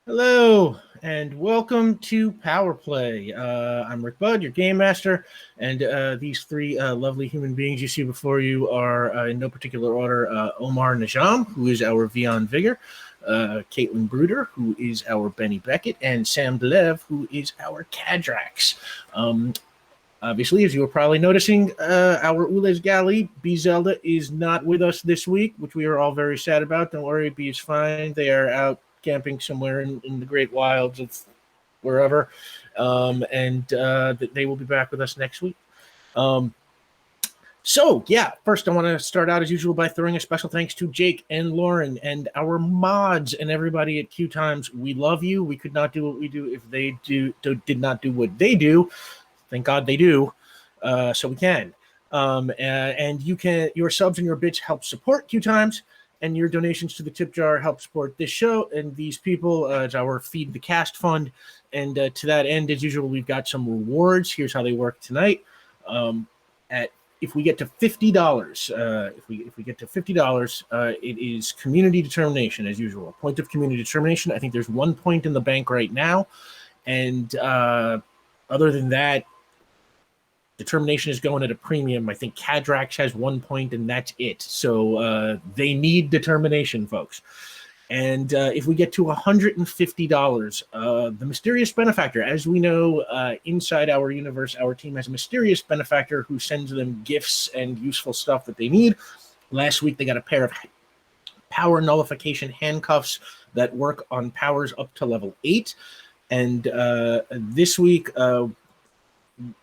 Hello, and welcome to Power Play. I'm Rick Budd, your game master, and these three lovely human beings you see before you are, in no particular order, Omar Najam, who is our Vian Vigor, Caitlin Bruder, who is our Bennie Beckett, and Sam Delev, who is our Kadrax. Obviously, as you were probably noticing, our Ules Gali, B Zelda, is not with us this week, which we are all very sad about. Don't worry, B is fine. They are out camping somewhere in the great wilds of wherever, and they will be back with us next week. First I want to start out as usual by throwing a special thanks to Jake and Lauren and our mods and everybody at QueueTimes. We love you. We could not do what we do if they did not do what they do. Thank God they do, so we can. And you can, your subs and your bits help support QueueTimes, and your donations to the tip jar help support this show and these people. It's our Feed the Cast fund, and to that end, as usual, we've got some rewards. Here's how they work tonight. If we get to $50, if we get to $50, it is community determination as usual. Point of community determination. I think there's 1 point in the bank right now, and other than that, determination is going at a premium. I think Kadrax has 1 point, and that's it. So they need determination, folks. And if we get to $150, the mysterious benefactor, as we know, inside our universe, our team has a mysterious benefactor who sends them gifts and useful stuff that they need. Last week, they got a pair of power nullification handcuffs that work on powers up to level 8. And this week,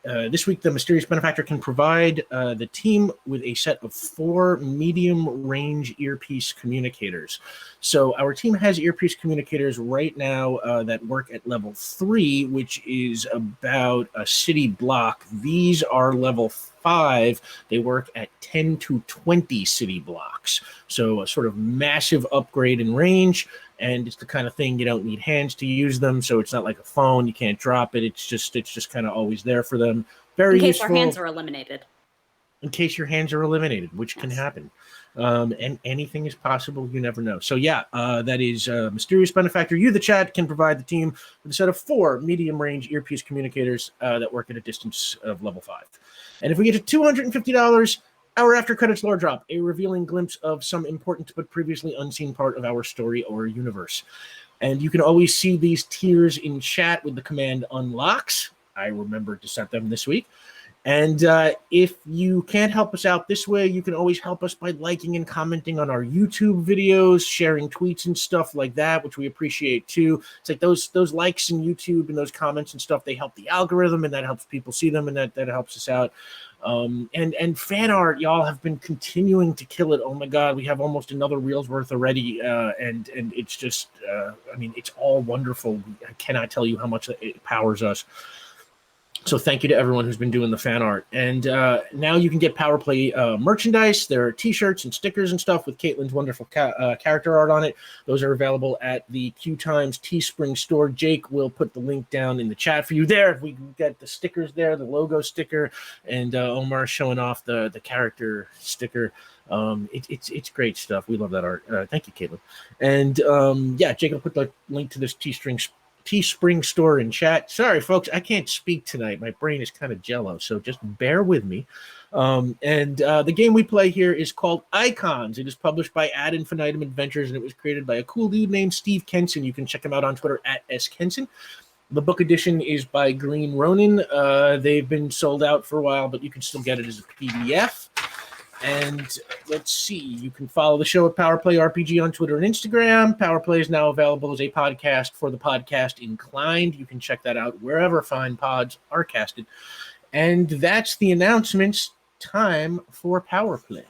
the mysterious benefactor can provide the team with a set of 4 medium-range earpiece communicators. So our team has earpiece communicators right now that work at level 3, which is about a city block. These are level 5. They work at 10 to 20 city blocks. So a sort of massive upgrade in range. And it's the kind of thing you don't need hands to use them, so it's not like a phone. You can't drop it. It's just kind of always there for them. Very useful. In case useful. our hands are eliminated. In case your hands are eliminated, which can happen. And anything is possible. You never know. So that is mysterious benefactor. You, the chat, can provide the team with a set of 4 medium-range earpiece communicators that work at a distance of level 5. And if we get to $250, our after credits lore drop, a revealing glimpse of some important but previously unseen part of our story or universe. And you can always see these tiers in chat with the command unlocks. I remembered to set them this week. And if you can't help us out this way, you can always help us by liking and commenting on our YouTube videos, sharing tweets and stuff like that, which we appreciate too. It's like those likes in YouTube and those comments and stuff, they help the algorithm, and that helps people see them, and that helps us out. And fan art, y'all have been continuing to kill it. Oh my God, we have almost another reel's worth already, and it's just, it's all wonderful. I cannot tell you how much it powers us. So thank you to everyone who's been doing the fan art. And now you can get Power Play merchandise. There are T-shirts and stickers and stuff with Caitlin's wonderful character art on it. Those are available at the QueueTimes Teespring store. Jake will put the link down in the chat for you there. If we get the stickers there, the logo sticker, and Omar showing off the character sticker. It's great stuff. We love that art. Thank you, Caitlin. And Jake will put the link to this Teespring store in chat. Sorry, folks, I can't speak tonight. My brain is kind of jello, so just bear with me. The game we play here is called Icons. It is published by Ad Infinitum Adventures, and it was created by a cool dude named Steve Kenson. You can check him out on Twitter at @skenson. The book edition is by Green Ronin. They've been sold out for a while, but you can still get it as a PDF. And let's see, you can follow the show at Power Play RPG on Twitter and Instagram. Power Play is now available as a podcast for the podcast inclined. You can check that out wherever fine pods are casted. And that's the announcements. Time for Power Play.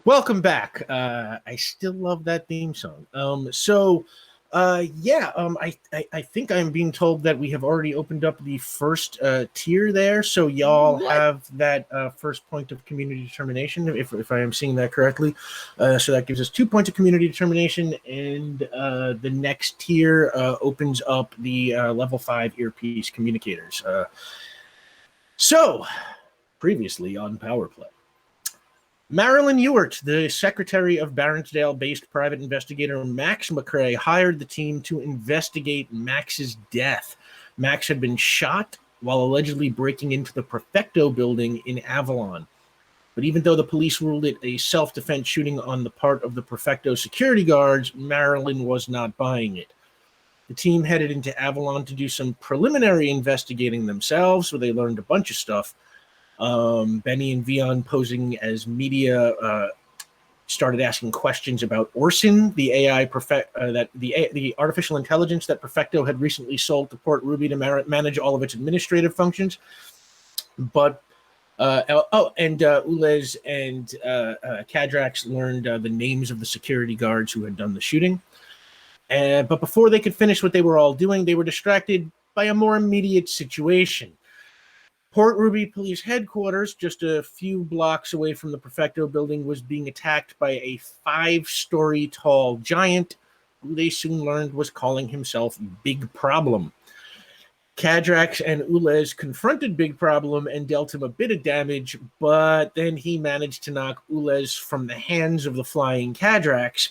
Welcome back. I still love that theme song. So I think I'm being told that we have already opened up the first tier there, so y'all have that first point of community determination, if I am seeing that correctly. So that gives us 2 points of community determination, and the next tier opens up the level 5 earpiece communicators. So, previously on Power Play. Marilyn Ewart, the secretary of Baronsdale-based private investigator Max McCrae, hired the team to investigate Max's death. Max had been shot while allegedly breaking into the Prefecto building in Avalon. But even though the police ruled it a self-defense shooting on the part of the Prefecto security guards, Marilyn was not buying it. The team headed into Avalon to do some preliminary investigating themselves, where they learned a bunch of stuff. Bennie and Vian, posing as media, started asking questions about Orson, the AI the artificial intelligence that Prefecto had recently sold to Port Ruby to manage all of its administrative functions. But Ulez and Kadrax learned the names of the security guards who had done the shooting. But before they could finish what they were all doing, they were distracted by a more immediate situation. Port Ruby Police Headquarters, just a few blocks away from the Prefecto building, was being attacked by a 5-story tall giant who they soon learned was calling himself Big Problem. Kadrax and Ulez confronted Big Problem and dealt him a bit of damage, but then he managed to knock Ulez from the hands of the flying Kadrax.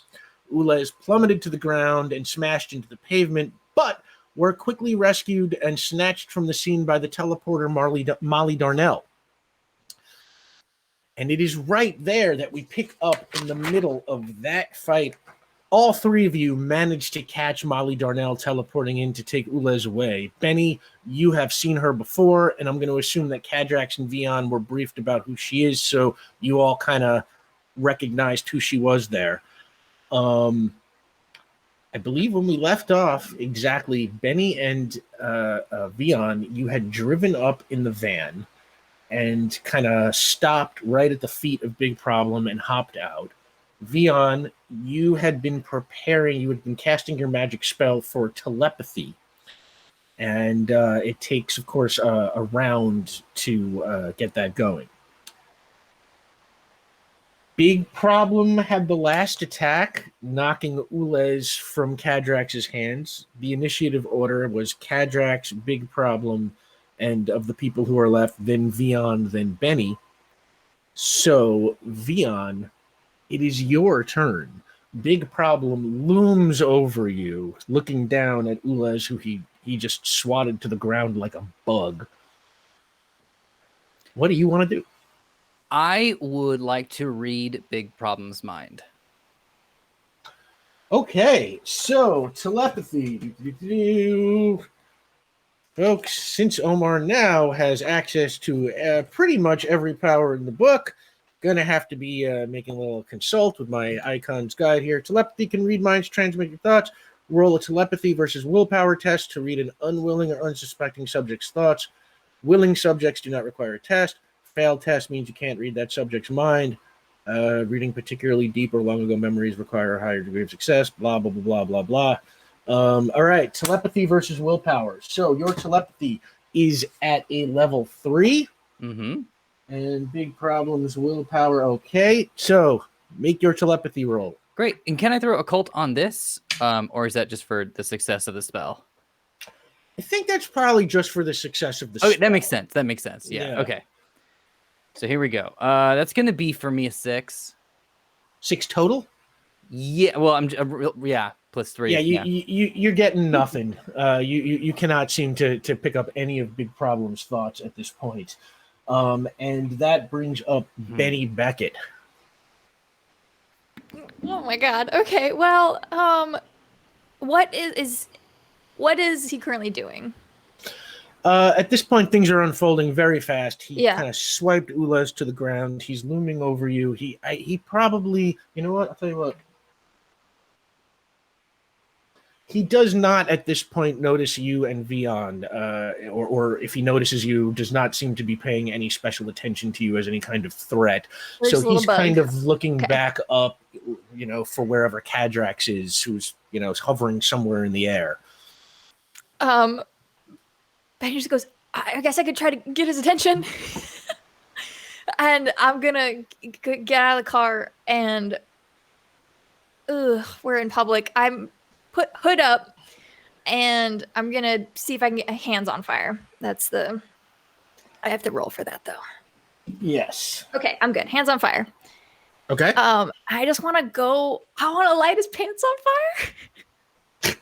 Ulez plummeted to the ground and smashed into the pavement, but were quickly rescued and snatched from the scene by the teleporter Molly Darnell. And it is right there that we pick up in the middle of that fight. All 3 of you managed to catch Molly Darnell teleporting in to take Ulez away. Bennie, you have seen her before, and I'm going to assume that Kadrax and Vian were briefed about who she is, so you all kind of recognized who she was there. I believe when we left off, exactly, Bennie and Vian, you had driven up in the van and kind of stopped right at the feet of Big Problem and hopped out. Vian, you had been casting your magic spell for telepathy. And it takes, of course, a round to get that going. Big Problem had the last attack, knocking Ulez from Kadrax's hands. The initiative order was Kadrax, Big Problem, and of the people who are left, then Vian, then Bennie. So, Vian, it is your turn. Big Problem looms over you, looking down at Ulez, who he just swatted to the ground like a bug. What do you want to do? I would like to read Big Problem's mind. Okay, so telepathy. Folks, since Omar now has access to pretty much every power in the book, gonna have to be making a little consult with my Icon's guide here. Telepathy can read minds, transmit your thoughts. Roll a telepathy versus willpower test to read an unwilling or unsuspecting subject's thoughts. Willing subjects do not require a test. Failed test means you can't read that subject's mind. Reading particularly deep or long ago memories require a higher degree of success. Blah, blah, blah, blah, blah, blah. All right, telepathy versus willpower. So your telepathy is at a level 3. Mm-hmm. And Big Problem's willpower. Okay, so make your telepathy roll. Great. And can I throw occult on this? Or is that just for the success of the spell? I think that's probably just for the success of the spell. Okay, that makes sense. Yeah. Okay. So here we go. That's going to be for me a 6. 6 total? Yeah. Well, I'm plus 3. Yeah, you're getting nothing. You cannot seem to pick up any of Big Problem's thoughts at this point. And that brings up Bennie Beckett. Oh my God. Okay. Well, what is he currently doing? At this point, things are unfolding very fast. He kind of swiped Ulez to the ground. He's looming over you. He probably, you know what? I'll tell you what. He does not at this point notice you and Vian, or if he notices you, does not seem to be paying any special attention to you as any kind of threat. We're So just a little he's bug. kind of looking Okay. back up, for wherever Kadrax is, who's, is hovering somewhere in the air. Bennie just goes, I guess I could try to get his attention. And I'm gonna get out of the car and we're in public. I'm put hood up and I'm gonna see if I can get hands on fire. I have to roll for that though. Yes. Okay, I'm good. Hands on fire. Okay. I just want to light his pants on fire.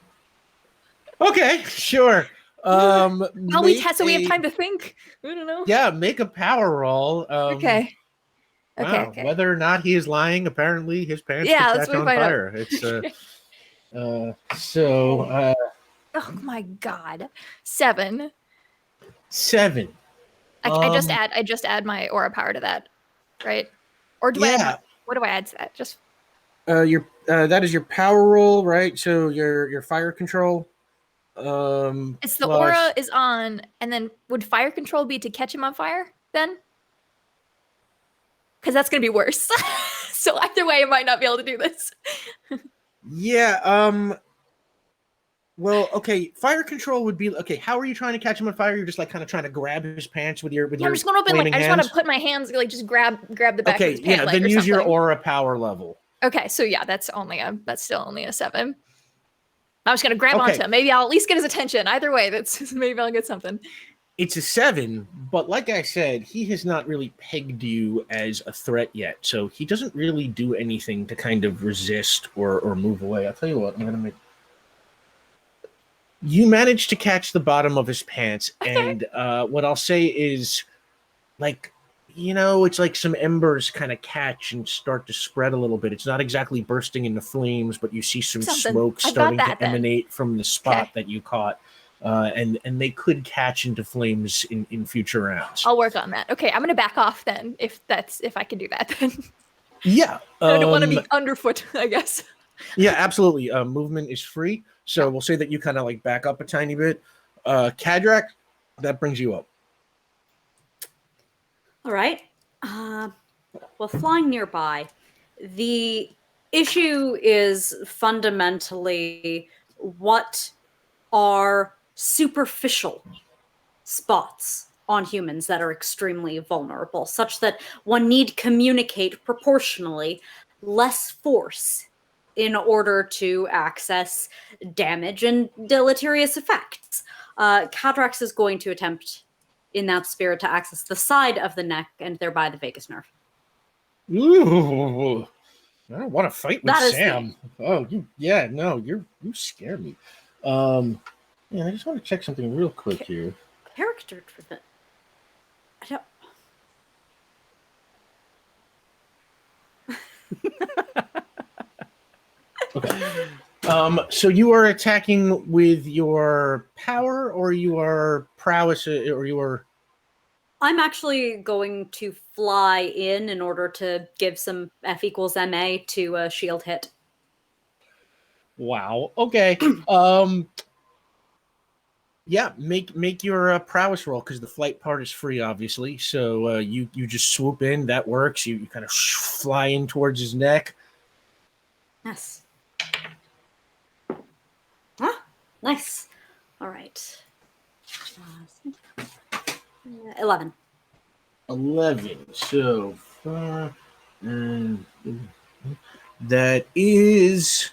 Okay, sure. While we test, so we have time to think. I don't know. Yeah, make a power roll. Okay. Wow, Okay. whether or not he is lying, apparently his pants Yeah, could let's catch on find out. fire. It's Oh my god. 7. 7. I just add my aura power to that, right? Or do I add what do I add to that? Just that is your power roll, right? So your fire control. it's the aura is on, and then would fire control be to catch him on fire then? Because that's gonna be worse. So either way, I might not be able to do this. Yeah. Well, okay. Fire control would be okay. How are you trying to catch him on fire? You're just like kind of trying to grab his pants with your. I'm just going to open I just want to put my hands just grab the back of his pant leg then or use something. your aura power level. Okay, so yeah, that's still only a 7. I'm just gonna grab onto him. Maybe I'll at least get his attention. Either way, maybe I'll get something. It's a 7, but like I said, he has not really pegged you as a threat yet, so he doesn't really do anything to kind of resist or move away. I'll tell you what, I'm gonna make. You managed to catch the bottom of his pants, and what I'll say is, it's like some embers kind of catch and start to spread a little bit. It's not exactly bursting into flames, but you see some smoke starting to emanate from the spot that you caught. And they could catch into flames in future rounds. I'll work on that. Okay, I'm gonna back off then, if I can do that then. Yeah. I don't want to be underfoot, I guess. Yeah, absolutely. Movement is free, so we'll say that you kind of like back up a tiny bit. Kadrax, that brings you up. All right. Well, flying nearby, the issue is fundamentally what are superficial spots on humans that are extremely vulnerable, such that one need communicate proportionally less force in order to access damage and deleterious effects. Kadrax is going to attempt in that spirit to access the side of the neck and thereby the vagus nerve. Ooh, I don't want to fight with Sam. Oh, you scare me. I just want to check something real quick here. Character driven. I don't. Okay. So you are attacking with your power, or you are prowess, or you are. I'm actually going to fly in order to give some F equals MA to a shield hit. Wow. Okay. Yeah. Make your prowess roll, because the flight part is free, obviously. So you just swoop in. That works. You kind of fly in towards his neck. Yes. Nice. All right. 11. 11. So that is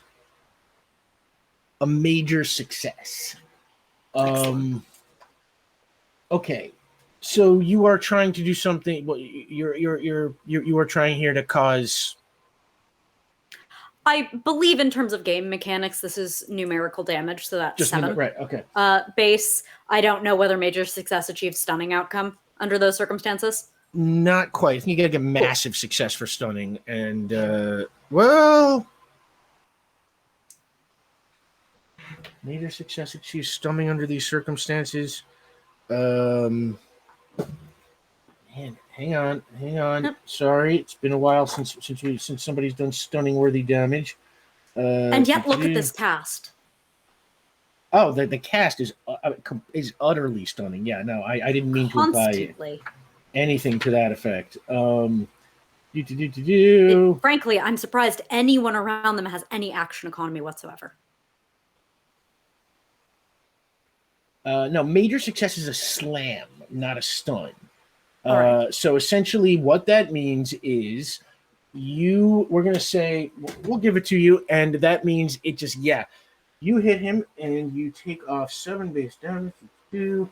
a major success. Okay. So you are trying to do something. Well, you are trying here to cause. I believe in terms of game mechanics, this is numerical damage, so that's 7. Right, okay. Base, I don't know whether major success achieves stunning outcome under those circumstances. Not quite. I think you gotta get massive success for stunning, and major success achieves stunning under these circumstances. Man, hang on. Yep. Sorry, it's been a while since somebody's done stunning worthy damage. And yet, look at this cast. Oh, the cast is utterly stunning. Yeah, no, I didn't mean to imply Constantly. anything to that effect. Frankly, I'm surprised anyone around them has any action economy whatsoever. No, major success is a slam, not a stun. All right. So essentially, what that means is we're gonna say we'll give it to you, and that means it just you hit him and you take off 7 base damage, 2,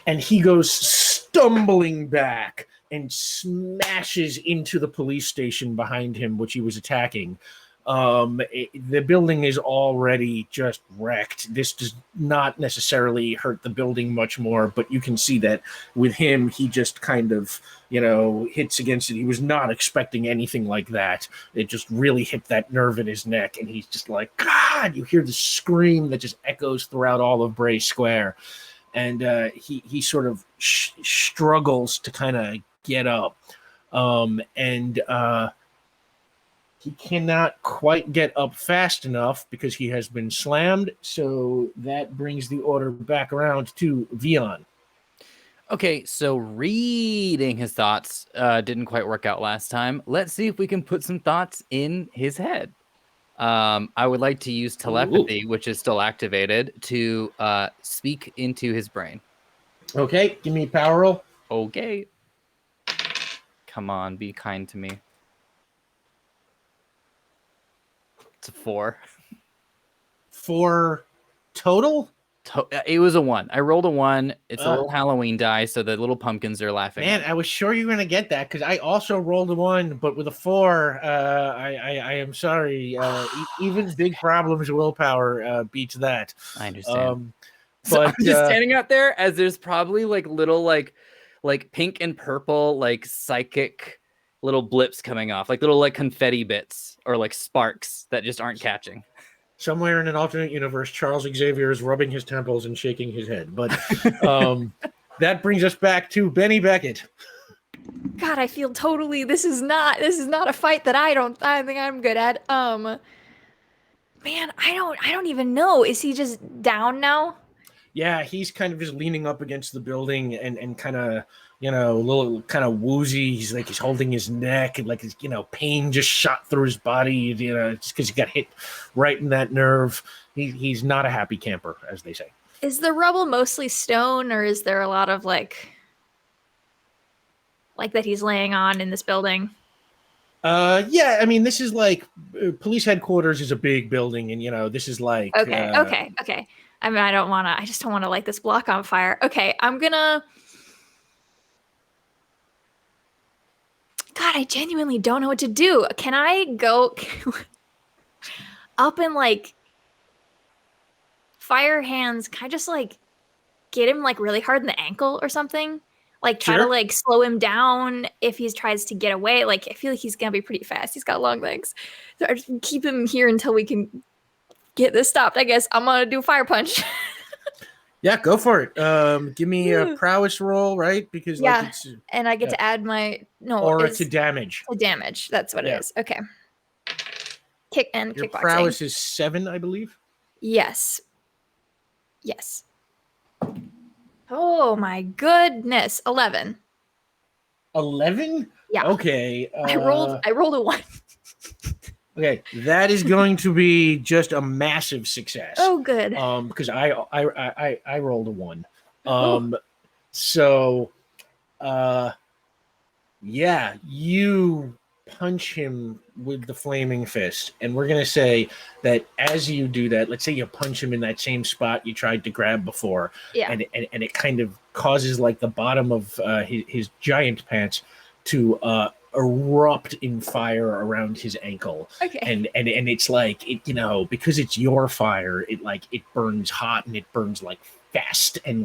and he goes stumbling back and smashes into the police station behind him, which he was attacking. The building is already just wrecked. This does not necessarily hurt the building much more, but you can see that with him, he just kind of, hits against it. He was not expecting anything like that. It just really hit that nerve in his neck, and he's just like, God! You hear the scream that just echoes throughout all of Bray Square. And he sort of struggles to kind of get up. He cannot quite get up fast enough because he has been slammed. So that brings the order back around to Vian. Okay, so reading his thoughts didn't quite work out last time. Let's see if we can put some thoughts in his head. I would like to use telepathy, which is still activated, to speak into his brain. Okay, give me a power roll. Okay. Come on, be kind to me. It's a 4. 4 total? It was a 1. I rolled a 1. It's a little Halloween die, so the little pumpkins are laughing. Man, I was sure you were going to get that because I also rolled a 1, but with a 4, I am sorry. Even big problems willpower beats that. I understand. So I'm just standing out there as there's probably little like pink and purple psychic little blips coming off, little confetti bits or sparks that just aren't catching. Somewhere in an alternate universe, Charles Xavier is rubbing his temples and shaking his head. But that brings us back to Bennie Beckett. God, I feel totally. This is not a fight that I think I'm good at. Man, I don't even know. Is he just down now? Yeah, he's kind of just leaning up against the building and kind of, a little kind of woozy. He's holding his neck and his, pain just shot through his body, just because he got hit right in that nerve. He's not a happy camper, as they say. Is the rubble mostly stone, or is there a lot of like that he's laying on in this building? Yeah, I mean, this is police headquarters is a big building, and this is Okay. I mean, I just don't want to light this block on fire. Okay, God, I genuinely don't know what to do. Can I go up and fire hands? Can I just get him really hard in the ankle or something? Try to slow him down if he tries to get away. I feel like he's gonna be pretty fast. He's got long legs. So I just keep him here until we can get this stopped. I guess I'm gonna do fire punch. Yeah, go for it. Give me a prowess roll, right? Because it's, and I get to add my to damage. To damage. That's what it is. Okay. Your kickboxing. Prowess is 7, I believe. Yes. Oh my goodness! 11. 11? Yeah. Okay. I rolled a 1. Okay, that is going to be just a massive success. Oh, good. Because I rolled a 1. Yeah, you punch him with the flaming fist, and we're gonna say that as you do that, let's say you punch him in that same spot you tried to grab before, and it kind of causes the bottom of his giant pants to erupt in fire around his ankle. Okay. And it's because it's your fire, it burns hot and it burns fast and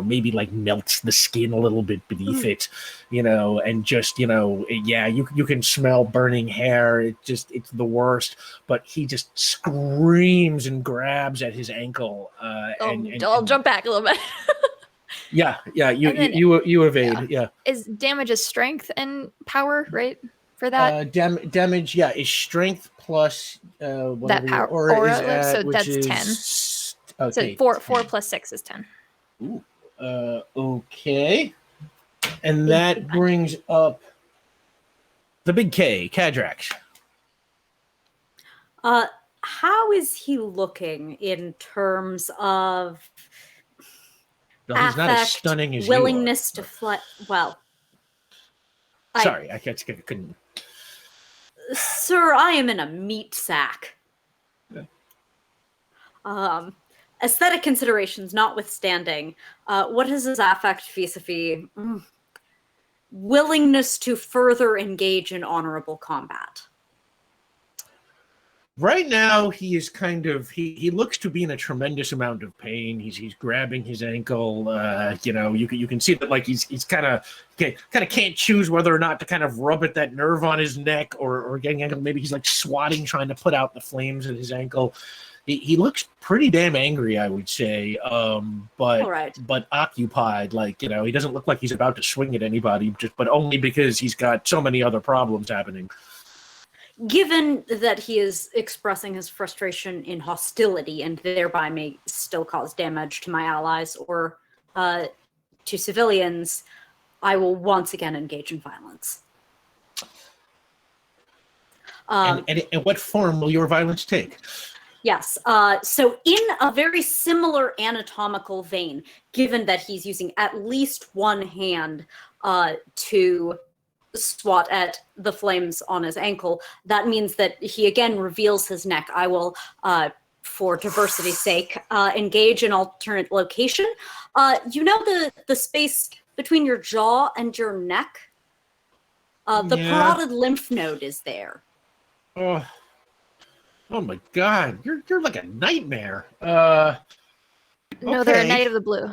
maybe melts the skin a little bit beneath it, and just you can smell burning hair. It's the worst. But he just screams and grabs at his ankle. I'll jump back a little bit. Yeah. You evade. Yeah. Is damage a strength and power, right? for that? Damage, yeah, is strength plus whatever That power your aura is aura, at, so which that's is 10. okay. So 4 10. plus 6 is 10. Ooh, okay, and that brings up the big K, Kadrax. How is he looking in terms of No, he's not as affect, stunning as willingness you are. to fly? Well, Sorry, I couldn't. Sir, I am in a meat sack. Yeah. Aesthetic considerations notwithstanding, what is his affect vis-a-vis willingness to further engage in honorable combat? Right now, he is kind of he looks to be in a tremendous amount of pain. He's grabbing his ankle. You can see that like he's kind of can't choose whether or not to kind of rub at that nerve on his neck or getting ankle. Maybe he's like swatting, trying to put out the flames at his ankle. He looks pretty damn angry, I would say. But occupied. Like, he doesn't look like he's about to swing at anybody. But only because he's got so many other problems happening. Given that he is expressing his frustration in hostility and thereby may still cause damage to my allies or to civilians, I will once again engage in violence. And what form will your violence take? Yes. So in a very similar anatomical vein, given that he's using at least one hand to swat at the flames on his ankle, that means that he again reveals his neck. I will, for diversity's sake, engage in alternate location. The space between your jaw and your neck? The parotid lymph node is there. Oh my God! You're like a nightmare. Okay. No, they're a Knight of the Blue.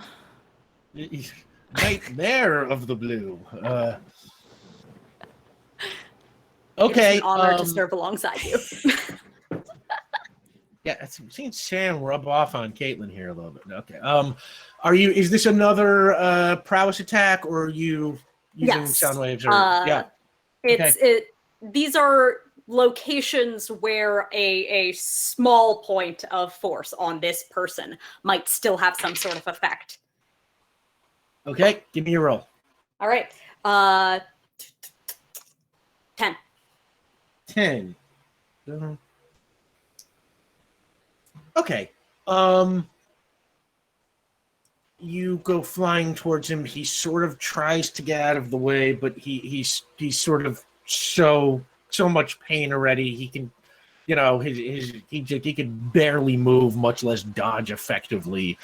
Nightmare of the Blue. It Okay. is an honor to serve alongside you. Yeah, I'm seeing Sam rub off on Caitlin here a little bit. Okay. Is this another prowess attack, or are you using sound waves? Or yeah. These are locations where a small point of force on this person might still have some sort of effect. Okay, give me your roll. All right. 10. 10. Okay. You go flying towards him. He sort of tries to get out of the way, but he's sort of so much pain already. He can, he can barely move, much less dodge effectively.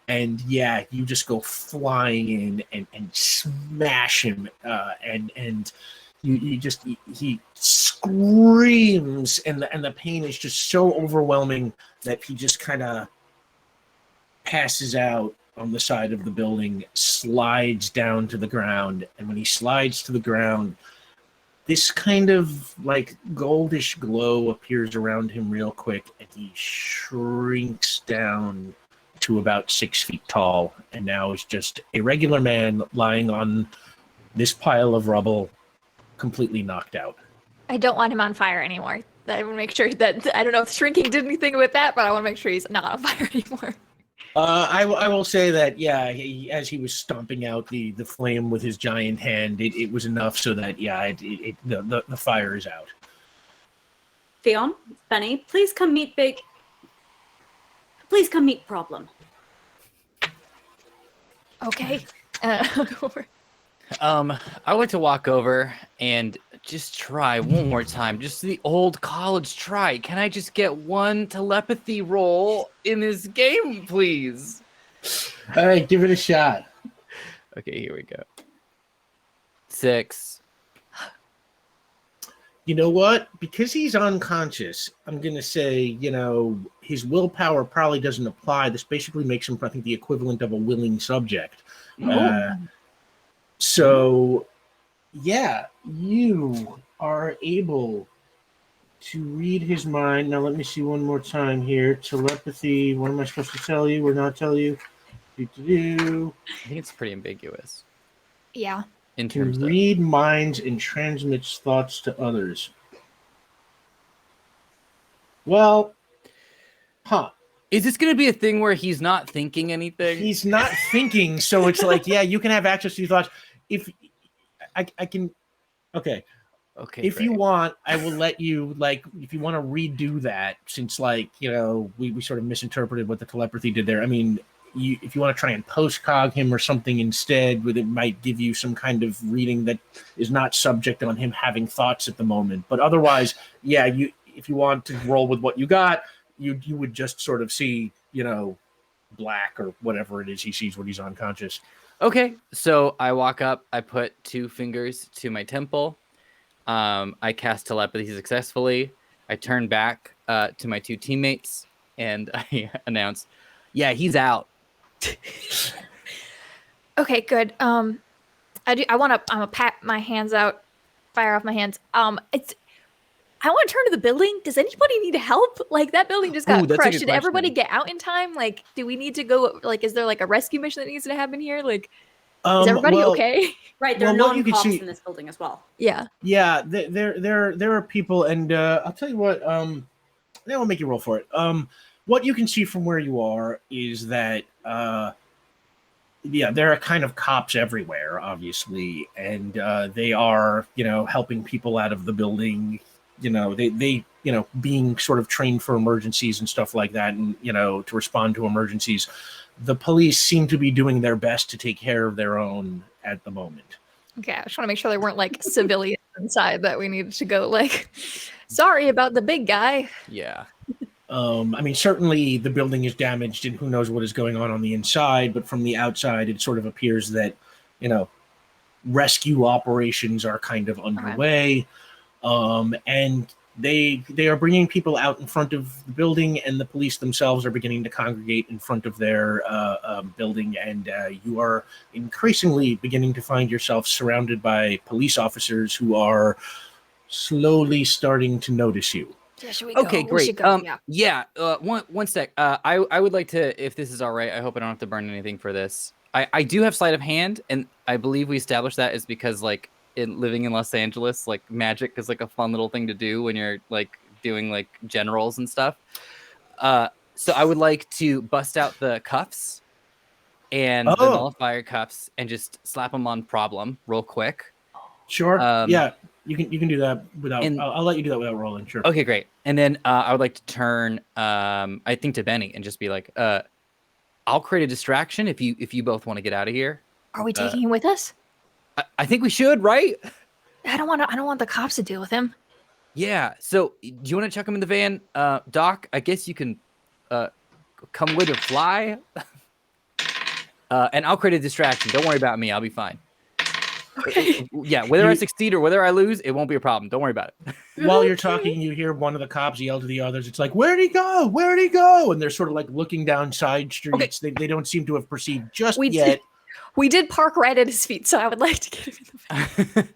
And yeah, you just go flying in and smash him, and he screams, and the pain is just so overwhelming that he just kind of passes out on the side of the building, slides down to the ground, and when he slides to the ground, this kind of like goldish glow appears around him real quick, and he shrinks down to about 6 feet tall, and now is just a regular man lying on this pile of rubble, completely knocked out. I don't want him on fire anymore. I want to make sure that, I don't know if shrinking did anything with that, but I want to make sure he's not on fire anymore. I will say that, yeah, as he was stomping out the flame with his giant hand, it was enough so that, yeah, the fire is out. Vian, Bennie, please come meet Problem. Okay. I would like to walk over and just try one more time. Just the old college try. Can I just get one telepathy roll in this game, please? All right, give it a shot. Okay, here we go. 6. You know what? Because he's unconscious, I'm going to say, his willpower probably doesn't apply. This basically makes him, I think, the equivalent of a willing subject. So, yeah, you are able to read his mind. Now, let me see one more time here. Telepathy. What am I supposed to tell you or not tell you? I think it's pretty ambiguous. Yeah. in To terms of read minds and transmits thoughts to others. Well, Is this going to be a thing where he's not thinking anything? He's not thinking, so it's like, yeah, you can have access to your thoughts. If I can, okay. If you want, I will let you, like, if you want to redo that, since, like, you know, we sort of misinterpreted what the telepathy did there. I mean, if you want to try and post-cog him or something instead, it might give you some kind of reading that is not subject on him having thoughts at the moment. But otherwise, yeah, if you want to roll with what you got, you would just sort of see, you know, black or whatever it is he sees when he's unconscious. Okay, so I walk up, I put 2 fingers to my temple. I cast telepathy successfully. I turn back to my 2 teammates and I announce, yeah, he's out. Okay, good. I want to pat my hands out, fire off my hands. I want to turn to the building. Does anybody need help? Like, that building just got crushed. Did everybody get out in time? Like, do we need to go? Like, is there like a rescue mission that needs to happen here? Like, is everybody okay? Right, there are non-cops in this building as well. Yeah. Yeah, there are people, and I'll tell you what. They will make you roll for it. What you can see from where you are is that, yeah, there are kind of cops everywhere, obviously, and they are, you know, helping people out of the building. You know, they you know, being sort of trained for emergencies and stuff like that, and, you know, to respond to emergencies. The police seem to be doing their best to take care of their own at the moment. Okay, I just want to make sure there weren't like civilians inside that we needed to go like, sorry about the big guy. Yeah. I mean, certainly the building is damaged and who knows what is going on the inside, but from the outside, it sort of appears that, you know, rescue operations are kind of underway. And they are bringing people out in front of the building, and the police themselves are beginning to congregate in front of their building, and you are increasingly beginning to find yourself surrounded by police officers who are slowly starting to notice you. Yeah, should we okay, go? great. Go, One sec. I would like to, if this is all right, I hope I don't have to burn anything for this. I do have sleight of hand, and I believe we established that is because, like, living in Los Angeles, like, magic is like a fun little thing to do when you're like doing like generals and stuff. So I would like to bust out the cuffs and the nullifier cuffs and just slap them on problem real quick. Sure. Yeah, you can do that without. I'll let you do that without rolling. Sure. Okay, great. And then I would like to turn, I think, to Bennie and just be like, I'll create a distraction if you both want to get out of here. Are we taking him with us? I think we should, right? I don't want the cops to deal with him. Yeah. So, do you want to chuck him in the van, Doc? I guess you can come with or fly. And I'll create a distraction. Don't worry about me. I'll be fine. Okay. Yeah. Whether I succeed or whether I lose, it won't be a problem. Don't worry about it. While you're talking, you hear one of the cops yell to the others. It's like, "Where'd he go? Where'd he go?" And they're sort of like looking down side streets. Okay. They don't seem to have perceived just yet. We did park right at his feet, so I would like to get him in the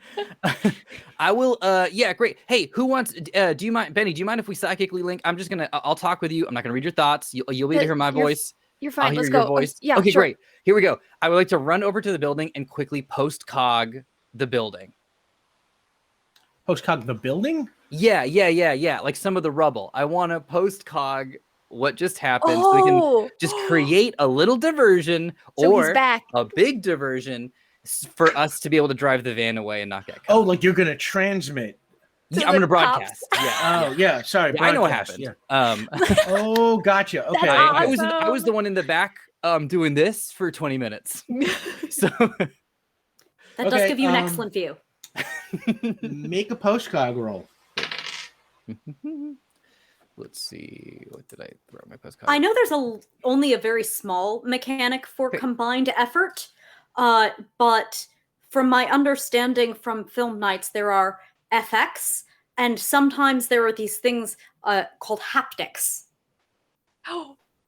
van. I will. Yeah, great. Hey, who wants? Do you mind, Bennie? Do you mind if we psychically link? I'm just gonna. I'll talk with you. I'm not gonna read your thoughts. You'll be able to hear my voice. You're fine. I'll Let's hear go. Your voice. Yeah. Okay, sure. great. Here we go. I would like to run over to the building and quickly post-cog the building. Post-cog the building? Yeah. Like some of the rubble. I want to post-cog what just happened, so we can just create a little diversion or a big diversion for us to be able to drive the van away and not get caught. Oh, like you're gonna transmit. Yeah, I'm gonna broadcast. Yeah. Oh, yeah. Sorry, I know what happened. Yeah. Oh, gotcha. Okay. Awesome. I was the one in the back doing this for 20 minutes. So that does give you an excellent view. Make a postcog roll. Let's see. What did I throw my postcard? I know there's only a very small mechanic for combined effort, but from my understanding from film nights, there are FX, and sometimes there are these things called haptics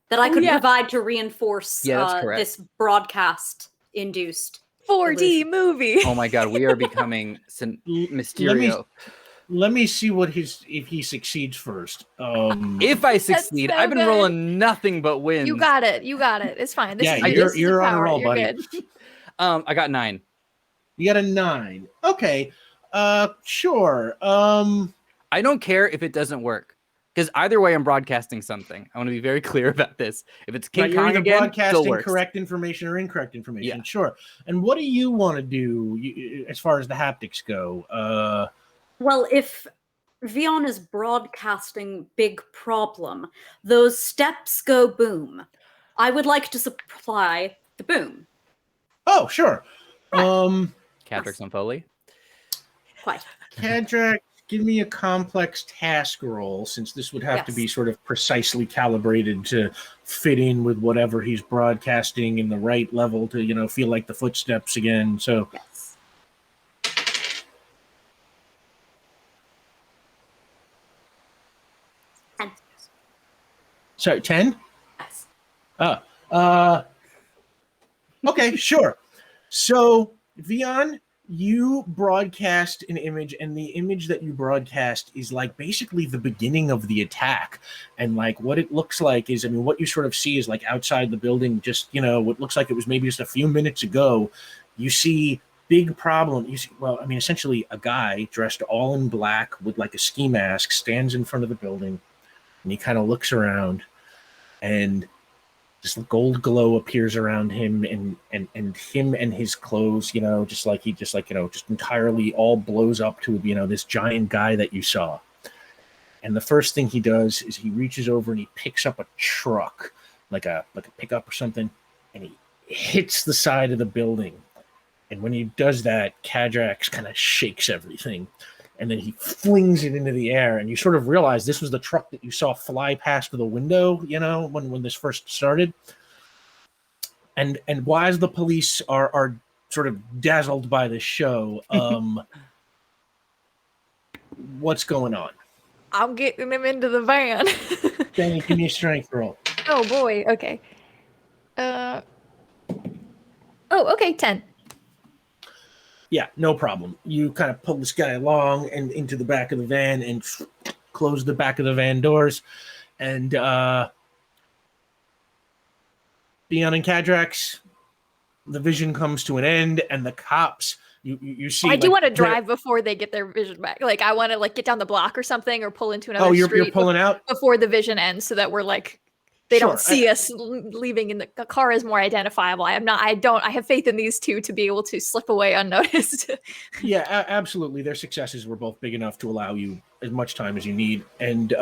that I could provide to reinforce this broadcast-induced 4D movie. Oh my god, we are becoming Mysterio. Let me see if he succeeds first. If I succeed, I've been rolling nothing but wins. You got it. It's fine. You're on a roll, buddy. I got 9. You got a 9. Okay. Sure. I don't care if it doesn't work. Because either way, I'm broadcasting something. I want to be very clear about this. If it's King Right, you're Kong either again, still broadcasting works. correct information or incorrect information. Yeah. Sure. And what do you want to do as far as the haptics go? Well, if Vian is broadcasting Big Problem, those steps go boom. I would like to supply the boom. Oh, sure. Kadrax and Foley. Quite. Kadrax, give me a complex task roll, since this would have to Yes. be sort of precisely calibrated to fit in with whatever he's broadcasting in the right level to, feel like the footsteps again. So, Yes. And sorry, 10? yes. Okay, sure. So, Vian, you broadcast an image, and the image that you broadcast is like basically the beginning of the attack. And like what it looks like is, what you sort of see is like outside the building, just, what looks like it was maybe just a few minutes ago. You see Big Problem. You see, essentially a guy dressed all in black with like a ski mask stands in front of the building, and he kind of looks around, and this gold glow appears around him, and him and his clothes, just entirely all blows up to, this giant guy that you saw. And the first thing he does is he reaches over and he picks up a truck, like a pickup or something, and he hits the side of the building. And when he does that, Kadrax kind of shakes everything. And then he flings it into the air, and you sort of realize this was the truck that you saw fly past the window, when this first started. And while the police are sort of dazzled by this show, what's going on? I'm getting him into the van. Bennie, give me a strength roll. Oh boy. Okay. Okay. 10. Yeah, no problem. You kind of pull this guy along and into the back of the van and close the back of the van doors. And Vian and Kadrax, the vision comes to an end, and the cops, you see. I do want to drive before they get their vision back. Like I want to get down the block or something, or pull into another street. You're pulling out before the vision ends, so that we're they don't see us leaving. In the car is more identifiable. I have faith in these two to be able to slip away unnoticed. Yeah, absolutely. Their successes were both big enough to allow you as much time as you need. And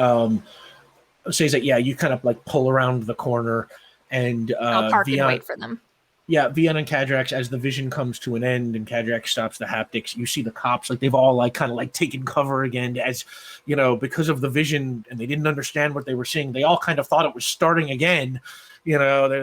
says that, you kind of pull around the corner, and I'll park and wait for them. Yeah, Vian and Kadrax, as the vision comes to an end and Kadrax stops the haptics, you see the cops, they've all kind of taken cover again, as, because of the vision, and they didn't understand what they were seeing. They all kind of thought it was starting again. They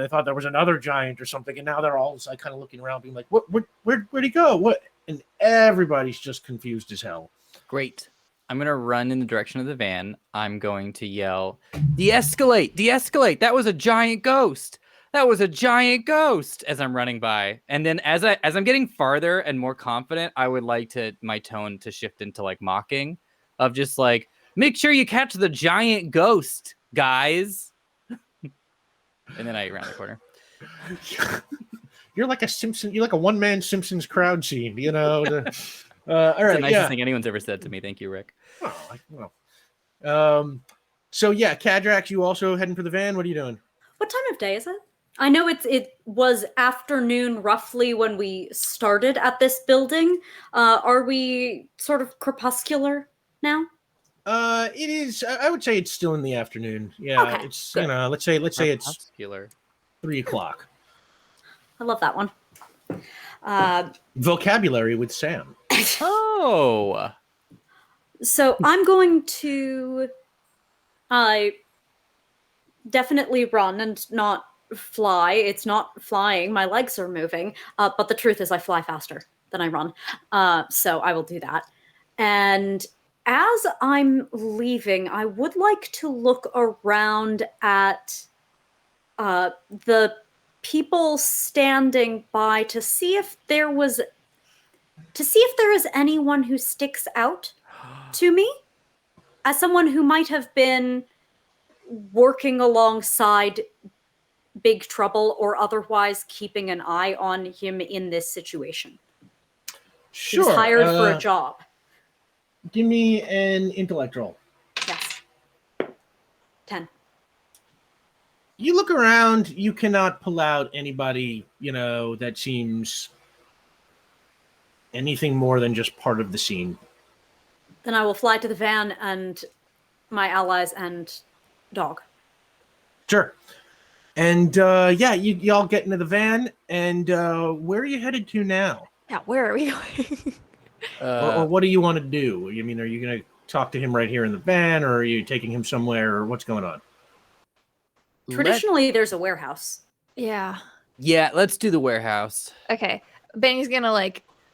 thought there was another giant or something, and now they're all kind of looking around, being like, where'd he go? What? And everybody's just confused as hell. Great. I'm going to run in the direction of the van. I'm going to yell, "De-escalate! De-escalate! That was a giant ghost! That was a giant ghost!" as I'm running by. And then as I'm getting farther and more confident, I would like my tone to shift into mocking, of just make sure you catch the giant ghost, guys. And then I round the corner. You're like a Simpson. You're like a one-man Simpsons crowd scene, all right. It's the nicest thing anyone's ever said to me. Thank you, Rick. Oh, well. So Kadrax, you also heading for the van? What are you doing? What time of day is it? I know it was afternoon roughly when we started at this building. Are we sort of crepuscular now? It is. I would say it's still in the afternoon. Yeah, Okay, it's good. let's say it's Crepuscular. 3:00. I love that one. Vocabulary with Sam. Oh. So I'm going to definitely run and not fly. It's not flying. My legs are moving. But the truth is I fly faster than I run. So I will do that. And as I'm leaving, I would like to look around at the people standing by to see if there is anyone who sticks out to me as someone who might have been working alongside Big Trouble or otherwise keeping an eye on him in this situation. Sure. He was hired for a job. Give me an intellect roll. Yes. 10. You look around, you cannot pull out anybody, that seems anything more than just part of the scene. Then I will fly to the van and my allies and dog. Sure. And you all get into the van, and where are you headed to now? Yeah, where are we going? Or what do you want to do? I mean, are you going to talk to him right here in the van, or are you taking him somewhere, or what's going on? Traditionally, there's a warehouse. Yeah. Yeah, let's do the warehouse. Okay. Benny's gonna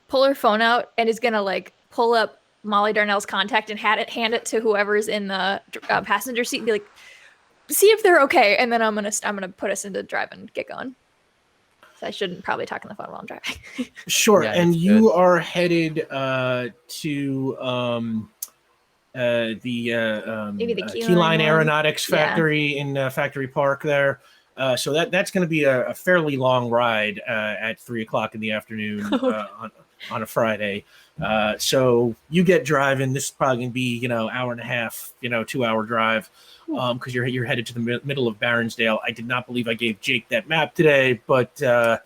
pull her phone out and is gonna pull up Molly Darnell's contact and hand it to whoever's in the passenger seat and be like, see if they're okay. And then I'm gonna put us into drive and get going. So I shouldn't probably talk on the phone while I'm driving. Sure. Yeah, and that's you good. are headed to Maybe the Keyline one. Aeronautics Yeah. factory in Factory Park there. So that's going to be a fairly long ride at 3:00 in the afternoon on a Friday. So you get driving. This is probably going to be hour and a half, 2-hour drive, because you're headed to the middle of Baronsdale. I did not believe I gave Jake that map today, but if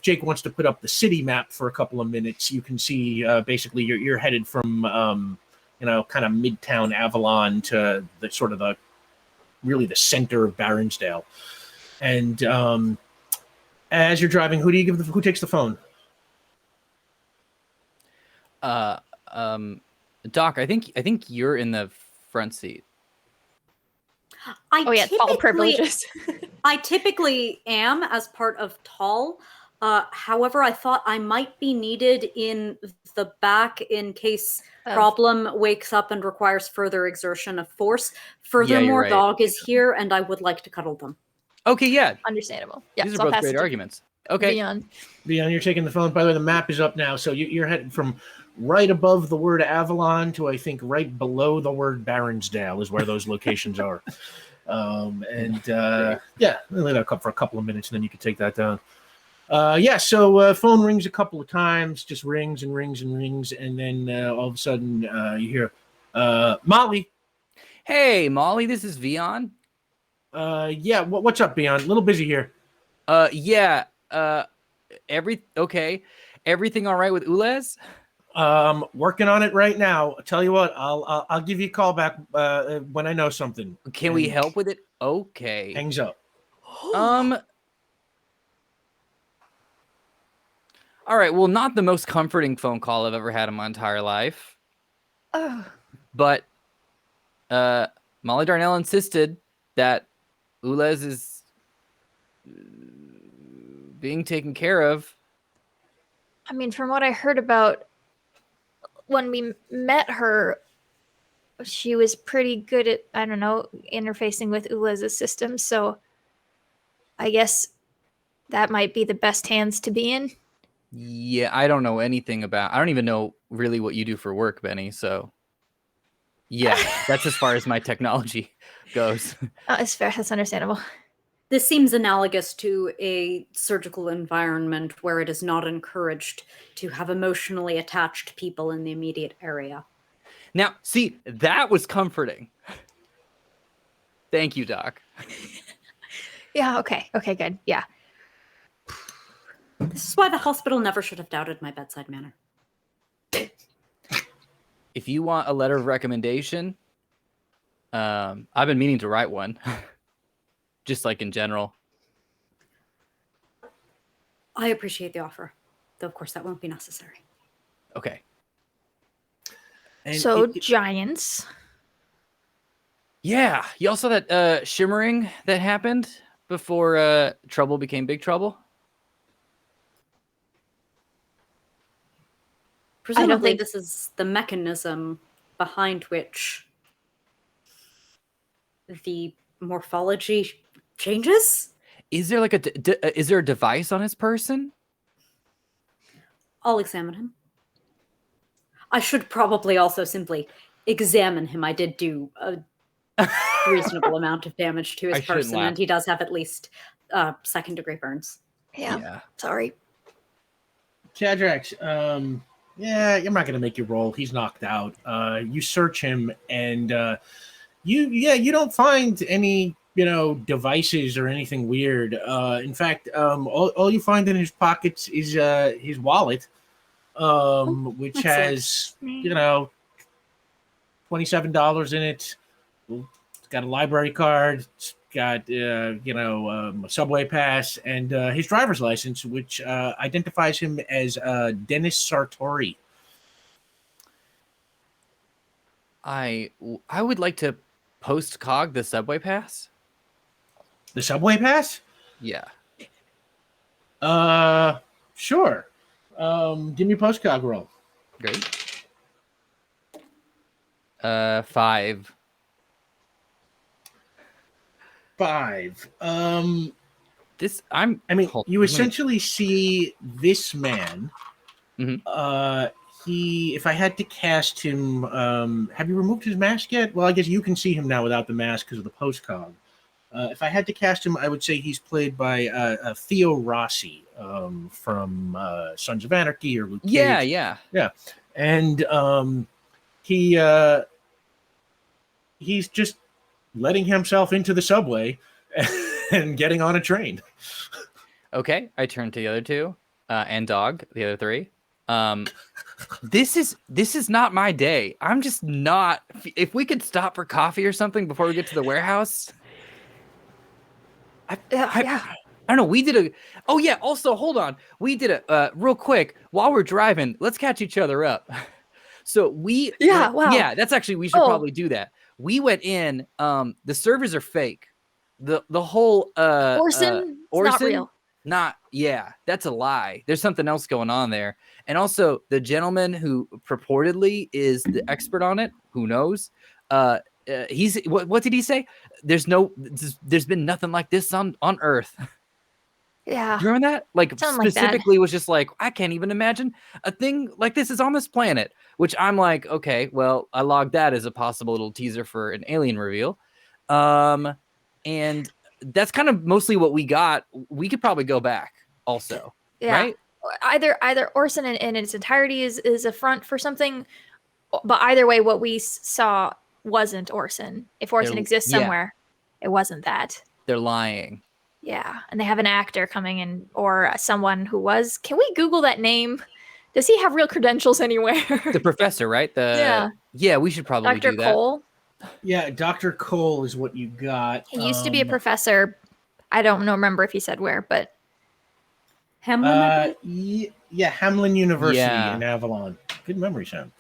Jake wants to put up the city map for a couple of minutes, you can see basically you're headed from kind of Midtown Avalon to the sort of the center of Baronsdale. And as you're driving, who takes the phone? Doc, I think you're in the front seat. Tall privileges. I typically am as part of Tall. However, I thought I might be needed in the back in case Problem wakes up and requires further exertion of force. Furthermore, right. Dog is here, and I would like to cuddle them. Okay, yeah. Understandable. Yeah, These are both great arguments. Okay. Vian, you're taking the phone. By the way, the map is up now. So you're headed from right above the word Avalon to, I think, right below the word Baronsdale is where those locations are. Only that for a couple of minutes, and then you can take that down. So phone rings a couple of times, just rings and rings and rings, and then all of a sudden you hear, Molly. Hey, Molly, this is Vian. What's up, Vian? A little busy here. Everything all right with Ulez? Working on it right now. I'll tell you what, I'll give you a call back when I know something. Can we help with it? Okay. Hangs up. All right, well, not the most comforting phone call I've ever had in my entire life. But Molly Darnell insisted that Ulez is being taken care of. I mean, from what I heard about when we met her, she was pretty good at, interfacing with Ulez's system. So I guess that might be the best hands to be in. Yeah, I don't know anything about... I don't even know really what you do for work, Bennie, so... Yeah, that's as far as my technology goes. It's fair. That's understandable. This seems analogous to a surgical environment where it is not encouraged to have emotionally attached people in the immediate area. Now, see, that was comforting. Thank you, Doc. Yeah, okay. Okay, good. Yeah. This is why the hospital never should have doubted my bedside manner. If you want a letter of recommendation, I've been meaning to write one. Just like in general. I appreciate the offer, though of course that won't be necessary. Okay. And so giants. Yeah, you all saw that shimmering that happened before trouble became big trouble? Presumably this is the mechanism behind which the morphology changes? Is there like is there a device on his person? I'll examine him. I should probably also simply examine him. I did do a reasonable amount of damage to his person, and he does have at least second-degree burns. Yeah. Sorry. Kadrax, yeah, you're not gonna make your roll. He's knocked out. You search him, and you don't find any devices or anything weird. In fact, all you find in his pockets is his wallet, which has $27 in it. It's got a library card. It's got a subway pass and his driver's license, which identifies him as Dennis Sartori. I would like to post-cog the subway pass. The subway pass? Yeah. Sure. Give me a postcog roll. Great. 5. 5. You me- essentially see this man. Mhm. If I had to cast him, have you removed his mask yet? Well, I guess you can see him now without the mask because of the postcog. If I had to cast him, I would say he's played by Theo Rossi from Sons of Anarchy or Luke Cage. Yeah. And he's just letting himself into the subway and getting on a train. Okay, I turn to the other two and Dog, the other three. This is not my day. I'm just not. If we could stop for coffee or something before we get to the warehouse. I don't know. We did a. Oh yeah. Also, hold on. We did a real quick while we're driving. Let's catch each other up. So we. Yeah. Wow. Yeah. That's actually we should probably do that. We went in. The servers are fake. The whole Orson, not real. That's a lie. There's something else going on there. And also the gentleman who purportedly is the expert on it, who knows? He's what did he say? There's been nothing like this on Earth. Yeah. You remember that? Like Something specifically was just like, I can't even imagine a thing like this is on this planet. Which I'm like, okay, well, I logged that as a possible little teaser for an alien reveal. And that's kind of mostly what we got. We could probably go back also. Yeah. Right? Either Orson in its entirety is a front for something, but either way, what we saw wasn't Orson. If Orson exists somewhere, it wasn't that. They're lying. Yeah, and they have an actor coming in or someone who was. Can we Google that name? Does he have real credentials anywhere? The professor, right? Yeah, we should probably Dr. do that. Cole. Yeah, Dr. Cole is what you got. He used to be a professor. I don't remember if he said where, but Hamlin. Hamlin University in Avalon. Good memory, Sam.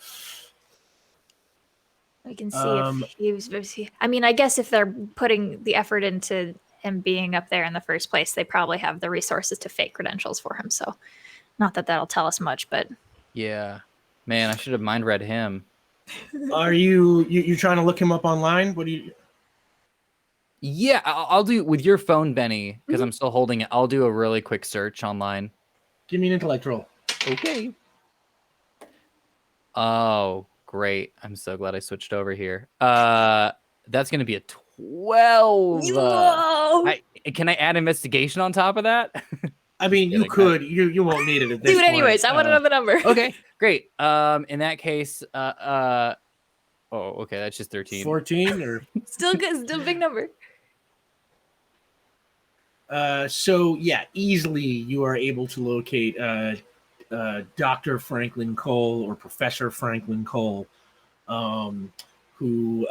We can see if he was. I mean, I guess if they're putting the effort into him being up there in the first place, they probably have the resources to fake credentials for him. So, not that that'll tell us much, but yeah, man, I should have mind read him. Are you trying to look him up online? What do you? Yeah, I'll do with your phone, Benny, because I'm still holding it. I'll do a really quick search online. Give me an intellect roll. Okay. Oh, great. I'm so glad I switched over here. That's going to be a 12. Can I add investigation on top of that? I mean, you could. You won't need it at this do it point. anyways. I want to know the number. Okay, great. In that case, oh, okay, that's just 13. 14 or still good. Still a big number. So yeah, easily you are able to locate Dr. Franklin Cole or Professor Franklin Cole, who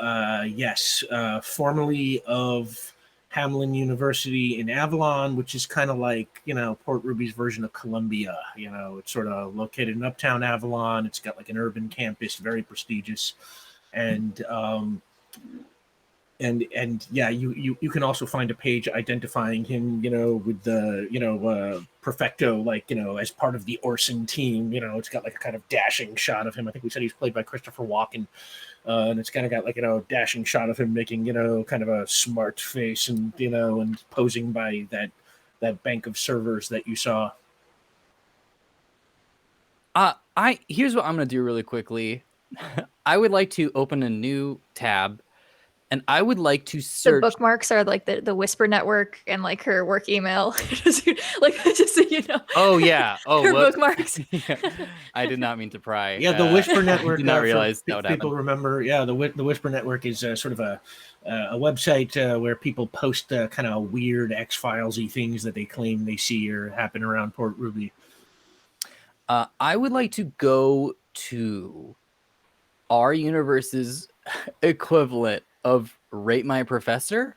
formerly of Hamlin University in Avalon, which is kind of like Port Ruby's version of Columbia. It's sort of located in Uptown Avalon. It's got like an urban campus, very prestigious, and you can also find a page identifying him, with the Perfecto, as part of the Orson team. It's got like a kind of dashing shot of him. I think we said he's played by Christopher Walken, and it's kind of got like a dashing shot of him making kind of a smart face and and posing by that bank of servers that you saw. Here's what I'm gonna do really quickly. I would like to open a new tab. and I would like to The search. bookmarks are like the Whisper Network and like her work email. Like just so you know. Oh yeah. Oh, her whoops. bookmarks. Yeah. I did not mean to pry. Yeah, the Whisper I Network. did not for realize that would people happen. remember. Yeah, the Whisper Network is sort of a website where people post kind of weird X-Filesy things that they claim they see or happen around Port Ruby. I would like to go to our universe's equivalent of Rate My Professor,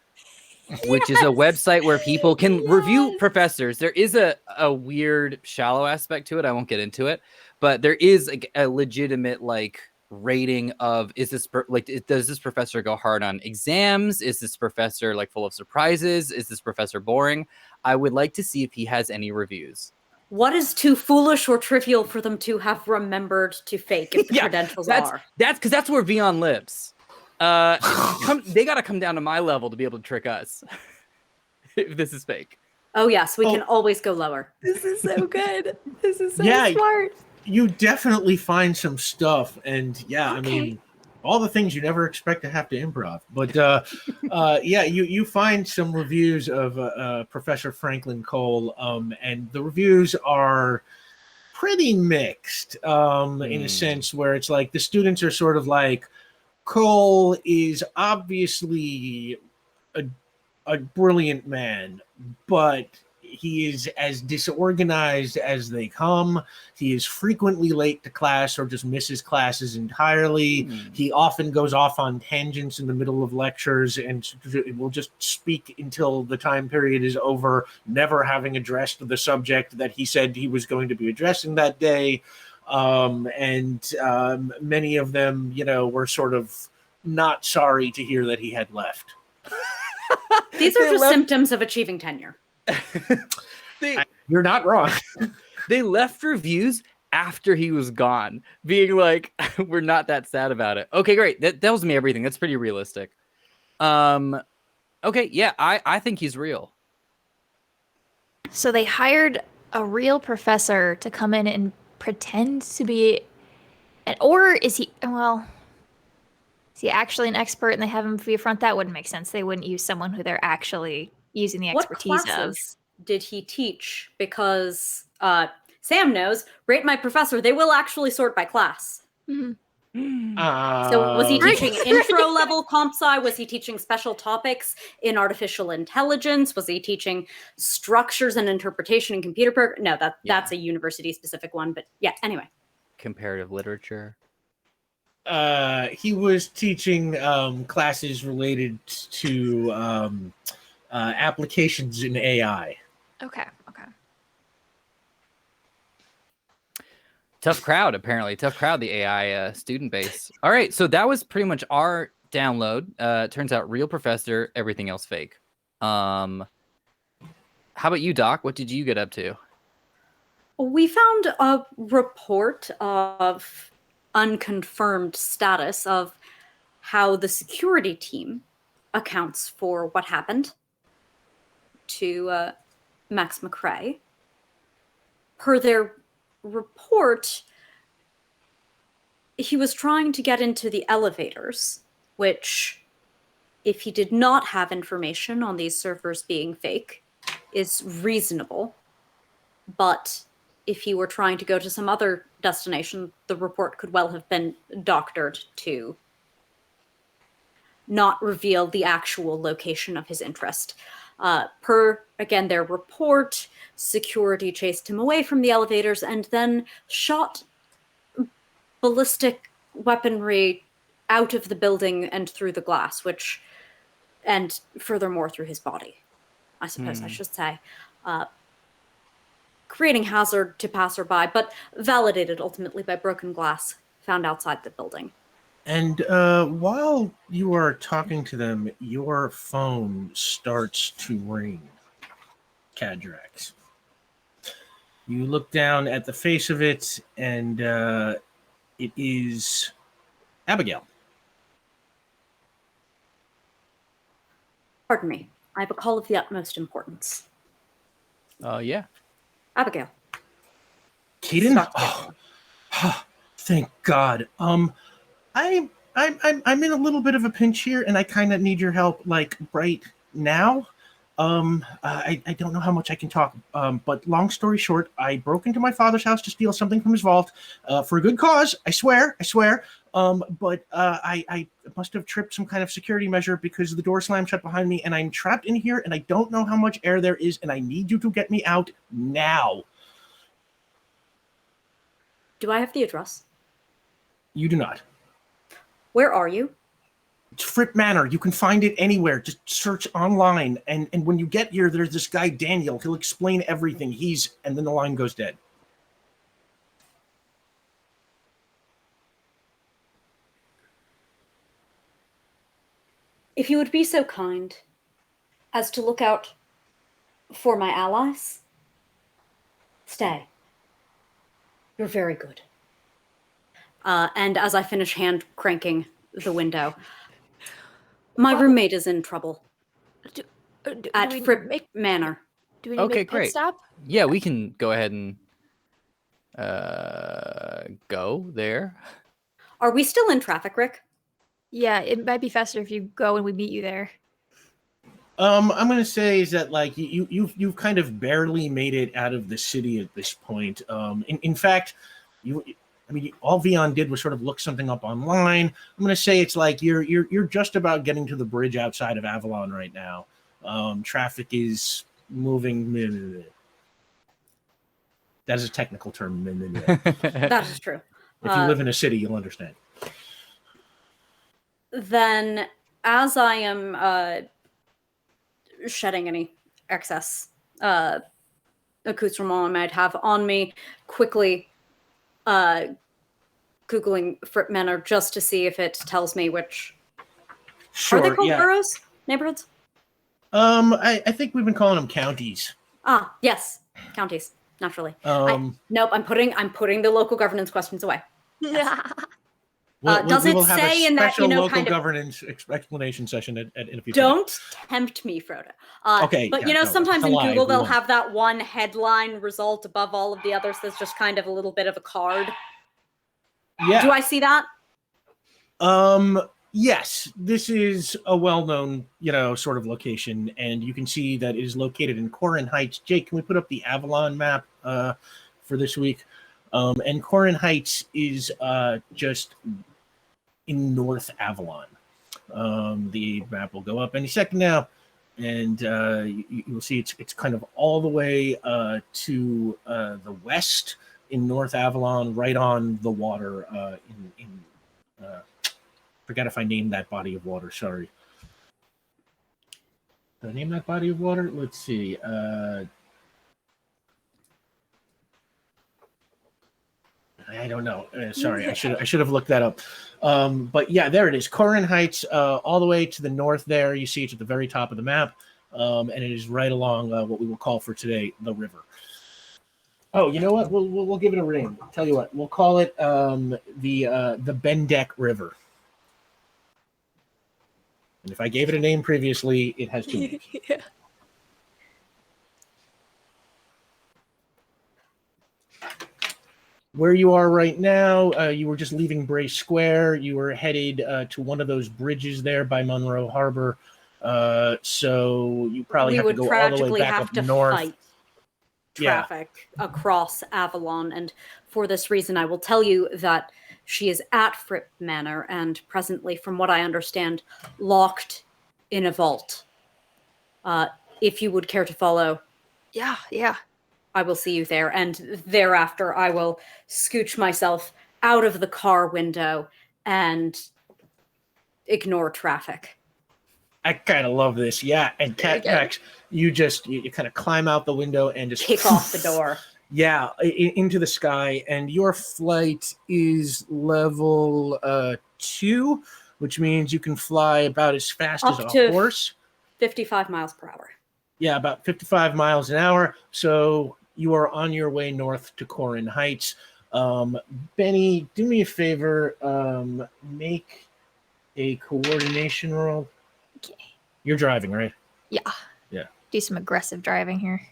which is a website where people can review professors. There is a weird, shallow aspect to it. I won't get into it, but there is a legitimate like rating of does this professor go hard on exams? Is this professor like full of surprises? Is this professor boring? I would like to see if he has any reviews. What is too foolish or trivial for them to have remembered to fake if the credentials are? That's because that's where Vian lives. They got to come down to my level to be able to trick us. If this is fake. Oh yes, we can always go lower. This is so good. This is so Yeah, smart. You definitely find some stuff, and I mean, all the things you never expect to have to improv. But you find some reviews of Professor Franklin Cole, and the reviews are pretty mixed in a sense where it's like the students are sort of like, Cole is obviously a brilliant man, but he is as disorganized as they come. He is frequently late to class or just misses classes entirely. He often goes off on tangents in the middle of lectures and will just speak until the time period is over, never having addressed the subject that he said he was going to be addressing that day. Many of them, were sort of not sorry to hear that he had left. These are just symptoms of achieving tenure. You're not wrong. They left reviews after he was gone, being like, we're not that sad about it. Okay, great. That tells me everything. That's pretty realistic. Okay, yeah, I think he's real. So they hired a real professor to come in and pretend to be, or is he actually an expert and they have him be a front? That wouldn't make sense. They wouldn't use someone who they're actually using the expertise What classes did he teach? Because Sam knows, Rate My Professor, they will actually sort by class. Mm-hmm. So was he teaching intro level comp sci? Was he teaching special topics in artificial intelligence? Was he teaching structures and interpretation in computer program? No, that's a university specific one. But yeah, anyway. Comparative literature. He was teaching classes related to applications in AI. Okay. Tough crowd, apparently. Tough crowd, the AI student base. All right, so that was pretty much our download. Turns out real professor, everything else fake. How about you, Doc? What did you get up to? We found a report of unconfirmed status of how the security team accounts for what happened to Max McRae. Per their report, he was trying to get into the elevators, which, if he did not have information on these servers being fake, is reasonable. But if he were trying to go to some other destination, the report could well have been doctored to not reveal the actual location of his interest. Per, again, their report, security chased him away from the elevators and then shot ballistic weaponry out of the building and through the glass, and furthermore through his body, I suppose I should say. Creating hazard to passerby, but validated ultimately by broken glass found outside the building. And while you are talking to them, your phone starts to ring, Kadrax. You look down at the face of it, and it is Abigail. Pardon me. I have a call of the utmost importance. Yeah. Abigail. Kaden? Oh, thank God. I'm in a little bit of a pinch here, and I kind of need your help, like right now. I don't know how much I can talk, but long story short, I broke into my father's house to steal something from his vault, for a good cause. I swear. But I must have tripped some kind of security measure because the door slammed shut behind me, and I'm trapped in here, and I don't know how much air there is, and I need you to get me out now. Do I have the address? You do not. Where are you? It's Fripp Manor. You can find it anywhere. Just search online. And when you get here, there's this guy, Daniel. He'll explain everything. And then the line goes dead. If you would be so kind as to look out for my allies, stay. You're very good. And as I finish hand cranking the window, my roommate is in trouble at Fripp Manor. Do we need to make a pit stop? Yeah, we can go ahead and go there. Are we still in traffic, Rick? Yeah, it might be faster if you go and we meet you there. I'm gonna say is that like you've kind of barely made it out of the city at this point. In fact, all Vian did was sort of look something up online. I'm gonna say it's like you're just about getting to the bridge outside of Avalon right now. Traffic is moving. That is a technical term. That is true. If you live in a city, you'll understand. Then, as I am shedding any excess accoutrement I might have on me, quickly Googling Fripp Manor just to see if it tells me which... Sure, Are they called boroughs? Neighborhoods? I think we've been calling them counties. Ah, yes. Counties, naturally. Nope, I'm putting the local governance questions away. Yes. Does it say in that, local kind of governance explanation session in a future? Don't tempt me, Frodo. Okay, but sometimes in Google they'll have that one headline result above all of the others that's just kind of a little bit of a card. Yeah. Do I see that? Yes. This is a well-known, sort of location, and you can see that it is located in Corin Heights. Jake, can we put up the Avalon map for this week? And Corin Heights is just in North Avalon. The map will go up any second now, and you'll see it's kind of all the way to the west in North Avalon, right on the water. Forget if I named that body of water. Sorry. Did I name that body of water? Let's see. I don't know. Sorry, I should have looked that up. But yeah, there it is. Corin Heights, all the way to the north there. You see it's at the very top of the map. And it is right along what we will call for today the river. Oh, you know what? We'll give it a ring. Tell you what, we'll call it the Bendeck River. And if I gave it a name previously, it has two names. Yeah. Where you are right now, you were just leaving Bray Square. You were headed to one of those bridges there by Monroe Harbor. So you probably have to go all the way back up north. Fight traffic across Avalon. And for this reason, I will tell you that she is at Fripp Manor and presently, from what I understand, locked in a vault. If you would care to follow. Yeah. I will see you there, and thereafter I will scooch myself out of the car window and ignore traffic. I kind of love this, yeah. And Kadrax, you kind of climb out the window and just kick off the door. Yeah, into the sky, and your flight is level 2, which means you can fly about as fast as a horse. 55 miles per hour. Yeah, about 55 miles an hour. So you are on your way north to Corin Heights. Bennie, do me a favor. Make a coordination roll. Okay. You're driving, right? Yeah. Do some aggressive driving here.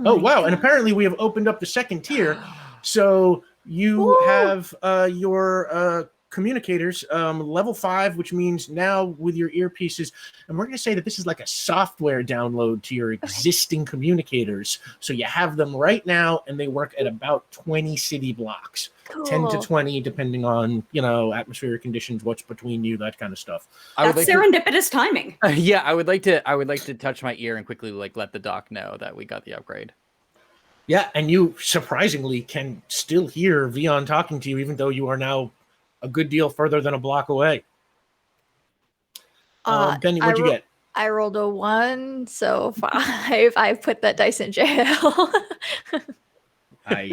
Oh wow! And apparently we have opened up the second tier. So You Woo! have your communicators level 5, which means now with your earpieces, and we're going to say that this is like a software download to your existing communicators. So you have them right now, and they work at about 20 city blocks, Cool. 10 to 20, depending on atmospheric conditions, what's between you, that kind of stuff. That's serendipitous timing. Yeah, I would like to touch my ear and quickly let the doc know that we got the upgrade. Yeah, and you surprisingly can still hear Vian talking to you, even though you are now a good deal further than a block away. Bennie, what'd you get? I rolled a 1, so 5. I put that dice in jail. I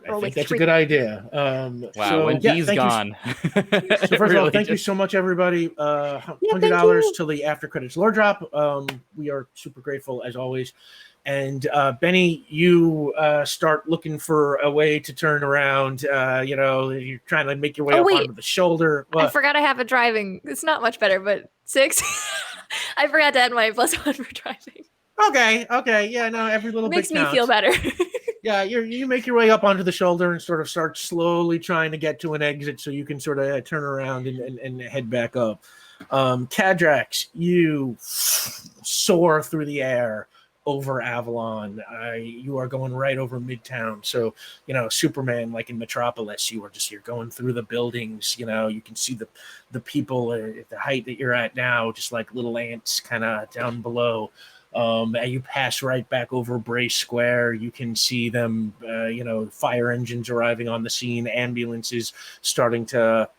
Roll think like that's 3. a good idea. Wow, so, when yeah, D's thank gone. You. So first of all, thank you so much, everybody. $100 till the after credits lore drop. We are super grateful as always. And Bennie, you start looking for a way to turn around. You're trying to make your way up onto the shoulder. I forgot I have a driving. It's not much better, but 6. I forgot to add my +1 for driving. Okay. Yeah, no, every little makes bit me counts. feel better. Yeah, you make your way up onto the shoulder and sort of start slowly trying to get to an exit so you can sort of turn around and head back up. Kadrax, you soar through the air over Avalon. You are going right over Midtown. So, Superman, like in Metropolis, you're going through the buildings. You can see the people at the height that you're at now, just like little ants kind of down below. And you pass right back over Bray Square. You can see them, fire engines arriving on the scene, ambulances starting to,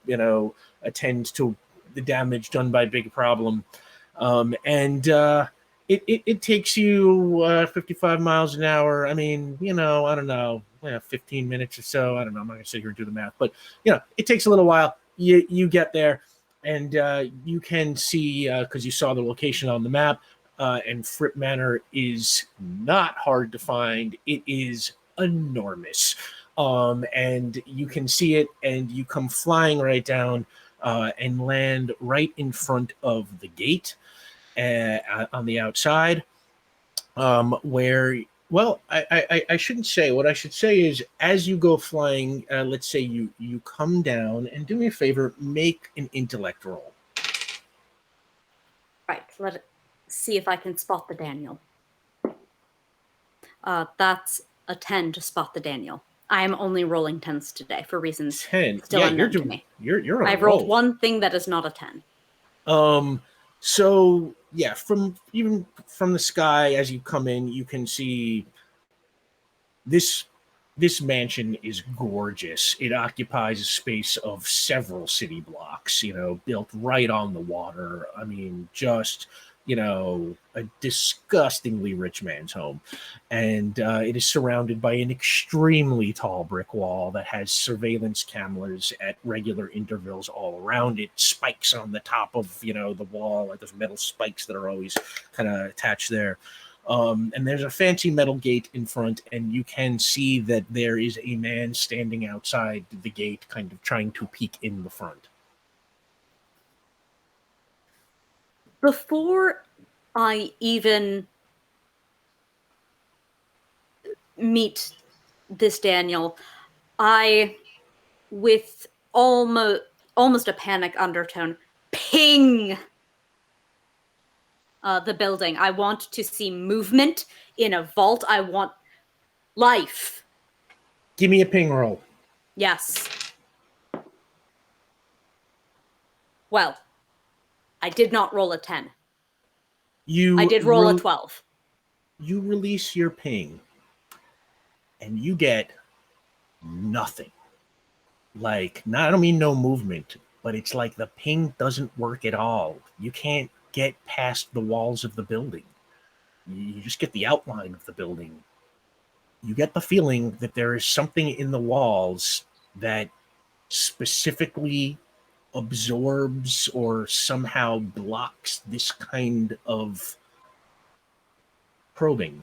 attend to the damage done by Big Problem. It takes you 55 miles an hour. I mean, I don't know, 15 minutes or so. I don't know. I'm not going to sit here and do the math, but, it takes a little while. You get there, and you can see, because you saw the location on the map, and Fripp Manor is not hard to find. It is enormous. And you can see it, and you come flying right down and land right in front of the gate on the outside, where, well, I shouldn't say. What I should say is, as you go flying, let's say you come down, and do me a favor, make an intellect roll. Right, let's see if I can spot the Daniel. That's a 10 to spot the Daniel. I am only rolling 10s today for reasons 10. still Yeah, unknown to me. You're on I've a roll. rolled one thing that is not a 10. So yeah, from the sky as you come in, you can see this mansion is gorgeous. It occupies a space of several city blocks, built right on the water. I mean, just, a disgustingly rich man's home. And it is surrounded by an extremely tall brick wall that has surveillance cameras at regular intervals all around it, spikes on the top of, the wall, like those metal spikes that are always kind of attached there. And there's a fancy metal gate in front, and you can see that there is a man standing outside the gate, kind of trying to peek in the front. Before I even meet this Daniel, I, with almost a panic undertone, ping the building. I want to see movement in a vault. I want life. Give me a ping roll. Yes. Well, I did not roll a 10. I did roll a 12. You release your ping, and you get nothing. Like, I don't mean no movement, but it's like the ping doesn't work at all. You can't get past the walls of the building. You just get the outline of the building. You get the feeling that there is something in the walls that specifically absorbs or somehow blocks this kind of probing.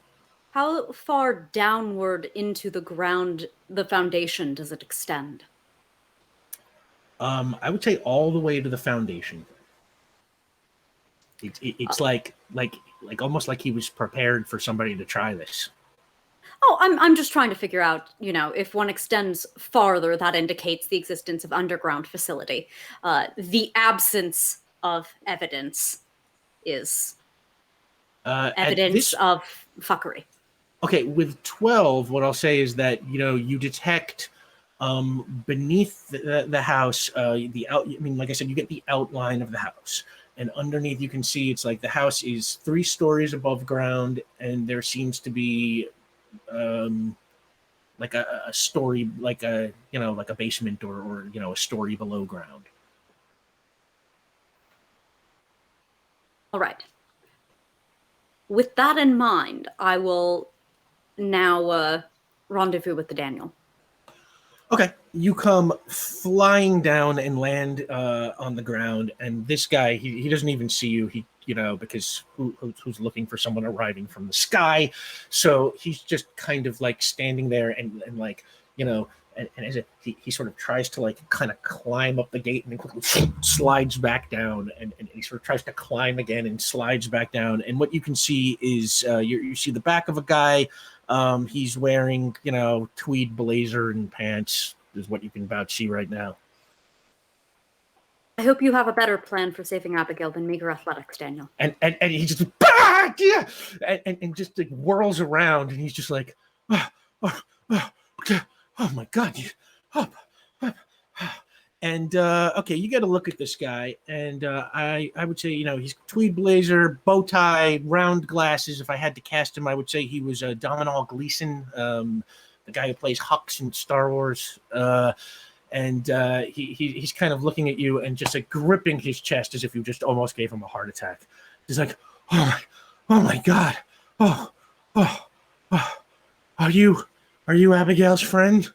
How far downward into the ground, the foundation, does it extend? I would say all the way to the foundation. It's like almost like he was prepared for somebody to try this. Oh, I'm just trying to figure out, if one extends farther, that indicates the existence of underground facility. The absence of evidence is At evidence this of fuckery. Okay, with 12, what I'll say is that you detect beneath the house like I said, you get the outline of the house, and underneath you can see it's like the house is 3 stories above ground, and there seems to be like a story, like a basement or a story below ground. All right. With that in mind, I will now rendezvous with the Daniel. Okay, you come flying down and land on the ground, and this guy, he doesn't even see you. Because who's looking for someone arriving from the sky? So he's just kind of like standing there and like, and as he sort of tries to like kind of climb up the gate and then quickly slides back down, and he sort of tries to climb again and slides back down. And what you can see is you see the back of a guy. He's wearing, tweed blazer and pants is what you can about see right now. I hope you have a better plan for saving Abigail than meager athletics, Daniel. And he just and just like whirls around, and he's just like, oh my god, and okay, you got to look at this guy, and I would say he's tweed blazer, bow tie, round glasses. If I had to cast him, I would say he was Domhnall Gleeson, the guy who plays Hux in Star Wars. And he's kind of looking at you and just like gripping his chest as if you just almost gave him a heart attack. He's like, oh my god, oh, are you Abigail's friend?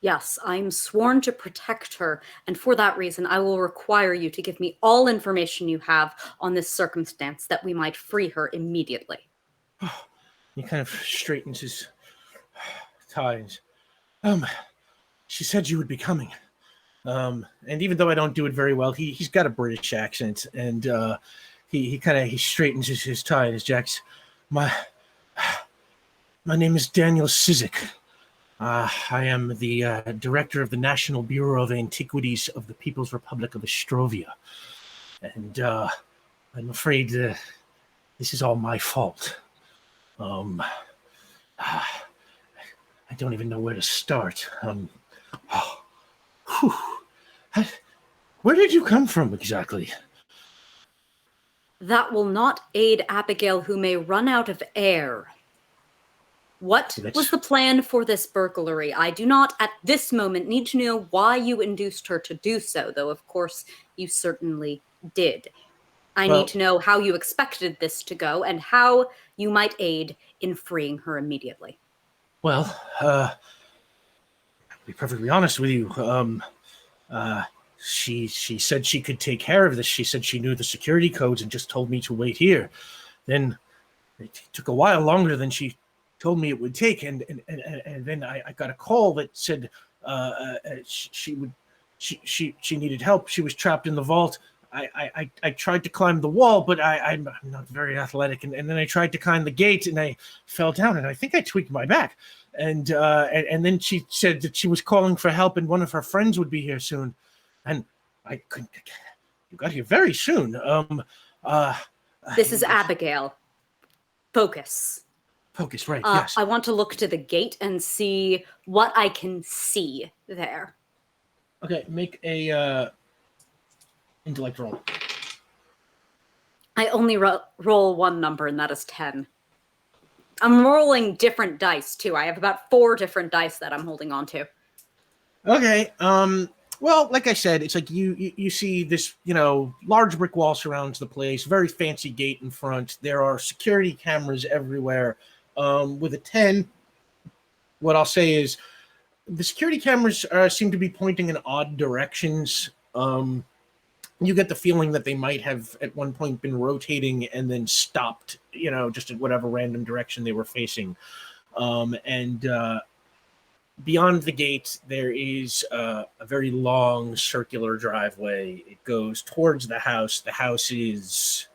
Yes, I'm sworn to protect her, and for that reason, I will require you to give me all information you have on this circumstance that we might free her immediately. He kind of straightens his ties. She said you would be coming. And even though I don't do it very well, he's got a British accent, and he straightens his tie and his jacks. My name is Daniel Sizik. I am the director of the National Bureau of Antiquities of the People's Republic of Ostrovia. And I'm afraid this is all my fault. I don't even know where to start. Where did you come from exactly? That will not aid Abigail, who may run out of air. What was the plan for this burglary? I do not, at this moment, need to know why you induced her to do so, though, of course, you certainly did. I need to know how you expected this to go and how you might aid in freeing her immediately. Well, I'll be perfectly honest with you. She said she could take care of this. She said she knew the security codes and just told me to wait here. Then it took a while longer than she told me it would take, and then I got a call that said she needed help. She was trapped in the vault. I tried to climb the wall, but I'm not very athletic, and then I tried to climb the gate, and I fell down, and I think I tweaked my back. And then she said that she was calling for help, and one of her friends would be here soon. And I couldn't. You got here very soon. This is Abigail. Focus. Focus, right? Yes. I want to look to the gate and see what I can see there. Okay, make a intellect roll. I only roll one number, and that is 10. I'm rolling different dice, too. I have about 4 different dice that I'm holding on to. Okay. Well, like I said, it's like you see this, large brick wall surrounds the place, very fancy gate in front. There are security cameras everywhere. With a 10, what I'll say is the security cameras seem to be pointing in odd directions. You get the feeling that they might have at one point been rotating and then stopped, just at whatever random direction they were facing. And beyond the gate, there is a very long circular driveway. It goes towards the house. The house is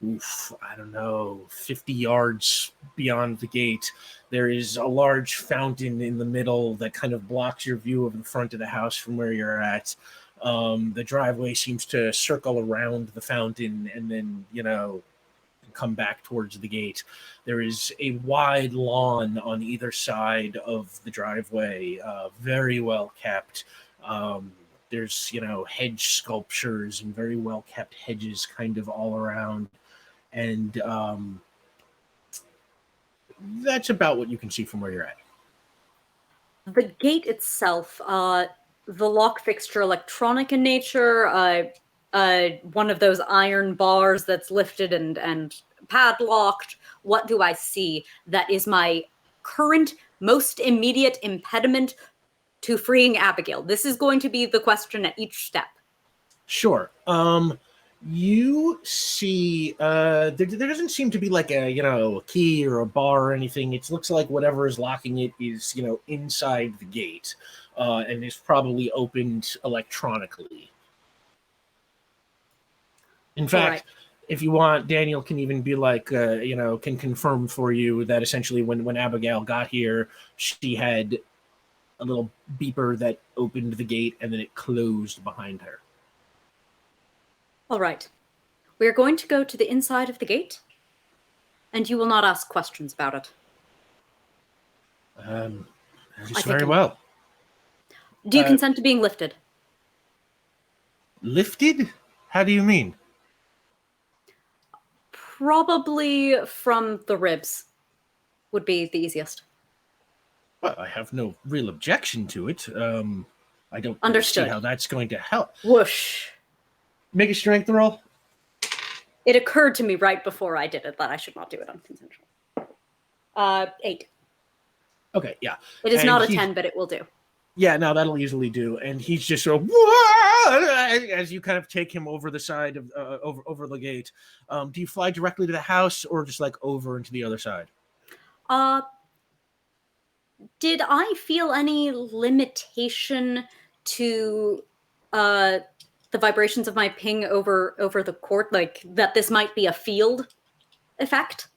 I don't know, 50 yards beyond the gate, there is a large fountain in the middle that kind of blocks your view of the front of the house from where you're at. The driveway seems to circle around the fountain and then, come back towards the gate. There is a wide lawn on either side of the driveway, very well kept. There's, hedge sculptures and very well kept hedges kind of all around. And that's about what you can see from where you're at. The gate itself, the lock fixture, electronic in nature, one of those iron bars that's lifted and padlocked. What do I see that is my current, most immediate impediment to freeing Abigail? This is going to be the question at each step. Sure. You see, there doesn't seem to be like a key or a bar or anything. It looks like whatever is locking it is, inside the gate, and is probably opened electronically. In fact, if you want, Daniel can even be like, can confirm for you that essentially when Abigail got here, she had a little beeper that opened the gate and then it closed behind her. All right. We are going to go to the inside of the gate, and you will not ask questions about it. Just very well. Do you consent to being lifted? Lifted? How do you mean? Probably from the ribs would be the easiest. Well, I have no real objection to it. I don't Understood. see how that's going to help. Whoosh. Make a strength roll. It occurred to me right before I did it that I should not do it unconsensual. 8. Okay, yeah. It is not a 10, but it will do. Yeah, no, that'll easily do. And he's just sort of, "Whoa!" as you kind of take him over the side of over the gate. Do you fly directly to the house or just like over into the other side? Did I feel any limitation to the vibrations of my ping over the court, like that this might be a field effect?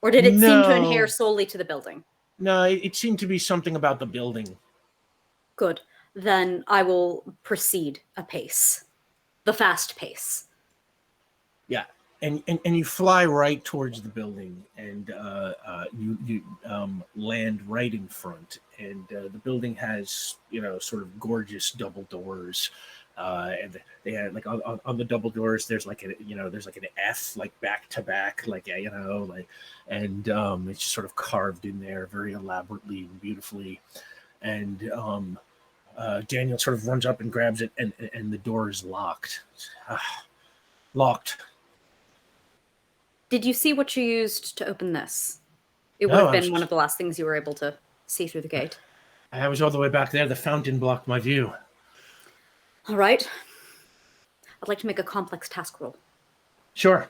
Or did it seem to adhere solely to the building? No, it seemed to be something about the building. Good. Then I will proceed apace. The fast pace. Yeah. And you fly right towards the building, and you land right in front. And the building has, sort of gorgeous double doors. And they had like on the double doors, there's like there's like an F like back to back, and it's just sort of carved in there very elaborately and beautifully. And Daniel sort of runs up and grabs it, and the door is locked. Locked. Did you see what you used to open this? It would have been one of the last things you were able to see through the gate. I was all the way back there. The fountain blocked my view. All right. I'd like to make a complex task roll. Sure.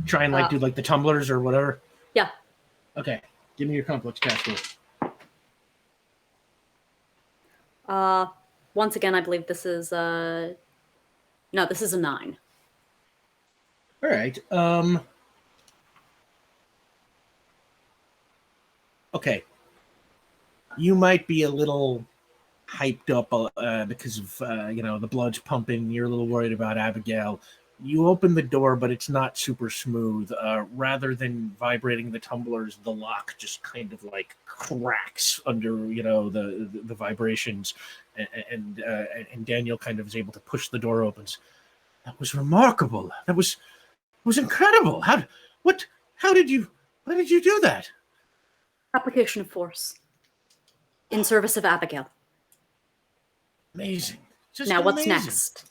Try and do the tumblers or whatever. Yeah. Okay. Give me your complex task roll. Once again, I believe this is this is a 9. All right. Okay. You might be a little hyped up because of the blood's pumping. You're a little worried about Abigail. You open the door, but it's not super smooth. Rather than vibrating the tumblers, the lock just kind of like cracks under the vibrations, and Daniel kind of is able to push the door open. That was remarkable. That was incredible. How did you do that? Application of force in service of Abigail. Amazing. Just now, what's amazing. next?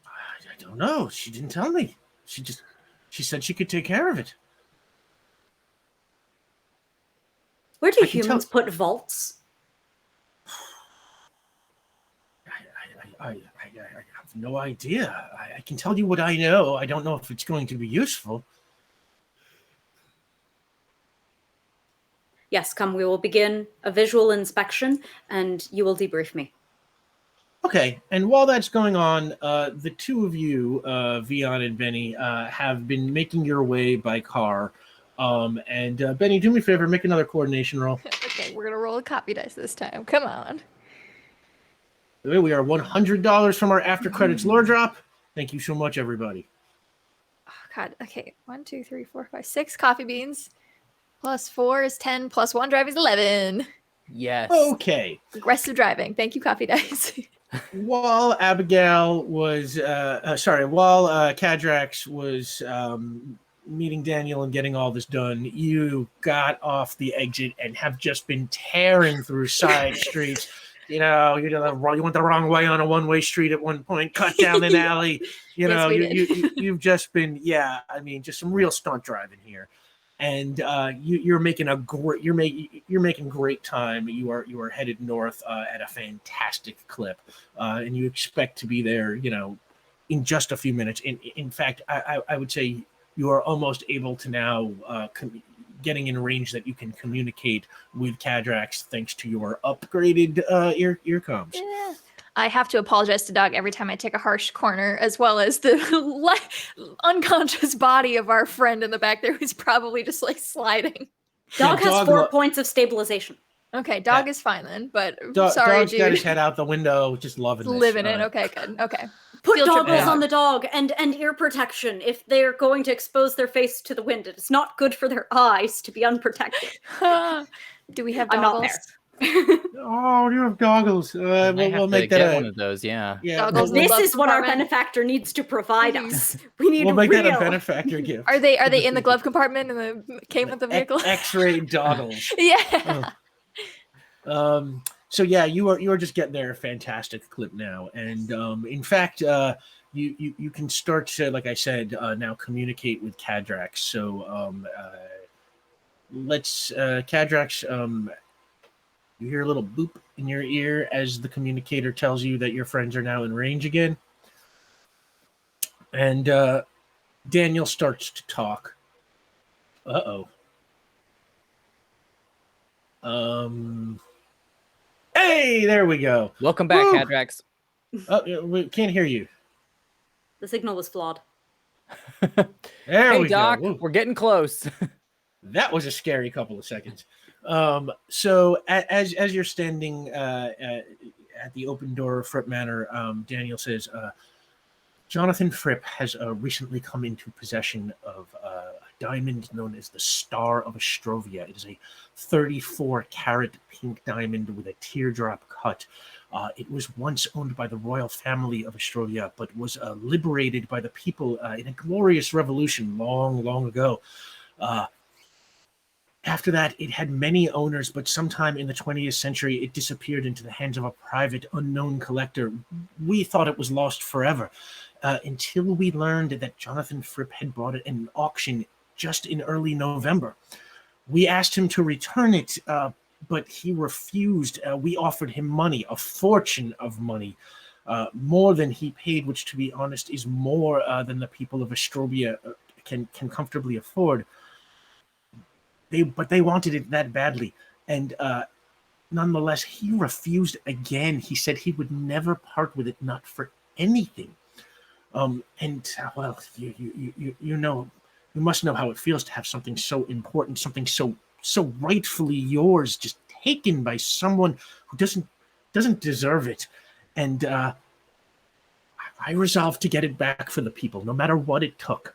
I don't know. She didn't tell me. She said she could take care of it. Where do humans put vaults? I have no idea. I can tell you what I know. I don't know if it's going to be useful. Yes, come. We will begin a visual inspection, and you will debrief me. Okay, and while that's going on, the two of you, Vian and Benny, have been making your way by car. And Benny, do me a favor, make another coordination roll. Okay, we're gonna roll a copy dice this time. Come on. We are $100 from our after credits lore drop. Thank you so much, everybody. Oh God. Okay. 1, 2, 3, 4, 5, 6 coffee beans. Plus 4 is 10. Plus 1 drive is 11. Yes. Okay. Aggressive driving. Thank you, coffee dice. While Abigail was, while Kadrax was meeting Daniel and getting all this done, you got off the exit and have just been tearing through side streets. You know, you went the wrong way on a one-way street at one point, cut down an alley. You Yes, know, we did. you've just been, just some real stunt driving here. And you're making you're making great time. You are headed north at a fantastic clip, and you expect to be there, in just a few minutes. In fact, I would say you are almost able to now getting in range that you can communicate with Kadrax thanks to your upgraded ear comms. Yeah. I have to apologize to Doug every time I take a harsh corner, as well as the unconscious body of our friend in the back there who's probably just like sliding. Dog has 4 points of stabilization. Okay, Dog is fine then, but sorry, Dog's dude. Got his head out the window, just loving this. Living it. Okay, good. Okay. Put Field trip goggles dog. on the dog and ear protection if they're going to expose their face to the wind. It's not good for their eyes to be unprotected. Do we have I'm goggles? not there. Oh, you have goggles. We'll make that one of those. Yeah. Goggles we'll, in the This glove is what our compartment. benefactor needs to provide us. We need we'll make real. that a benefactor gift. Are they in the glove compartment in the came with the vehicle? X-ray goggles. Yeah. So yeah, you are just getting there a fantastic clip now, and in fact, you can start to, like I said, now communicate with Kadrax. So let's Kadrax. You hear a little boop in your ear as the communicator tells you that your friends are now in range again, and Daniel starts to talk. Hey, there we go. Welcome back, Woo! Kadrax. Oh, we can't hear you. The signal was flawed. There Hey, we Doc, go. Woo. we're getting close. That was a scary couple of seconds. So as you're standing at the open door of Fripp Manor, Daniel says, Jonathan Fripp has recently come into possession of a diamond known as the Star of Astrovia. It is a 34-carat pink diamond with a teardrop cut. It was once owned by the royal family of Astrovia, but was liberated by the people in a glorious revolution long, long ago. After that, it had many owners, but sometime in the 20th century, it disappeared into the hands of a private, unknown collector. We thought it was lost forever, until we learned that Jonathan Fripp had bought it in an auction just in early November. We asked him to return it, but he refused. We offered him money, a fortune of money, more than he paid, which, to be honest, is more than the people of Astrovia can comfortably afford. But they wanted it that badly, and nonetheless, he refused again. He said he would never part with it, not for anything. Well, you know, you must know how it feels to have something so important, something so rightfully yours, just taken by someone who doesn't deserve it. And I resolved to get it back for the people, no matter what it took.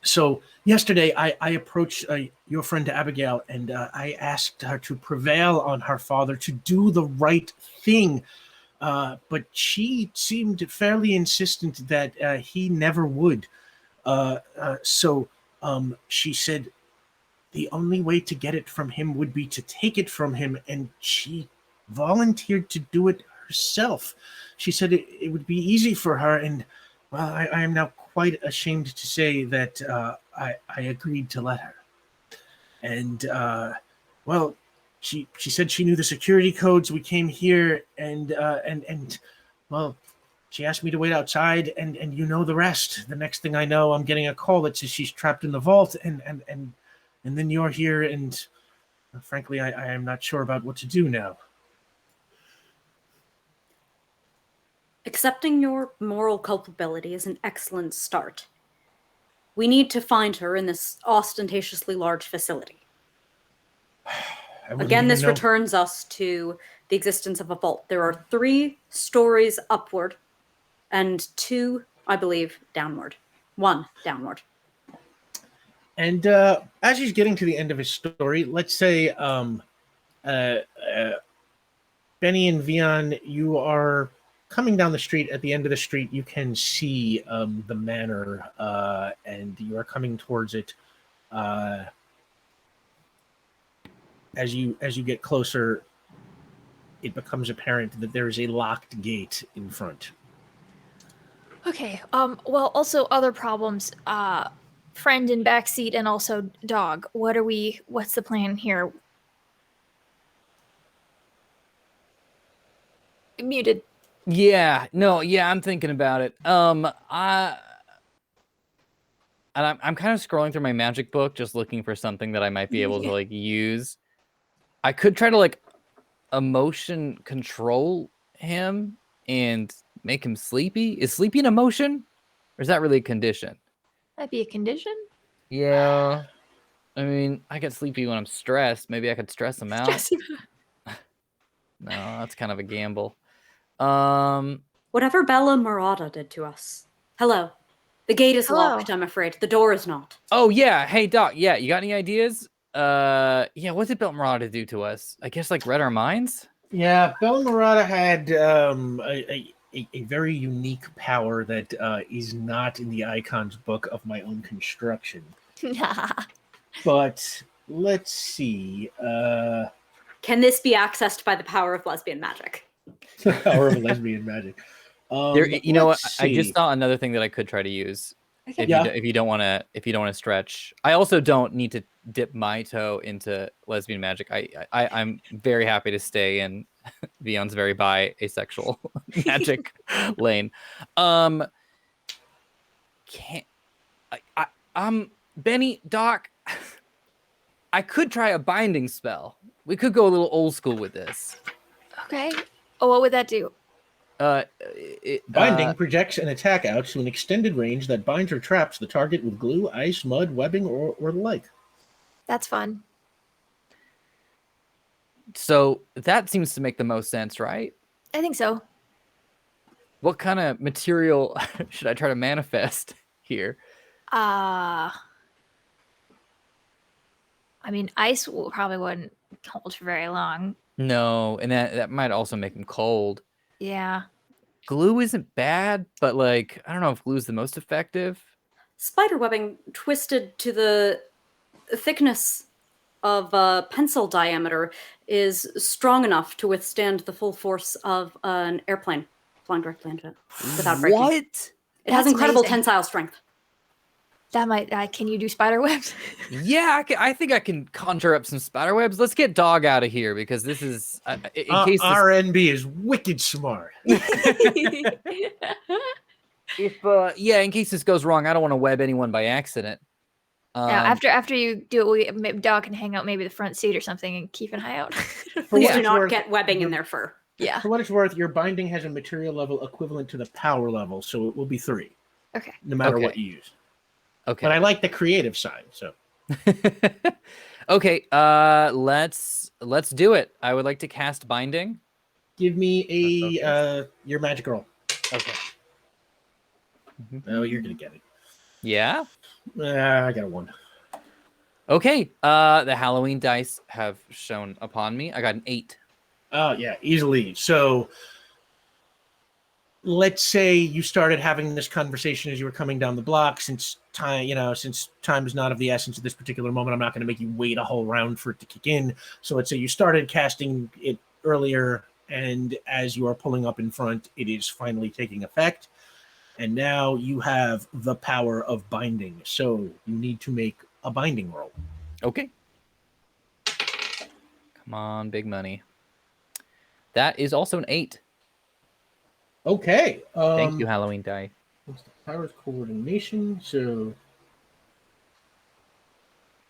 So yesterday, I approached your friend Abigail, and I asked her to prevail on her father to do the right thing. But she seemed fairly insistent that he never would. So she said the only way to get it from him would be to take it from him, and she volunteered to do it herself. She said it would be easy for her, and well, I am now quite ashamed to say that I agreed to let her. And well, she said she knew the security codes. We came here, and well, she asked me to wait outside, and you know the rest. The next thing I know, I'm getting a call that says she's trapped in the vault, and then you're here, and frankly, I am not sure about what to do now. Accepting your moral culpability is an excellent start. We need to find her in this ostentatiously large facility. I wouldn't Again, even this know. returns us to the existence of a vault. There are 3 stories upward and 2, I believe, downward. 1 downward. And as he's getting to the end of his story, let's say Bennie and Vian, you are coming down the street. At the end of the street, you can see the manor, and you are coming towards it. As you get closer, it becomes apparent that there is a locked gate in front. Okay. Well, also other problems. Friend in backseat and also dog. What's the plan here? Muted. Yeah, no, yeah, I'm thinking about it. I'm kind of scrolling through my magic book, just looking for something that I might be able to like use. I could try to like emotion control him and make him sleepy. Is sleepy an emotion, or is that really a condition? That'd be a condition. Yeah, I mean, I get sleepy when I'm stressed. Maybe I could stress him out. No, that's kind of a gamble. Whatever Bella Murata did to us. Hello. The gate is Hello. locked, I'm afraid. The door is not. Oh yeah, hey Doc, yeah, you got any ideas? Yeah, what did Belmorada do to us? I guess like read our minds? Yeah, Bella Murata had a very unique power that is not in the Icons book of my own construction. But let's see. Can this be accessed by the power of lesbian magic? The power of lesbian magic. You know what? let's I just see. saw another thing that I could try to use. Okay. If you don't want to stretch. I also don't need to dip my toe into lesbian magic. I'm very happy to stay in Vian's very asexual magic lane. Bennie, Doc, I could try a binding spell. We could go a little old school with this. Okay. Oh, what would that do? Binding projects an attack out to an extended range that binds or traps the target with glue, ice, mud, webbing, or the like. That's fun. So that seems to make the most sense, right? I think so. What kind of material should I try to manifest here? I mean, ice probably wouldn't hold for very long. No, and that might also make him cold. Yeah. Glue isn't bad, but like I don't know if glue is the most effective. Spiderwebbing twisted to the thickness of a pencil diameter is strong enough to withstand the full force of an airplane flying directly into it without breaking. What? It has That's incredible amazing. tensile strength. That might. Can you do spider webs? Yeah, I think I can conjure up some spider webs. Let's get Dog out of here because this is in case this... RNB is wicked smart. In case this goes wrong, I don't want to web anyone by accident. Now, after you do it, Dog can hang out maybe the front seat or something and keep an eye out. Please what do it's not worth, get webbing in their fur. Yeah. For what it's worth, your binding has a material level equivalent to the power level, so it will be 3, Okay. no matter Okay. what you use. Okay. But I like the creative side, so. Okay, let's do it. I would like to cast binding. Give me your magic roll. Okay. Oh, you're gonna get it. Yeah. I got a 1. Okay. The Halloween dice have shown upon me. I got an 8. Oh yeah, easily. So let's say you started having this conversation as you were coming down the block. Since time is not of the essence at this particular moment, I'm not going to make you wait a whole round for it to kick in. So let's say you started casting it earlier, and as you are pulling up in front, it is finally taking effect. And now you have the power of binding. So you need to make a binding roll. Okay. Come on, big money. That is also an 8. Okay. Thank you, Halloween die. What's the powers coordination? So.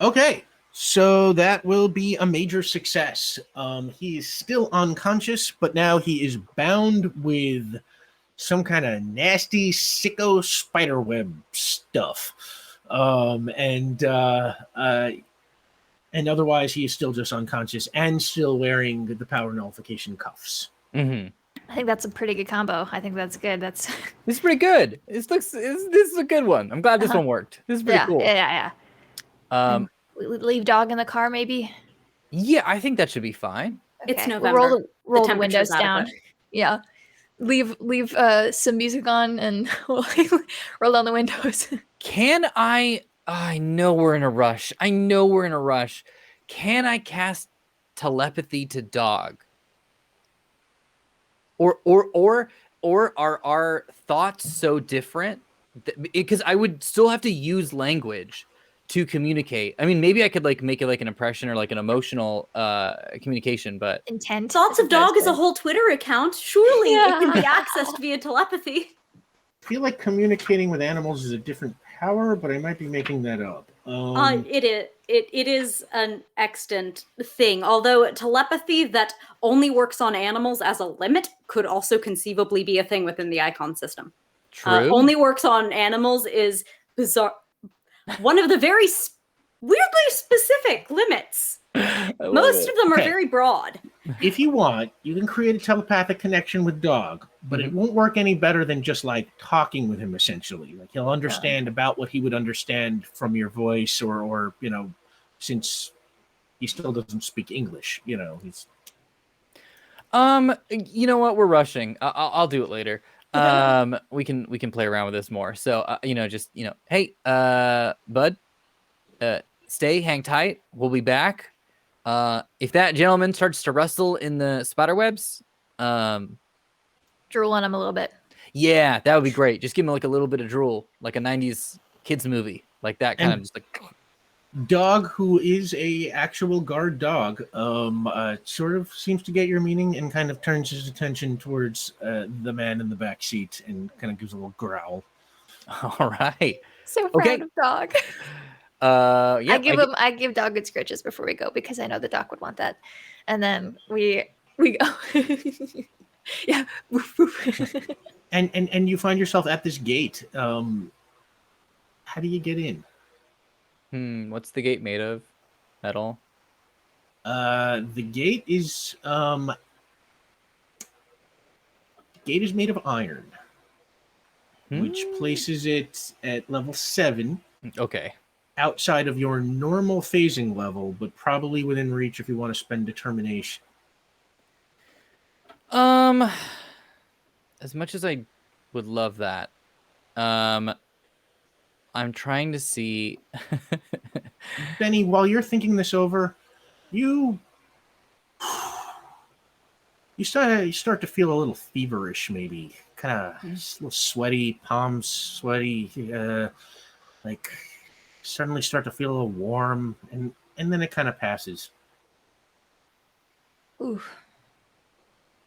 Okay. So that will be a major success. He is still unconscious, but now he is bound with some kind of nasty sicko spiderweb stuff. And otherwise he is still just unconscious and still wearing the power nullification cuffs. Mm-hmm. I think that's a pretty good combo. I think that's good. That's This is pretty good. This is a good one. I'm glad this one worked. This is pretty cool. Yeah. We leave dog in the car, maybe. Yeah, I think that should be fine. It's Okay. November. Roll the temperature's windows down. adequate. Yeah. Leave some music on and roll down the windows. Can I know we're in a rush. Can I cast telepathy to dog? Or are our thoughts so different? Because I would still have to use language to communicate. I mean, maybe I could like make it like an impression or like an emotional communication, but Intent. Thoughts of Dog is a whole Twitter account. Surely it can be Yeah. accessed via telepathy. I feel like communicating with animals is a different power, but I might be making that up. It is an extant thing. Although telepathy that only works on animals as a limit could also conceivably be a thing within the icon system. true. Only works on animals is bizarre. One of the very weirdly specific limits. Most of them are Okay. very broad. If you want, you can create a telepathic connection with dog, but it won't work any better than just like talking with him. Essentially, like he'll understand about what he would understand from your voice, or since he still doesn't speak English, he's. You know what? We're rushing. I'll do it later. We can play around with this more. So hey, bud, hang tight. We'll be back. If that gentleman starts to rustle in the spider webs, Drool on him a little bit. yeah, that would be great. Just give him like a little bit of drool, like a 90s kids movie, like that kind of just like. Dog, who is a actual guard dog, sort of seems to get your meaning and kind of turns his attention towards the man in the back seat and kind of gives a little growl. All right. So Okay. proud of dog. Yeah. I give dog good scritches before we go because I know the doc would want that. And then we go. Yeah. Woof, woof. And you find yourself at this gate. How do you get in? What's the gate made of? Metal. The gate is made of iron, which places it at level 7. Okay. Outside of your normal phasing level, but probably within reach if you want to spend determination. As much as I would love that, I'm trying to see. Bennie, while you're thinking this over, you start to feel a little feverish, maybe kind of a little sweaty, palms sweaty, like suddenly start to feel a little warm, and then it kind of passes. Ooh.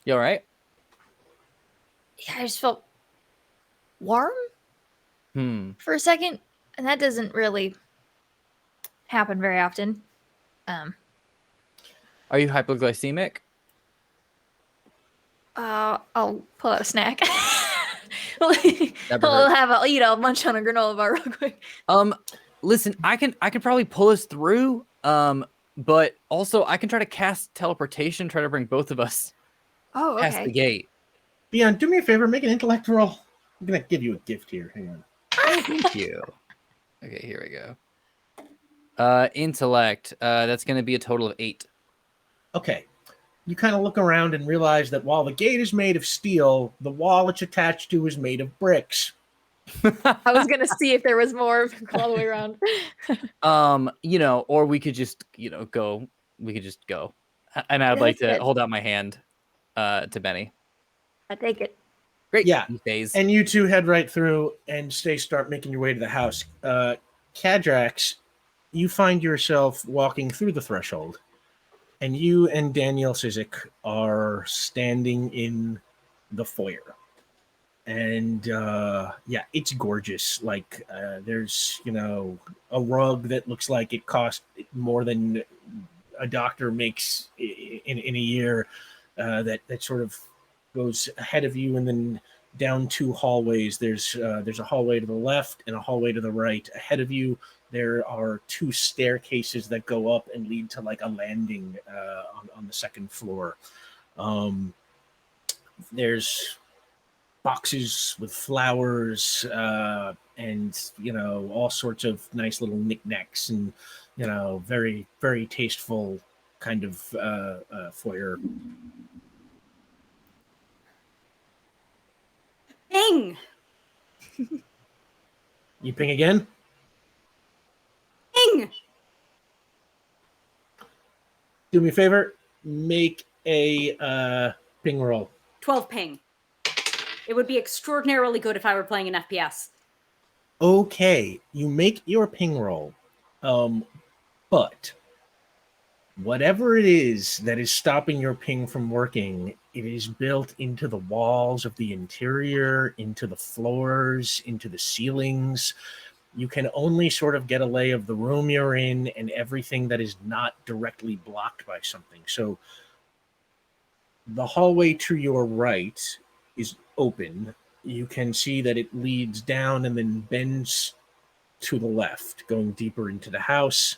You all right? Yeah, I just felt warm for a second, and that doesn't really happen very often. Are you hypoglycemic? I'll pull out a snack. I'll have a munch on a granola bar real quick. Listen, I can probably pull us through. But also I can try to cast teleportation, try to bring both of us past the gate. Vian, do me a favor, make an intellect roll. I'm gonna give you a gift here. Hang on. Thank you. Okay, here we go. Intellect. That's gonna be a total of 8. Okay. You kind of look around and realize that while the gate is made of steel, the wall it's attached to is made of bricks. I was gonna see if there was more all the way around. Or we could just, go. We could just go. And I'd like to hold out my hand to Bennie. I take it. Great. Yeah. Phase. And you two head right through and start making your way to the house. Kadrax, you find yourself walking through the threshold, and you and Daniel Sizik are standing in the foyer. And it's gorgeous. Like there's a rug that looks like it cost more than a doctor makes in a year. That sort of goes ahead of you, and then down 2 hallways. There's a hallway to the left and a hallway to the right. Ahead of you, there are 2 staircases that go up and lead to like a landing on the second floor. There's boxes with flowers and all sorts of nice little knickknacks and very, very tasteful kind of foyer. Ping! You ping again? Ping! Do me a favor, make a ping roll. 12 ping. It would be extraordinarily good if I were playing an FPS. Okay, you make your ping roll, but whatever it is that is stopping your ping from working, it is built into the walls of the interior, into the floors, into the ceilings. You can only sort of get a lay of the room you're in and everything that is not directly blocked by something. So the hallway to your right is open. You can see that it leads down and then bends to the left, going deeper into the house.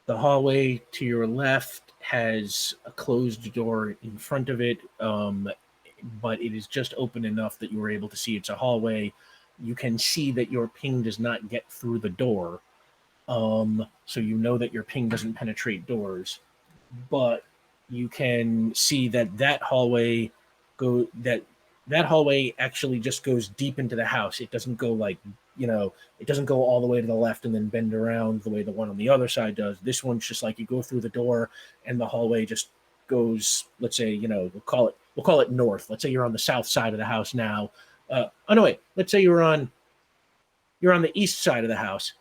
The hallway to your left has a closed door in front of it, but it is just open enough that you were able to see it's a hallway. You can see that your ping does not get through the door, so you know that your ping doesn't penetrate doors. But you can see that hallway actually just goes deep into the house. It doesn't go it doesn't go all the way to the left and then bend around the way the one on the other side does. This one's just like you go through the door and the hallway just goes, let's say, we'll call it north. Let's say you're on the south side of the house now. Let's say you're on the east side of the house.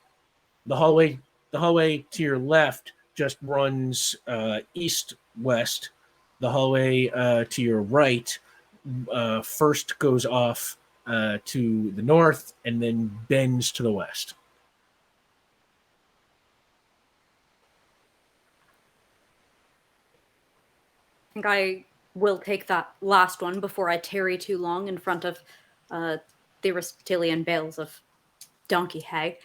The hallway to your left just runs east-west. The hallway to your right first goes off to the north and then bends to the west. I think I will take that last one before I tarry too long in front of the Aristotelian bales of donkey hay.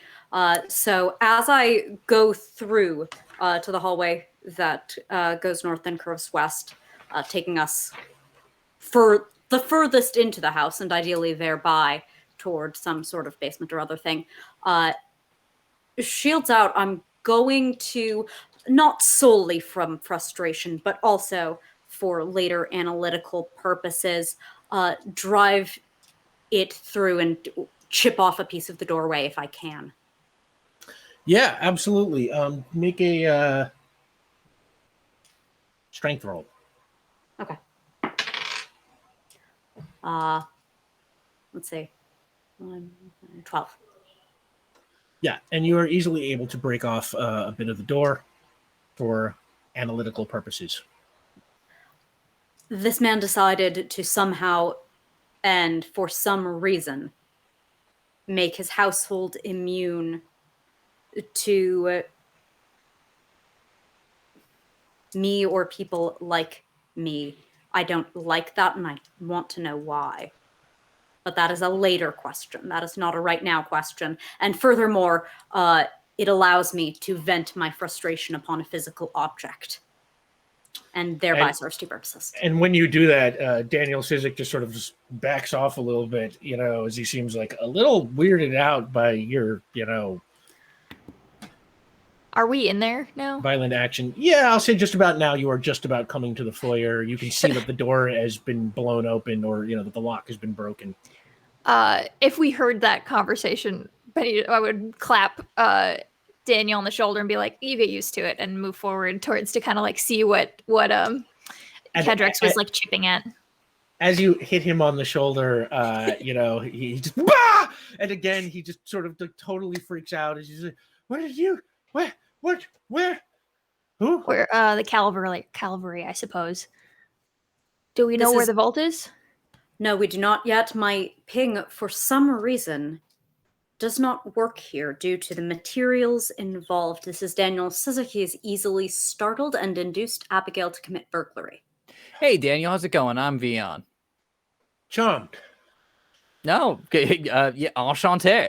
So as I go through to the hallway that goes north and curves west, taking us for the furthest into the house and ideally thereby toward some sort of basement or other thing, shields out, I'm going to, not solely from frustration, but also for later analytical purposes, drive it through and chip off a piece of the doorway if I can. Yeah, absolutely. Make a strength roll. Okay. Let's see. 12. Yeah, and you are easily able to break off a bit of the door for analytical purposes. This man decided to somehow, and for some reason, make his household immune to me or people like me. I don't like that, and I want to know why. But that is a later question. That is not a right now question. And furthermore, it allows me to vent my frustration upon a physical object, and thereby serves two purposes. And when you do that, Daniel Sizik just sort of just backs off a little bit, as he seems like a little weirded out by your, Are we in there now? violent action. Yeah, I'll say just about now you are just about coming to the foyer. You can see that the door has been blown open or, that the lock has been broken. If we heard that conversation, Benny, I would clap Daniel on the shoulder and be like, you get used to it, and move forward towards to kind of like see what Kadrax was like chipping at. As you hit him on the shoulder, he just, bah! And again, he just sort of totally freaks out. He's like, what did you, where, who? Where the cavalry, I suppose. Do we know where the vault is? No, we do not yet. My ping, for some reason, does not work here due to the materials involved. This is Daniel Sizik. He is easily startled and induced Abigail to commit burglary. Hey, Daniel, how's it going? I'm Vian. Charmed. No, yeah, enchanté.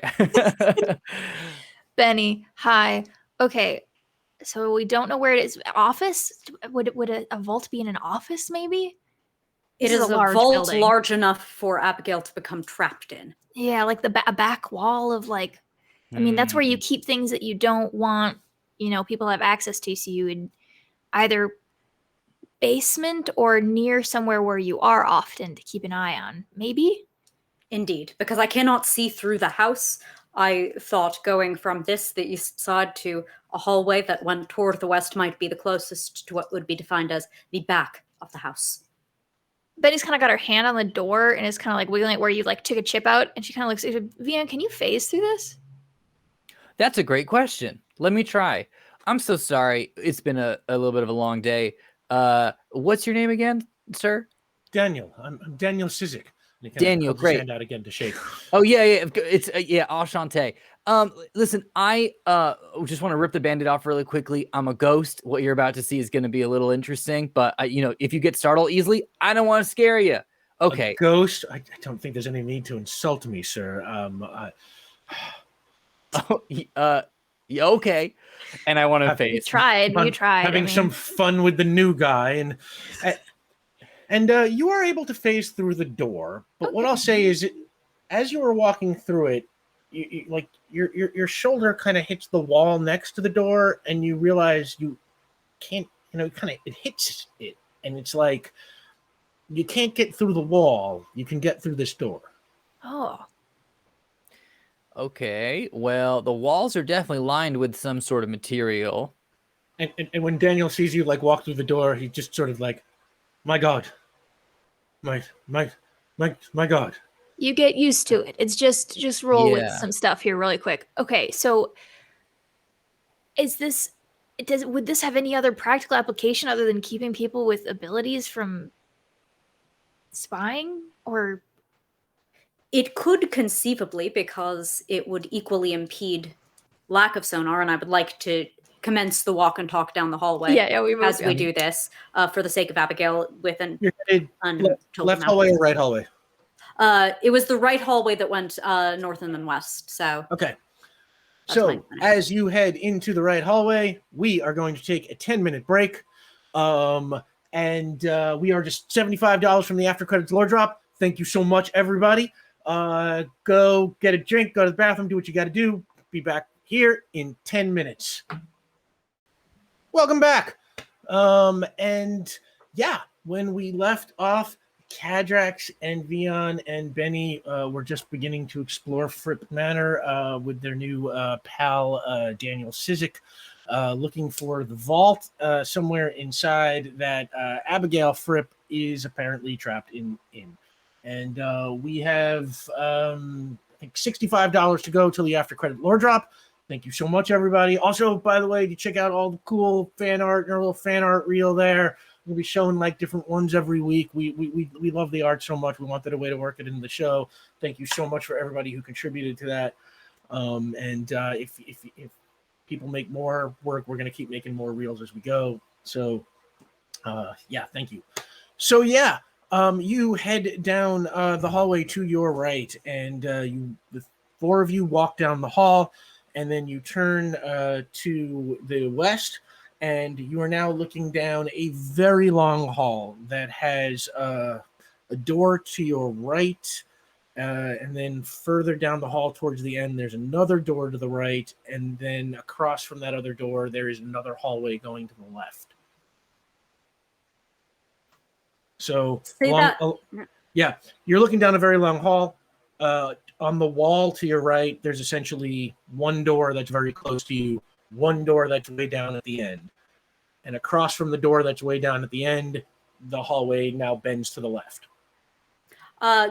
Bennie, hi. Okay, so we don't know where it is. Office? Would a vault be in an office? Maybe. It This is a large vault building. large enough for Abigail to become trapped in. Yeah, like a back wall of like. I mean, that's where you keep things that you don't want. People have access to. So you would either basement or near somewhere where you are often to keep an eye on. Maybe. Indeed, because I cannot see through the house. I thought going from the east side to a hallway that went toward the west might be the closest to what would be defined as the back of the house. Benny's kind of got her hand on the door and is kind of like wiggling it where you like took a chip out, and she kind of looks at you. Vian, can you phase through this? That's a great question. Let me try. I'm so sorry. It's been a little bit of a long day. What's your name again, sir? Daniel. I'm Daniel Sizik. Daniel, His great. hand out again to shake. Oh yeah. It's enchanté. Listen, I just want to rip the Band-Aid off really quickly. I'm a ghost. What you're about to see is going to be a little interesting, but if you get startled easily, I don't want to scare you. Okay. A ghost? I don't think there's any need to insult me, sir. Yeah, okay. And I want to face. You tried. Having some fun with the new guy, and you are able to phase through the door. But what I'll say is, as you were walking through it, you like your shoulder kind of hits the wall next to the door, and you realize you can't. It hits it, and it's like you can't get through the wall. You can get through this door. Oh. Okay, well, the walls are definitely lined with some sort of material. And when Daniel sees you like walk through the door, he just sort of like, my God, my God. You get used to it. It's just roll with some stuff here really quick. Okay, so would this have any other practical application other than keeping people with abilities from spying? Or it could conceivably, because it would equally impede lack of sonar, and I would like to commence the walk and talk down the hallway we do this for the sake of Abigail with an left hallway or right hallway? It was the right hallway that went north and then west. So okay. So as you head into the right hallway, we are going to take a 10-minute break. And we are just $75 from the after credits lore drop. Thank you so much, everybody. Go get a drink, go to the bathroom, do what you got to do. Be back here in 10 minutes. Welcome back. And yeah, when we left off, Kadrax and Vian and Bennie were just beginning to explore Fripp Manor with their new pal, Daniel Sizik, looking for the vault somewhere inside that Abigail Fripp is apparently trapped in. And we have, I think, $65 to go till the after credit lore drop. Thank you so much, everybody. Also, by the way, to check out all the cool fan art and our little fan art reel there. We'll be showing like different ones every week. We love the art so much. We wanted a way to work it into the show. Thank you so much for everybody who contributed to that. If people make more work, we're going to keep making more reels as we go. So, yeah, thank you. So, yeah. You head down the hallway to your right, and the four of you walk down the hall, and then you turn to the west, and you are now looking down a very long hall that has a door to your right, and then further down the hall towards the end, there's another door to the right, and then across from that other door, there is another hallway going to the left. So, yeah, you're looking down a very long hall. On the wall to your right, there's essentially one door that's very close to you, one door that's way down at the end. And across from the door that's way down at the end, the hallway now bends to the left.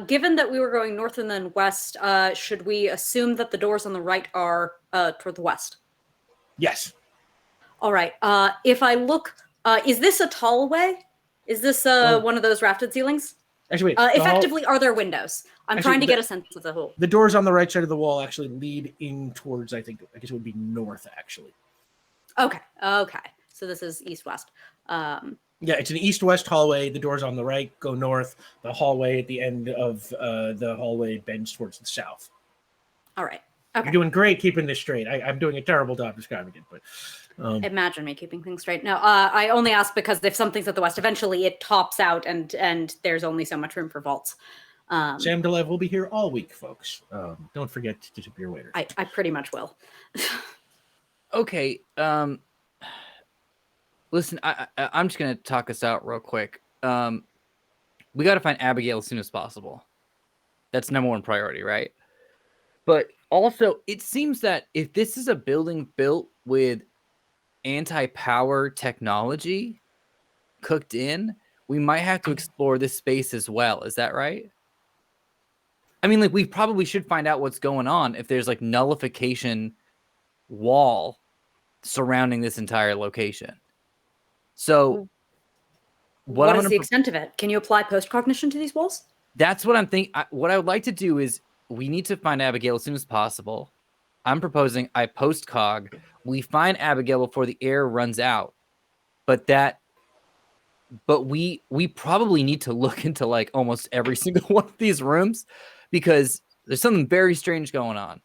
Given that we were going north and then west, should we assume that the doors on the right are toward the west? Yes. All right. If I look, is this a tallway? Is this one of those rafted ceilings? Actually, wait. Effectively, are there windows? I'm trying to get a sense of the whole. The doors on the right side of the wall actually lead in towards, I guess it would be north, actually. Okay. So this is east-west. Yeah, it's an east-west hallway. The door's on the right. Go north. The hallway at the end of the hallway bends towards the south. All right. Okay. You're doing great keeping this straight. I'm doing a terrible job describing it, but imagine me keeping things straight. No, I only ask because if something's at the west, eventually it tops out, and there's only so much room for vaults. Sam DeLev will be here all week, folks. Don't forget to tip your waiters. I pretty much will. Okay. Listen, I'm just gonna talk us out real quick. We got to find Abigail as soon as possible. That's number one priority, right? But also, it seems that if this is a building built with anti-power technology cooked in, we might have to explore this space as well. Is that right? I mean, like, we probably should find out what's going on if there's like nullification wall surrounding this entire location. So what is the extent of it? Can you apply post-cognition to these walls? That's what I'm thinking. What I would like to do is we need to find Abigail as soon as possible. I'm proposing I post-cog. We find Abigail before the air runs out. But we probably need to look into like almost every single one of these rooms because there's something very strange going on.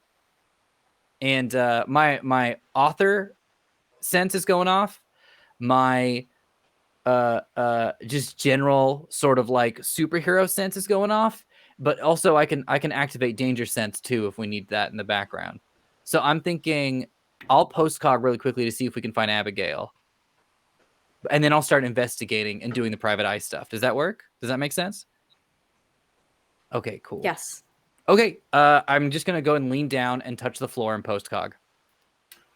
And my author sense is going off. My just general sort of like superhero sense is going off, but also I can activate danger sense too if we need that in the background. So I'm thinking I'll post-cog really quickly to see if we can find Abigail. And then I'll start investigating and doing the private eye stuff. Does that work? Does that make sense? Okay, cool. Yes. Okay, I'm just going to go and lean down and touch the floor and post-cog.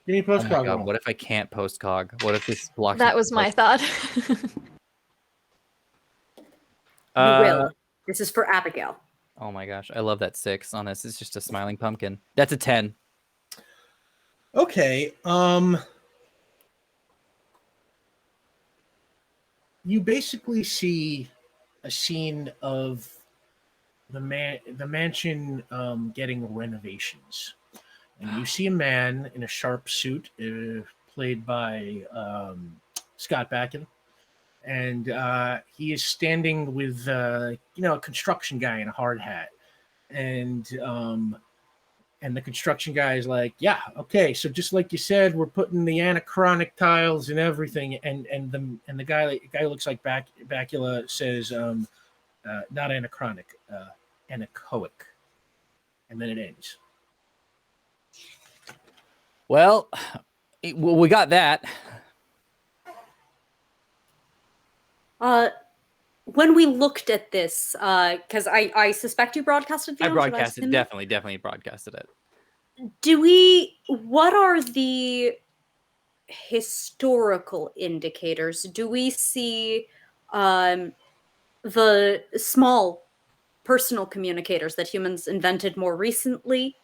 You need post-cog. Oh what if I can't post-cog? What if this blocks? That was my thought. You will. This is for Abigail. Oh my gosh, I love that 6 on this. It's just a smiling pumpkin. That's a 10. Okay. You basically see a scene of the mansion getting renovations. And you see a man in a sharp suit, played by Scott Bakula, and he is standing with a construction guy in a hard hat, and the construction guy is like, "Yeah, okay, so just like you said, we're putting the anachronic tiles and everything," and the guy looks like Bakula says, "Not anachronic, anechoic," and then it ends. Well, we got that. When we looked at this, because I suspect you broadcasted Vian. I broadcasted, definitely broadcasted it. What are the historical indicators? Do we see the small personal communicators that humans invented more recently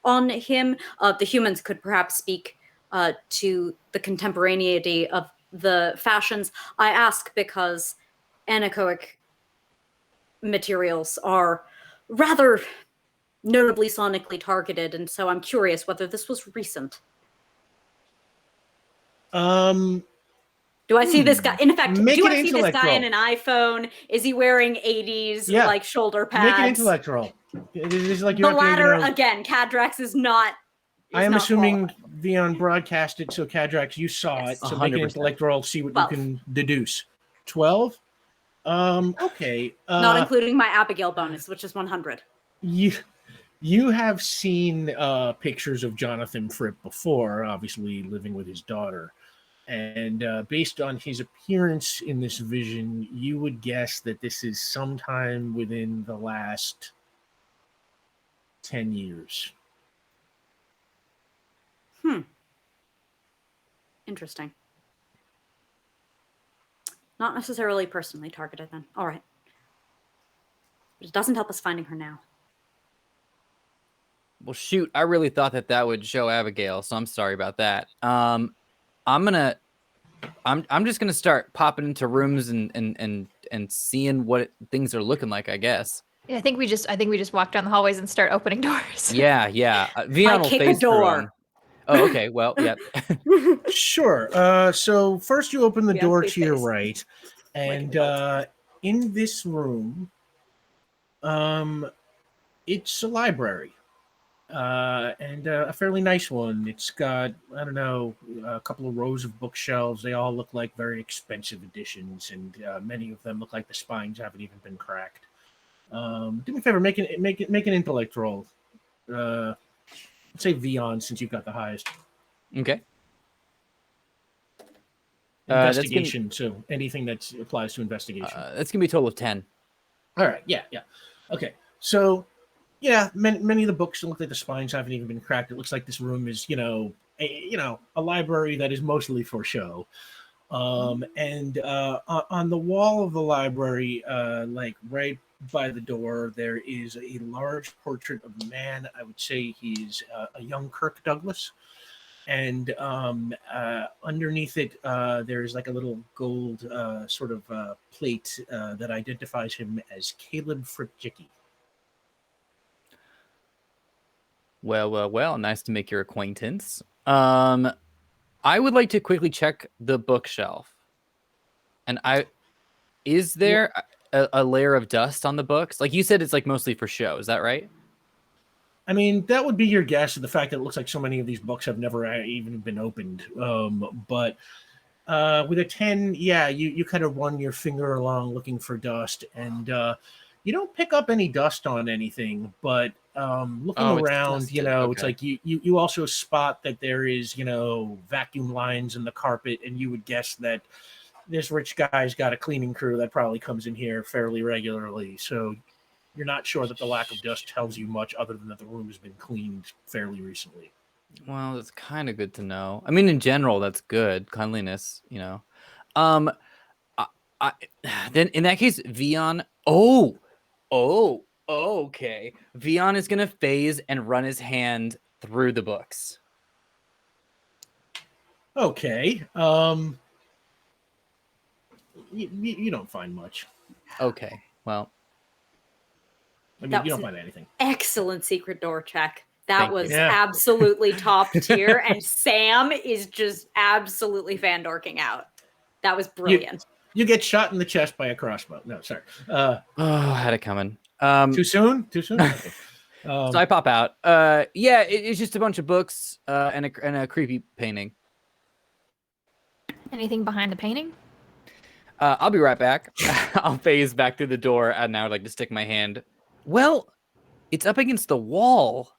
on him? The humans could perhaps speak to the contemporaneity of the fashions. I ask because anechoic materials are rather notably sonically targeted, and so I'm curious whether this was recent. Do I see this guy? In fact, do I see this guy in an iPhone? Is he wearing 80s like shoulder pads? Make an intellect roll. It is like you the latter again. Kadrax is not. I am assuming Vian broadcast it, so Kadrax, you saw it. So 100%. Make an intellect roll, see what 12. You can deduce. 12. Okay. Not including my Abigail bonus, which is 100. You have seen pictures of Jonathan Fripp before, obviously living with his daughter. And based on his appearance in this vision, you would guess that this is sometime within the last 10 years. Interesting. Not necessarily personally targeted then. All right. But it doesn't help us finding her now. Well, shoot, I really thought that would show Abigail, so I'm sorry about that. I'm just gonna start popping into rooms and seeing what things are looking like, I guess. Yeah, I think we just walk down the hallways and start opening doors. Yeah. Vian will kick face a door. Oh, okay. Well, yeah. Sure. So first you open the door to your right, And in this room, it's a library. And a fairly nice one. It's got, I don't know, a couple of rows of bookshelves. They all look like very expensive editions, and many of them look like the spines haven't even been cracked. Do me a favor, make an intellect roll. Let's say Vian, since you've got the highest. Okay. Investigation, so anything that applies to investigation. That's gonna be a total of 10. All right, yeah. Okay, so yeah, many of the books look like the spines haven't even been cracked. It looks like this room is, a library that is mostly for show. And on the wall of the library, like right by the door, there is a large portrait of a man. I would say he's a young Kirk Douglas. And underneath it, there's like a little gold sort of plate that identifies him as Caleb Fripp. Well, nice to make your acquaintance. I would like to quickly check the bookshelf. And is there a layer of dust on the books? Like you said, it's like mostly for show. Is that right? I mean, that would be your guess of the fact that it looks like so many of these books have never even been opened. But with a 10, yeah, you kind of run your finger along looking for dust, and you don't pick up any dust on anything. But looking around, it's it's like you also spot that there is, vacuum lines in the carpet, and you would guess that this rich guy's got a cleaning crew that probably comes in here fairly regularly. So you're not sure that the lack of dust tells you much other than that the room has been cleaned fairly recently. Well, that's kind of good to know. I mean, in general, that's good. Cleanliness, then in that case, Vian. Okay. Vian is gonna phase and run his hand through the books. Okay. You don't find much. Okay. Well, I mean, That you was don't find anything. Excellent secret door check. That Thank was you. Yeah. absolutely top tier, and Sam is just absolutely fandorking out. That was brilliant. You get shot in the chest by a crossbow. No, sorry. I had it coming. Too soon? Okay. So I pop out. Yeah, it's just a bunch of books and a creepy painting. Anything behind the painting? I'll be right back. I'll phase back through the door, and now I'd like to stick my hand. Well, it's up against the wall.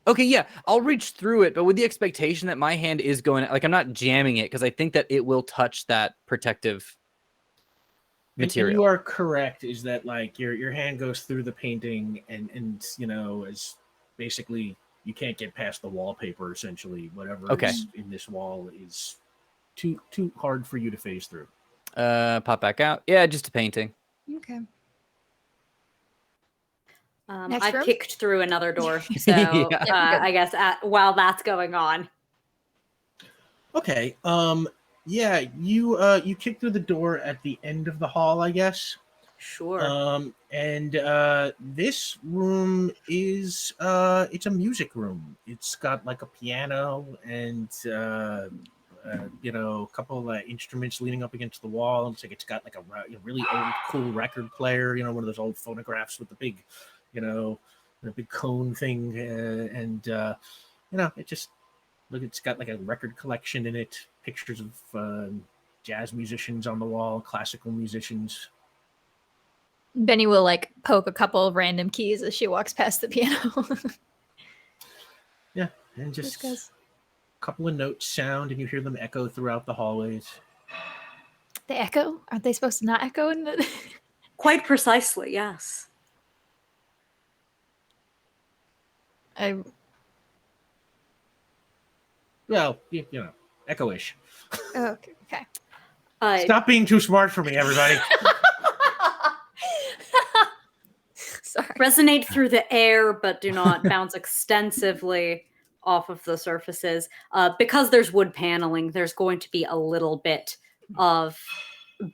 Okay, yeah, I'll reach through it, but with the expectation that my hand is going, like I'm not jamming it because I think that it will touch that protective material. And you are correct, is that like your hand goes through the painting and as basically you can't get past the wallpaper, essentially. Whatever is in this wall is too hard for you to phase through. Pop back out. Yeah, just a painting. Okay. I room? kicked through another door, so Yeah. I guess while that's going on. Okay. Yeah, you kick through the door at the end of the hall, I guess. Sure. And this room is it's a music room. It's got like a piano and a couple of instruments leaning up against the wall. Looks like it's got like a really old cool record player, one of those old phonographs with the big, the big cone thing, and it just it's got like a record collection in it, pictures of jazz musicians on the wall, classical musicians. Bennie will poke a couple of random keys as she walks past the piano. Yeah, and just a couple of notes sound, and you hear them echo throughout the hallways. They echo? Aren't they supposed to not echo in the... Quite precisely, yes. Well, echo-ish. Oh, okay. Stop being too smart for me, everybody. Sorry. Resonate through the air, but do not bounce extensively off of the surfaces. Because there's wood paneling, there's going to be a little bit of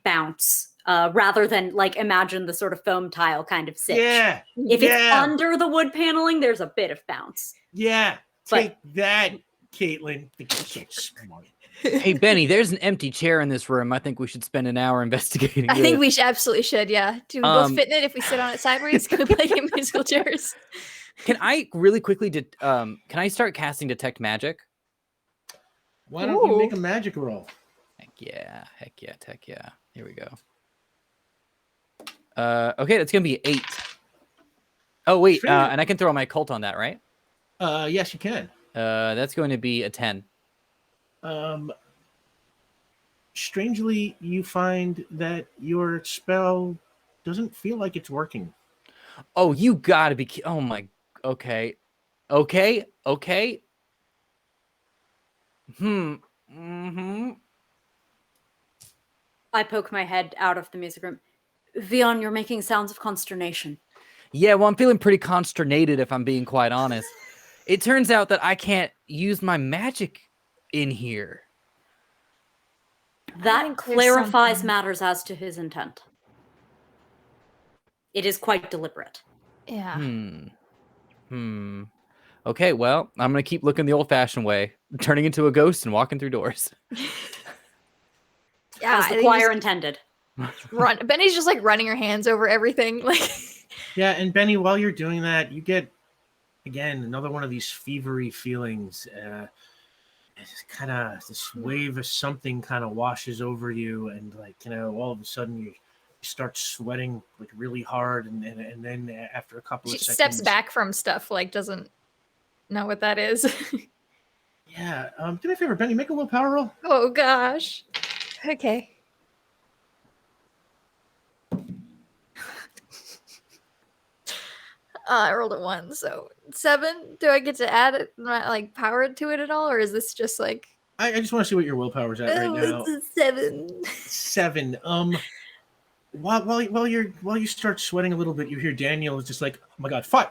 bounce. Rather than imagine the sort of foam tile kind of sitch. Yeah. If it's under the wood paneling, there's a bit of bounce. Yeah. Take that, Caitlin. Think you're so smart. Hey, Benny, there's an empty chair in this room. I think we should spend an hour investigating I think this. we absolutely should, yeah. Do we both fit in it if we sit on it sideways? Can we play game musical chairs? Can I really quickly can I start casting Detect Magic? Why don't you make a magic roll? Heck yeah. Here we go. Okay, that's gonna be 8. Oh wait, and I can throw my cult on that, right? Yes, you can. That's going to be a 10. Strangely, you find that your spell doesn't feel like it's working. Oh, you gotta be. Oh my. Okay. Mm-hmm. I poke my head out of the music room. Vian, you're making sounds of consternation. Yeah, well, I'm feeling pretty consternated, if I'm being quite honest. It turns out that I can't use my magic in here. That clarifies matters as to his intent. It is quite deliberate. Yeah. Okay, well, I'm going to keep looking the old-fashioned way, turning into a ghost and walking through doors. Yeah, as the choir intended. Benny's just like running her hands over everything. Like, yeah, and Benny, while you're doing that, you get again another one of these fevery feelings. It's kind of this wave of something kind of washes over you, and like all of a sudden you start sweating like really hard, and then after a couple of seconds, steps back from stuff, like doesn't know what that is. Yeah. Do me a favor, Benny. Make a willpower roll. Oh gosh. Okay. I rolled a 1, so 7. Do I get to add like power to it at all, or is this just like? I just want to see what your willpower's at right now. It's a 7. 7. While you start sweating a little bit, you hear Daniel is just like, "Oh my God, fire!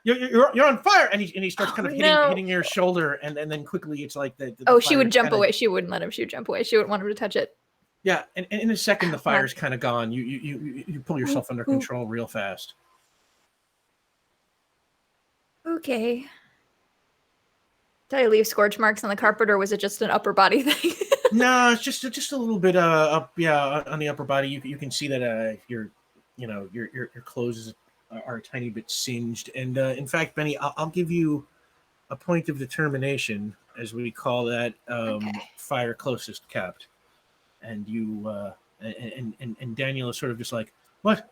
You're on fire!" And he starts kind of hitting your shoulder, and then quickly it's like the she would jump away. She wouldn't let him. She would jump away. She wouldn't want him to touch it. Yeah, and in a second the fire's kind of gone. You pull yourself under control real fast. Okay. Did I leave scorch marks on the carpet, or was it just an upper body thing? No, it's just a little bit up, on the upper body. You can see that your clothes are a tiny bit singed, and in fact, Benny, I'll give you a point of determination, as we call that, fire closest kept, and you and Daniel is sort of just like, what?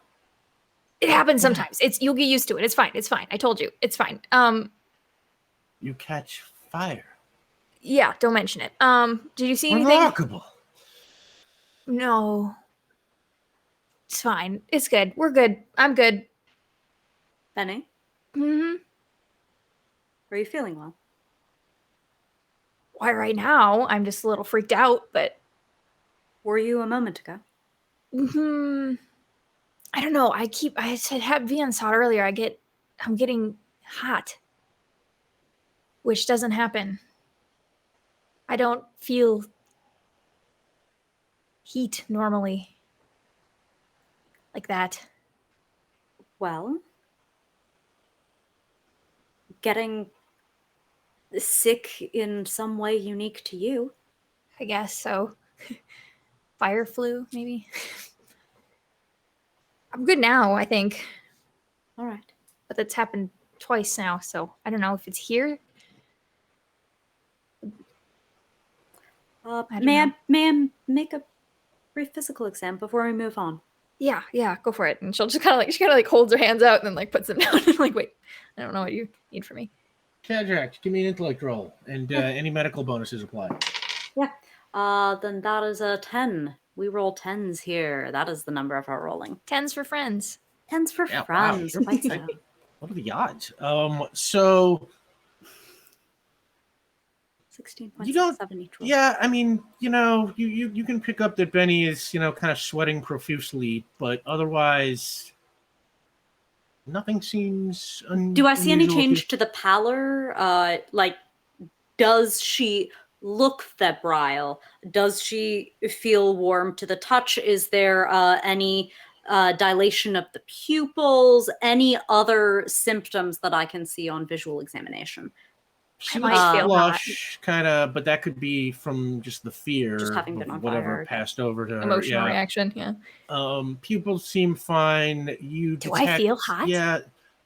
It happens sometimes. You'll get used to it. It's fine. I told you, it's fine. You catch fire. Yeah, don't mention it. Did you see anything? Remarkable. No. It's fine. It's good. We're good. I'm good. Benny? Mm-hmm. Are you feeling well? Why right now? I'm just a little freaked out, but... Were you a moment ago? I don't know. I had Vian saw it earlier. I'm getting hot. Which doesn't happen. I don't feel heat normally. Like that. Well, getting sick in some way unique to you. I guess so. Fire flu, maybe. I'm good now, I think. All right. But that's happened twice now, so I don't know if it's here. May I make a brief physical exam before we move on? Yeah, go for it. And she'll just kind of like holds her hands out and then like puts them down and like, wait, I don't know what you need from me. Kadrax, give me an intellect roll, and any medical bonuses apply. Yeah. Then that is a 10. We roll 10s here. That is the number of our rolling. 10s for friends. 10s for friends. Wow. Right so. What are the odds? So 16 you don't. 7 each roll. Yeah, I mean, you can pick up that Benny is, kind of sweating profusely, but otherwise, nothing seems. Do I see any change to the pallor? Does she look febrile? Does she feel warm to the touch? Is there any dilation of the pupils? Any other symptoms that I can see on visual examination? She might looks feel flush, kind of, but that could be from just the fear Just having been on of whatever fire, passed over to her. Emotional Yeah. reaction. Yeah. Pupils seem fine. You Do detect, I feel hot? Yeah,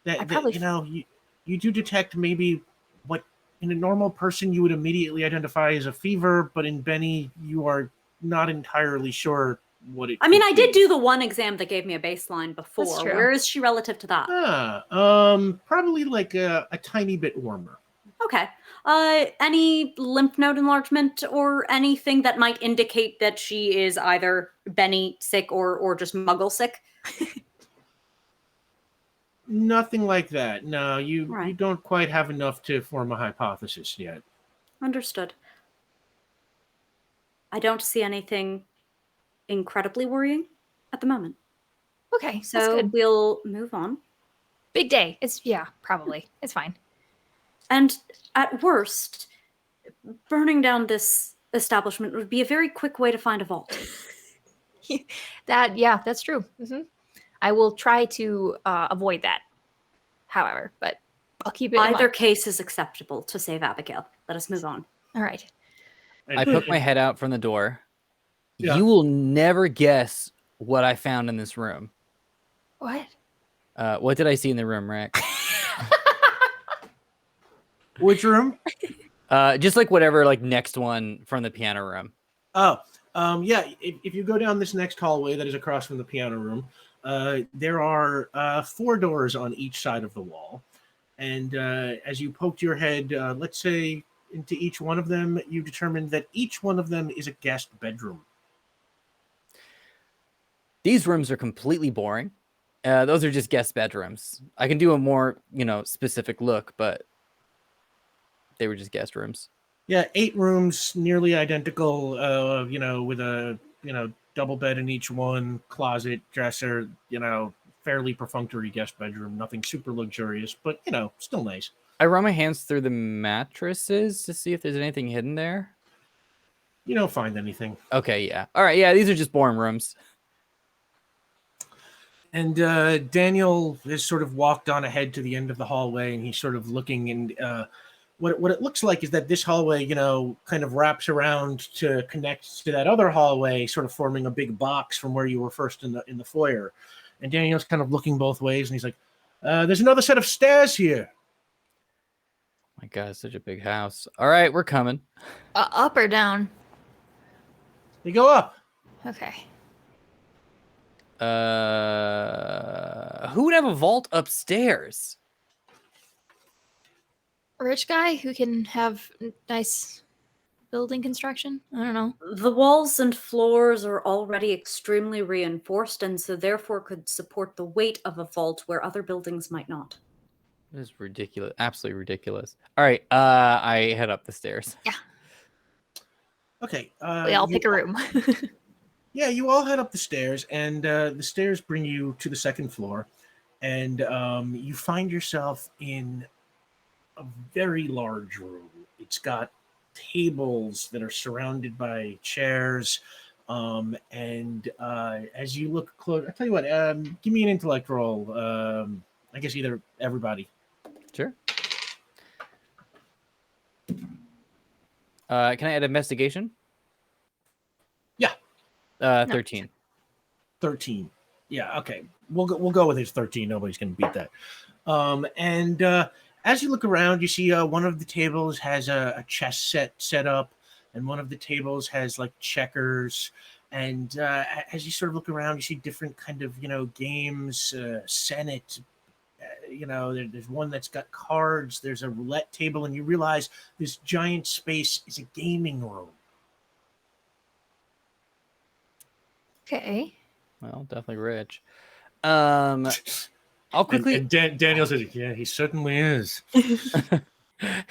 I probably you do detect maybe what in a normal person you would immediately identify as a fever, but in Bennie you are not entirely sure what it. I mean, I could did be. do the one exam that gave me a baseline before. true. Where is she relative to that? Probably like a tiny bit warmer. Okay. Any lymph node enlargement or anything that might indicate that she is either Bennie sick or just Muggle sick? Nothing like that. No, you Right. don't quite have enough to form a hypothesis yet. Understood. I don't see anything incredibly worrying at the moment. Okay, that's So good. we'll move on. Big day. Probably. It's fine. And at worst, burning down this establishment would be a very quick way to find a vault. That's true. I will try to avoid that, however, but I'll keep it in Either mind. case is acceptable to save Abigail. Let us move on. All right. I poke my head out from the door. Yeah. You will never guess what I found in this room. What? What did I see in the room, Rick? Which room? Just like whatever, like next one from the piano room. Yeah. If you go down this next hallway that is across from the piano room, there are 4 doors on each side of the wall, and as you poked your head, let's say into each one of them, you determined that each one of them is a guest bedroom. These rooms are completely boring. Those are just guest bedrooms. I can do a more, specific look, but they were just guest rooms. Yeah, 8 rooms, nearly identical. With a double bed in each one, closet, dresser. Fairly perfunctory guest bedroom. Nothing super luxurious, but still nice. I run my hands through the mattresses to see if there's anything hidden there. You don't find anything. Okay, yeah. All right, yeah, these are just boring rooms. And Daniel has sort of walked on ahead to the end of the hallway, and he's sort of looking. And what it looks like is that this hallway, kind of wraps around to connect to that other hallway, sort of forming a big box from where you were first in the foyer. And Daniel's kind of looking both ways, and he's like, "There's another set of stairs here." My God, it's such a big house. All right, we're coming. Up or down? They go up. Okay. Who would have a vault upstairs? A rich guy who can have nice building construction? I don't know. The walls and floors are already extremely reinforced and so therefore could support the weight of a vault where other buildings might not. This is ridiculous. Absolutely ridiculous. All right, I head up the stairs. Yeah. Okay. We all pick a room. Yeah, you all head up the stairs, and the stairs bring you to the second floor, and you find yourself in a very large room. It's got tables that are surrounded by chairs, and as you look close, I tell you what, give me an intellect roll. I guess either everybody. Sure. Can I add investigation? Yeah. 13. 13. Yeah, okay. We'll go with his 13. Nobody's going to beat that. And as you look around, you see one of the tables has a chess set up, and one of the tables has like checkers. And as you sort of look around, you see different kind of games, Senate. There's one that's got cards. There's a roulette table, and you realize this giant space is a gaming room. Okay. Well, definitely rich. I'll quickly. And Daniel says, "Yeah, he certainly is."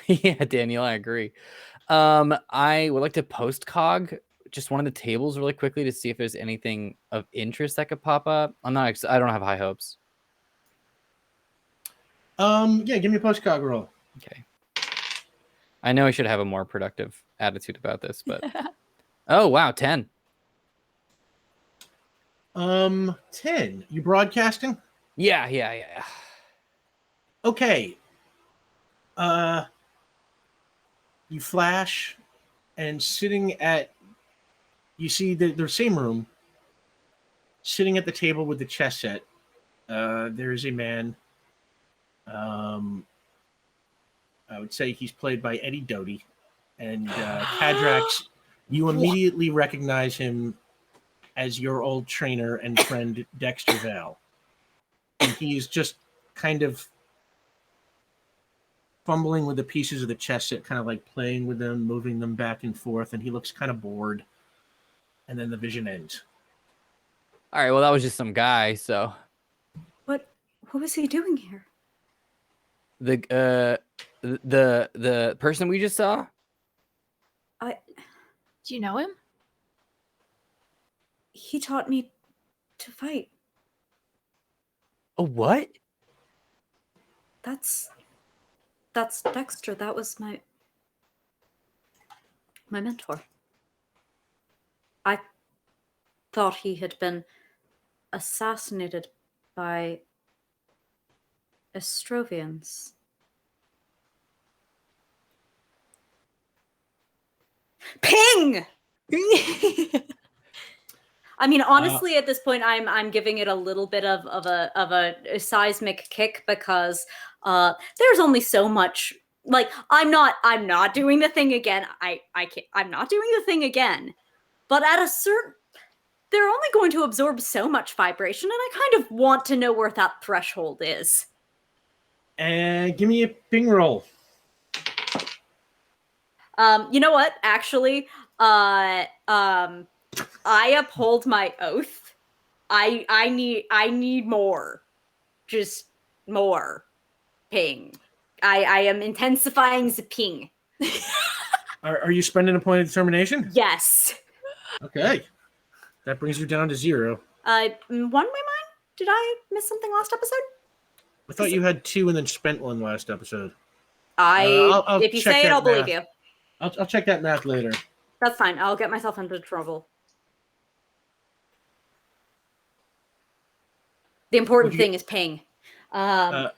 Yeah, Daniel, I agree. I would like to postcog just one of the tables really quickly to see if there's anything of interest that could pop up. I don't have high hopes. Yeah, give me a postcog roll. Okay. I know I should have a more productive attitude about this, but oh wow, 10. 10. You broadcasting? Yeah. Okay. You flash, and you see the same room, sitting at the table with the chess set. There is a man. I would say he's played by Eddie Doty, and Kadrax. You immediately recognize him as your old trainer and friend Dexter Val, and he's just kind of fumbling with the pieces of the chess set, kind of like playing with them, moving them back and forth, and he looks kind of bored. And then the vision ends. All right, well, that was just some guy, so. What was he doing here? The person we just saw? Do you know him? He taught me to fight. Oh, what? That's Dexter. That was my mentor. I thought he had been assassinated by Estrovians. Ping! I mean, honestly, at this point, I'm giving it a little bit of a seismic kick because there's only so much. Like, I'm not doing the thing again. I'm not doing the thing again. But at a certain, they're only going to absorb so much vibration, and I kind of want to know where that threshold is. And give me a ping roll. You know what? Actually, I uphold my oath. I need more. Just more ping. I am intensifying the ping. Are you spending a point of determination? Yes. Okay. That brings you down to 0. One way mine? Did I miss something last episode? I thought you had 2 and then spent 1 last episode. I'll if you say it, I'll believe you. I'll check that math later. That's fine. I'll get myself into trouble. The important thing is ping. So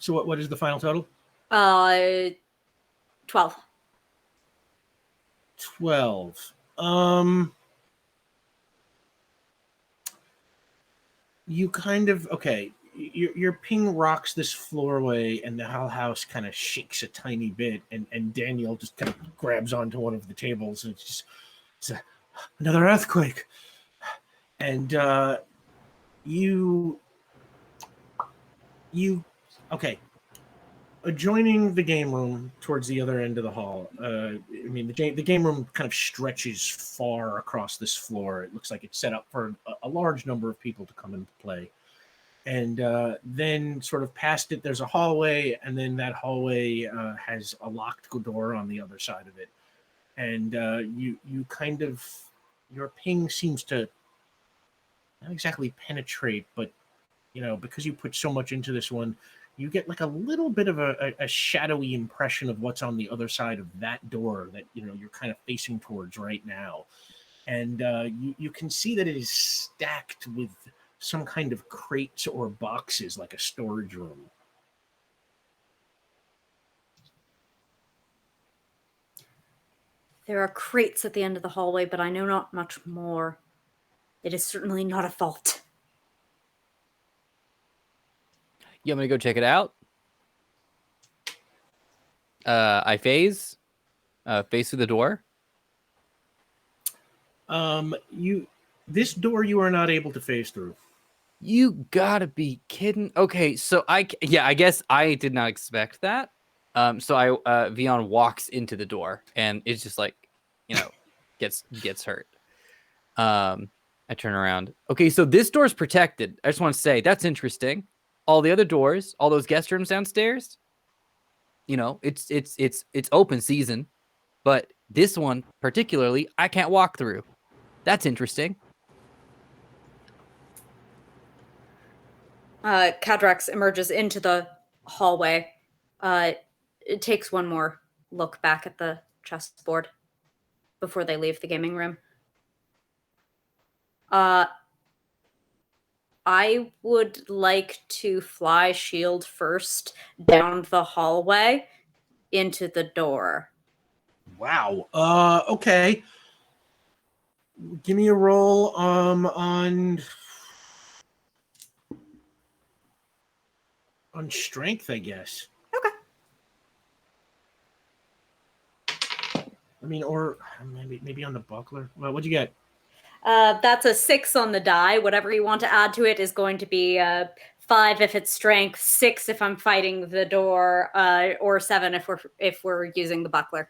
what is the final total? 12. 12. You kind of your ping rocks this floorway, and the whole house kind of shakes a tiny bit, and Daniel just kind of grabs onto one of the tables, and it's another earthquake. And you adjoining the game room towards the other end of the hall. I mean, the game room kind of stretches far across this floor. It looks like it's set up for a large number of people to come and play. And then sort of past it, there's a hallway, and then that hallway has a locked door on the other side of it. And you kind of, your ping seems to not exactly penetrate, but because you put so much into this one, you get like a little bit of a shadowy impression of what's on the other side of that door that you're kind of facing towards right now. And you can see that it is stacked with some kind of crates or boxes, like a storage room. There are crates at the end of the hallway, but I know not much more. It is certainly not a fault. You want me to go check it out? I phase through the door. This door you are not able to phase through. You gotta be kidding. Okay, so I guess I did not expect that. So Vian walks into the door, and it's just like, gets hurt. I turn around. Okay, so this door is protected. I just want to say that's interesting. All the other doors, all those guest rooms downstairs, it's open season, but this one particularly, I can't walk through. That's interesting. Kadrax emerges into the hallway. It takes one more look back at the chessboard before they leave the gaming room. I would like to fly shield first down the hallway into the door. Wow. Okay. Give me a roll on strength, I guess. Okay. I mean, or maybe on the buckler. Well, what'd you get? That's a 6 on the die. Whatever you want to add to it is going to be 5 if it's strength, 6 if I'm fighting the door, or 7 if we're using the buckler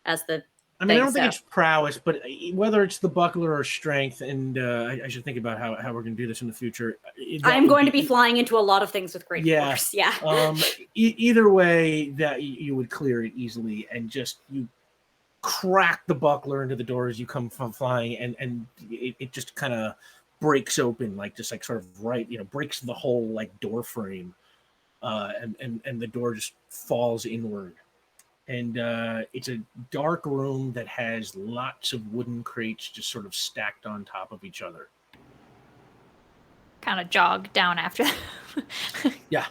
as the. I mean, I don't think it's prowess, but whether it's the buckler or strength, and I should think about how we're going to do this in the future. I'm going to be flying into a lot of things with great force. Yeah. Either way, that you would clear it easily, and just you crack the buckler into the door as you come from flying, and it just kind of breaks open, like sort of breaks the whole like door frame, and the door just falls inward. And it's a dark room that has lots of wooden crates just sort of stacked on top of each other. Kind of jog down after. Yeah.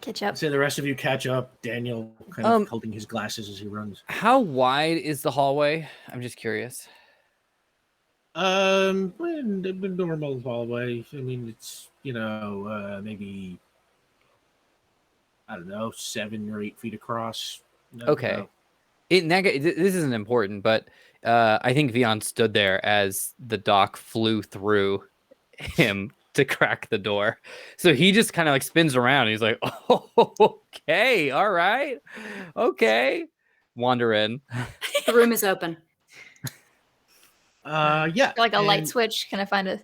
Catch up. So the rest of you catch up. Daniel kind of holding his glasses as he runs. How wide is the hallway? I'm just curious. The normal hallway. I mean, it's maybe I don't know, 7 or 8 feet across. Okay. This isn't important, but I think Vian stood there as the dock flew through him to crack the door. So he just kind of like spins around. And he's like, "Oh, okay, all right, okay." Wander in. The room is open. Yeah. Like a light switch. Can I find a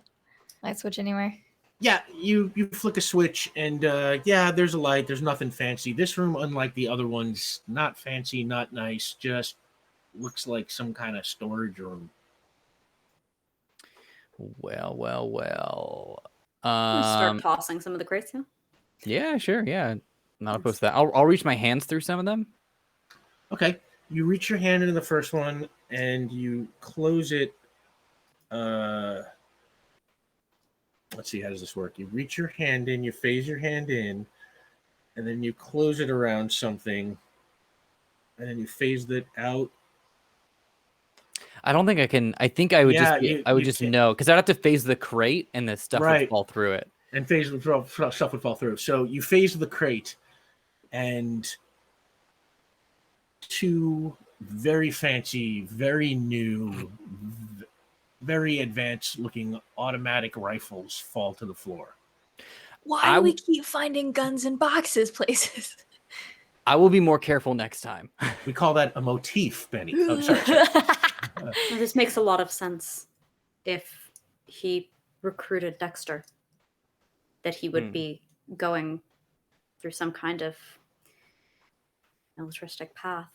light switch anywhere? Yeah, you flick a switch, and there's a light. There's nothing fancy. This room, unlike the other ones, not fancy, not nice. Just looks like some kind of storage room. Well. Start tossing some of the crates. Yeah, sure. Yeah, not opposed to that. I'll reach my hands through some of them. Okay, you reach your hand into the first one, and you close it. Let's see, how does this work? You reach your hand in, you phase your hand in, and then you close it around something, and then you phase it out. I don't think I can. I think I would just know, because I'd have to phase the crate and the stuff would fall through it. And stuff would fall through. So you phase the crate, and 2 very fancy, very new, very advanced looking automatic rifles fall to the floor. Why do we keep finding guns in boxes places? I will be more careful next time. We call that a motif, Bennie. Oh, sorry. This makes a lot of sense. If he recruited Dexter, that he would be going through some kind of militaristic path.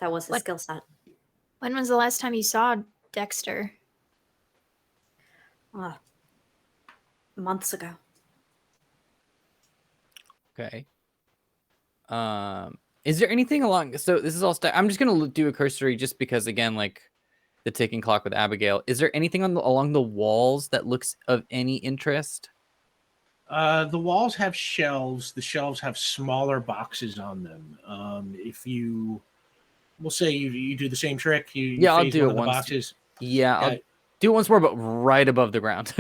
That was his skill set. When was the last time you saw Dexter? Months ago. Okay. Is there anything along? So this is all. I'm just gonna do a cursory, just because, again, like the ticking clock with Abigail. Is there anything along the walls that looks of any interest? The walls have shelves. The shelves have smaller boxes on them. We'll say you do the same trick. I'll do it once. Boxes. Yeah, I'll do it once more, but right above the ground.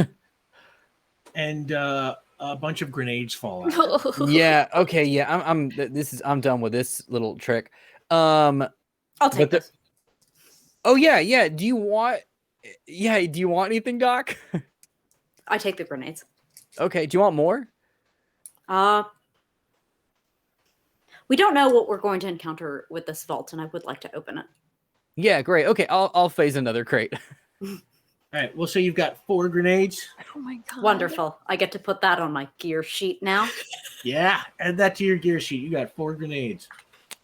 And a bunch of grenades fall out. Yeah. Okay. Yeah. I'm done with this little trick. I'll take this. Oh yeah. Yeah. Do you want anything, Doc? I take the grenades. Okay. Do you want more? We don't know what we're going to encounter with this vault, and I would like to open it. Yeah. Great. Okay. I'll phase another crate. All right. Well, so you've got 4 grenades. Oh my god! Wonderful. I get to put that on my gear sheet now. Yeah, add that to your gear sheet. You got 4 grenades.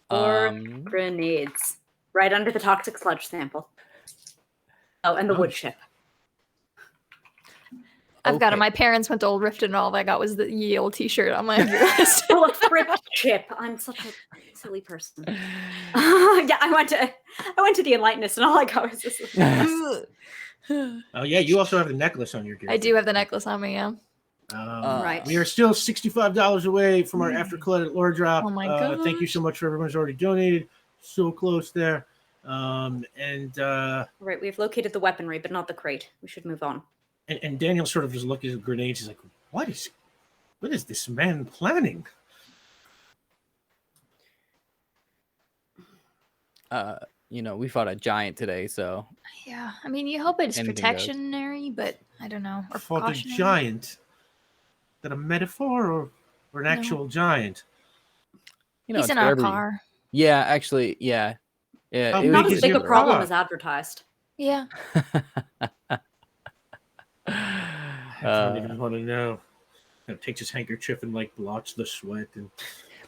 4 grenades, right under the toxic sludge sample. Oh, and the wood chip. I've got it. My parents went to Old Riften, and all I got was the ye old T-shirt on my list. Oh, a Fripp chip. I'm such a silly person. Yeah, I went to the Enlightenist, and all I got was this. Oh yeah, you also have the necklace on your gear. I do have the necklace on me. Yeah. Right. We are still $65 away from our after credit lore drop. Oh my god! Thank you so much for everyone who's already donated. so close there. And Right, we've located the weaponry, but not the crate. We should move on. and Daniel sort of just looks at the grenades. He's like, what is this man planning? We fought a giant today, so Yeah, I mean, you hope it's Anything goes. protectionary, but I don't know. Or For the precautionary. giant. Is that a metaphor or an No. actual giant? He's it's in for our every- car. Yeah, actually, yeah. Yeah, How it Not big was as is big a your problem car? as advertised. Yeah. I don't even want to know. Takes his handkerchief and like blots the sweat. And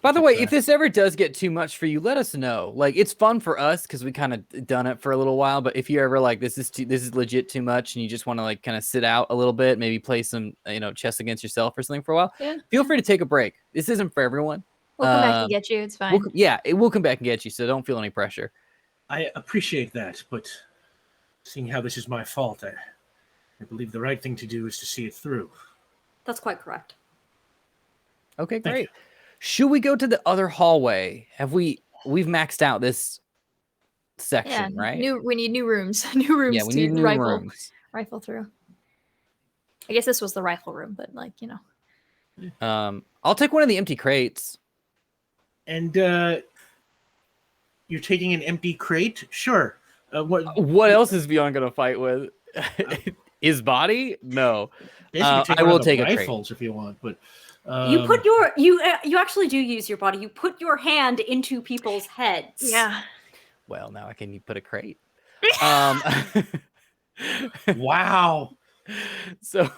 By the puts way, it if back. this ever does get too much for you, let us know. Like, it's fun for us because we kind of done it for a little while. But if you ever like this is legit too much, and you just want to like kind of sit out a little bit, maybe play some chess against yourself or something for a while, Yeah. feel free to take a break. This isn't for everyone. We'll come back to Um, get you. It's fine. It will come back and get you. So don't feel any pressure. I appreciate that, but seeing how this is my fault, I believe the right thing to do is to see it through. That's quite correct. Okay, Thank great. Should we go to the other hallway? We've maxed out this section, right? We need new rooms. New rooms Yeah, we to need new rooms. rifle through. I guess this was the rifle room, but I'll take one of the empty crates. And you're taking an empty crate? Sure. What else is Vian gonna fight with? His body? No. Basically, take I one will of the take a crate. rifles if you want, but You put you actually do use your body. You put your hand into people's heads. Yeah. Well, now I can put a crate. Wow. So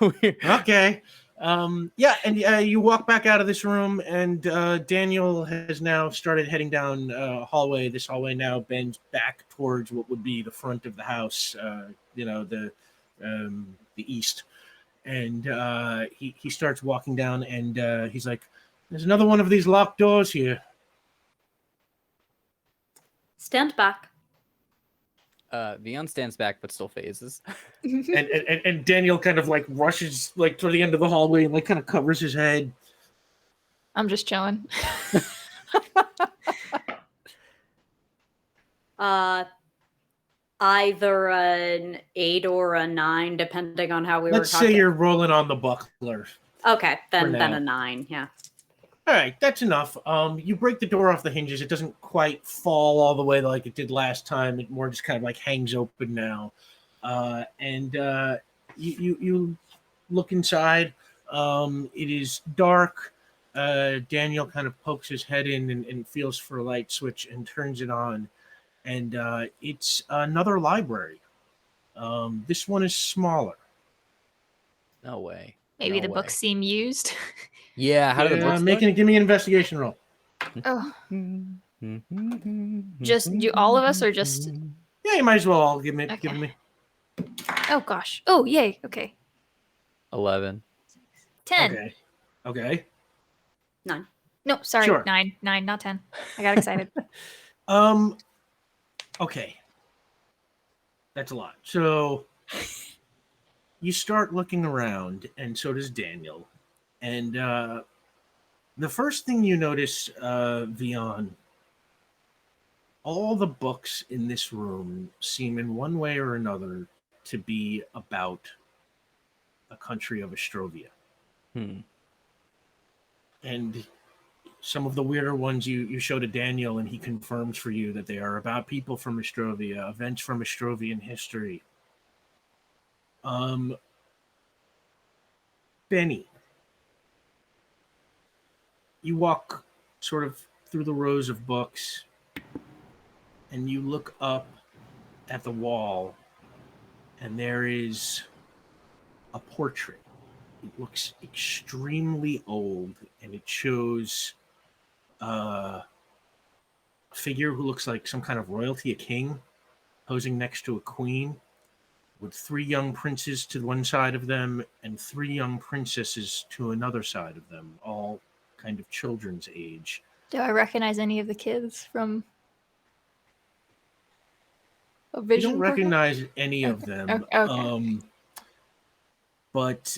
Okay. Yeah, and you walk back out of this room, and Daniel has now started heading down hallway. This hallway now bends back towards what would be the front of the house, the east. And he starts walking down, and he's like, "There's another one of these locked doors here." Stand back. Vian stands back but still phases. And Daniel kind of like rushes like to the end of the hallway and like kind of covers his head. I'm just chilling. Either an 8 or a 9, depending on how we Let's were talking. say you're rolling on the buckler. Okay, then now. a 9, yeah. All right, that's enough. You break the door off the hinges. It doesn't quite fall all the way like it did last time. It more just kind of like hangs open now. You look inside. It is dark. Daniel kind of pokes his head in and feels for a light switch and turns it on. And it's another library. This one is smaller. No way. Maybe No the way. books seem used. Yeah, how do the books Give me an investigation roll. Oh, look? just do all of us or just? Yeah, you might as well all give me. Oh gosh. Oh yay. Okay. 11. 10. Okay. 9. No, sorry. Sure. 9, not 10. I got excited. Okay. That's a lot. So you start looking around, and so does Daniel. And the first thing you notice, Vian, all the books in this room seem in one way or another to be about a country of Astrovia. And some of the weirder ones you show to Daniel, and he confirms for you that they are about people from Astrovia, events from Astrovian history. Bennie, you walk sort of through the rows of books, and you look up at the wall, and there is a portrait. It looks extremely old, and it shows a figure who looks like some kind of royalty, a king, posing next to a queen, with 3 young princes to one side of them and 3 young princesses to another side of them, all kind of children's age. Do I recognize any of the kids from a You vision? don't recognize any of them. Okay. But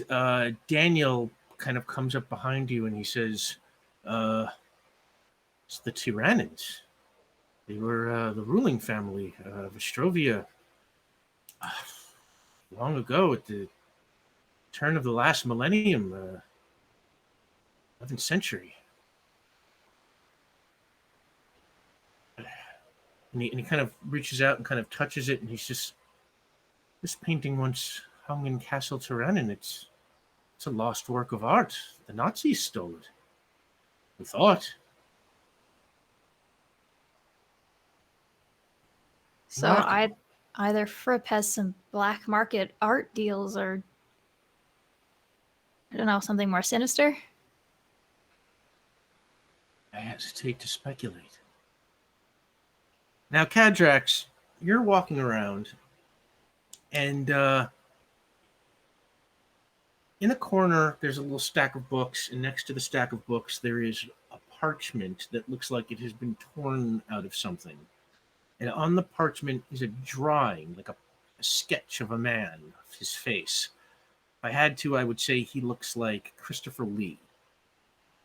Daniel kind of comes up behind you and he says, it's the Tyrannans. They were the ruling family of Ostrovia long ago at the turn of the last millennium, 11th century. And he kind of reaches out and kind of touches it, and he's just, this painting once hung in Castle Tyrannin. It's a lost work of art. The Nazis stole it. We thought. So either Fripp has some black market art deals, or I don't know, something more sinister. I hesitate to speculate. Now, Kadrax, you're walking around, and in the corner, there's a little stack of books, and next to the stack of books, there is a parchment that looks like it has been torn out of something. And on the parchment is a drawing, like a sketch of a man, his face. If I had to, I would say he looks like Christopher Lee.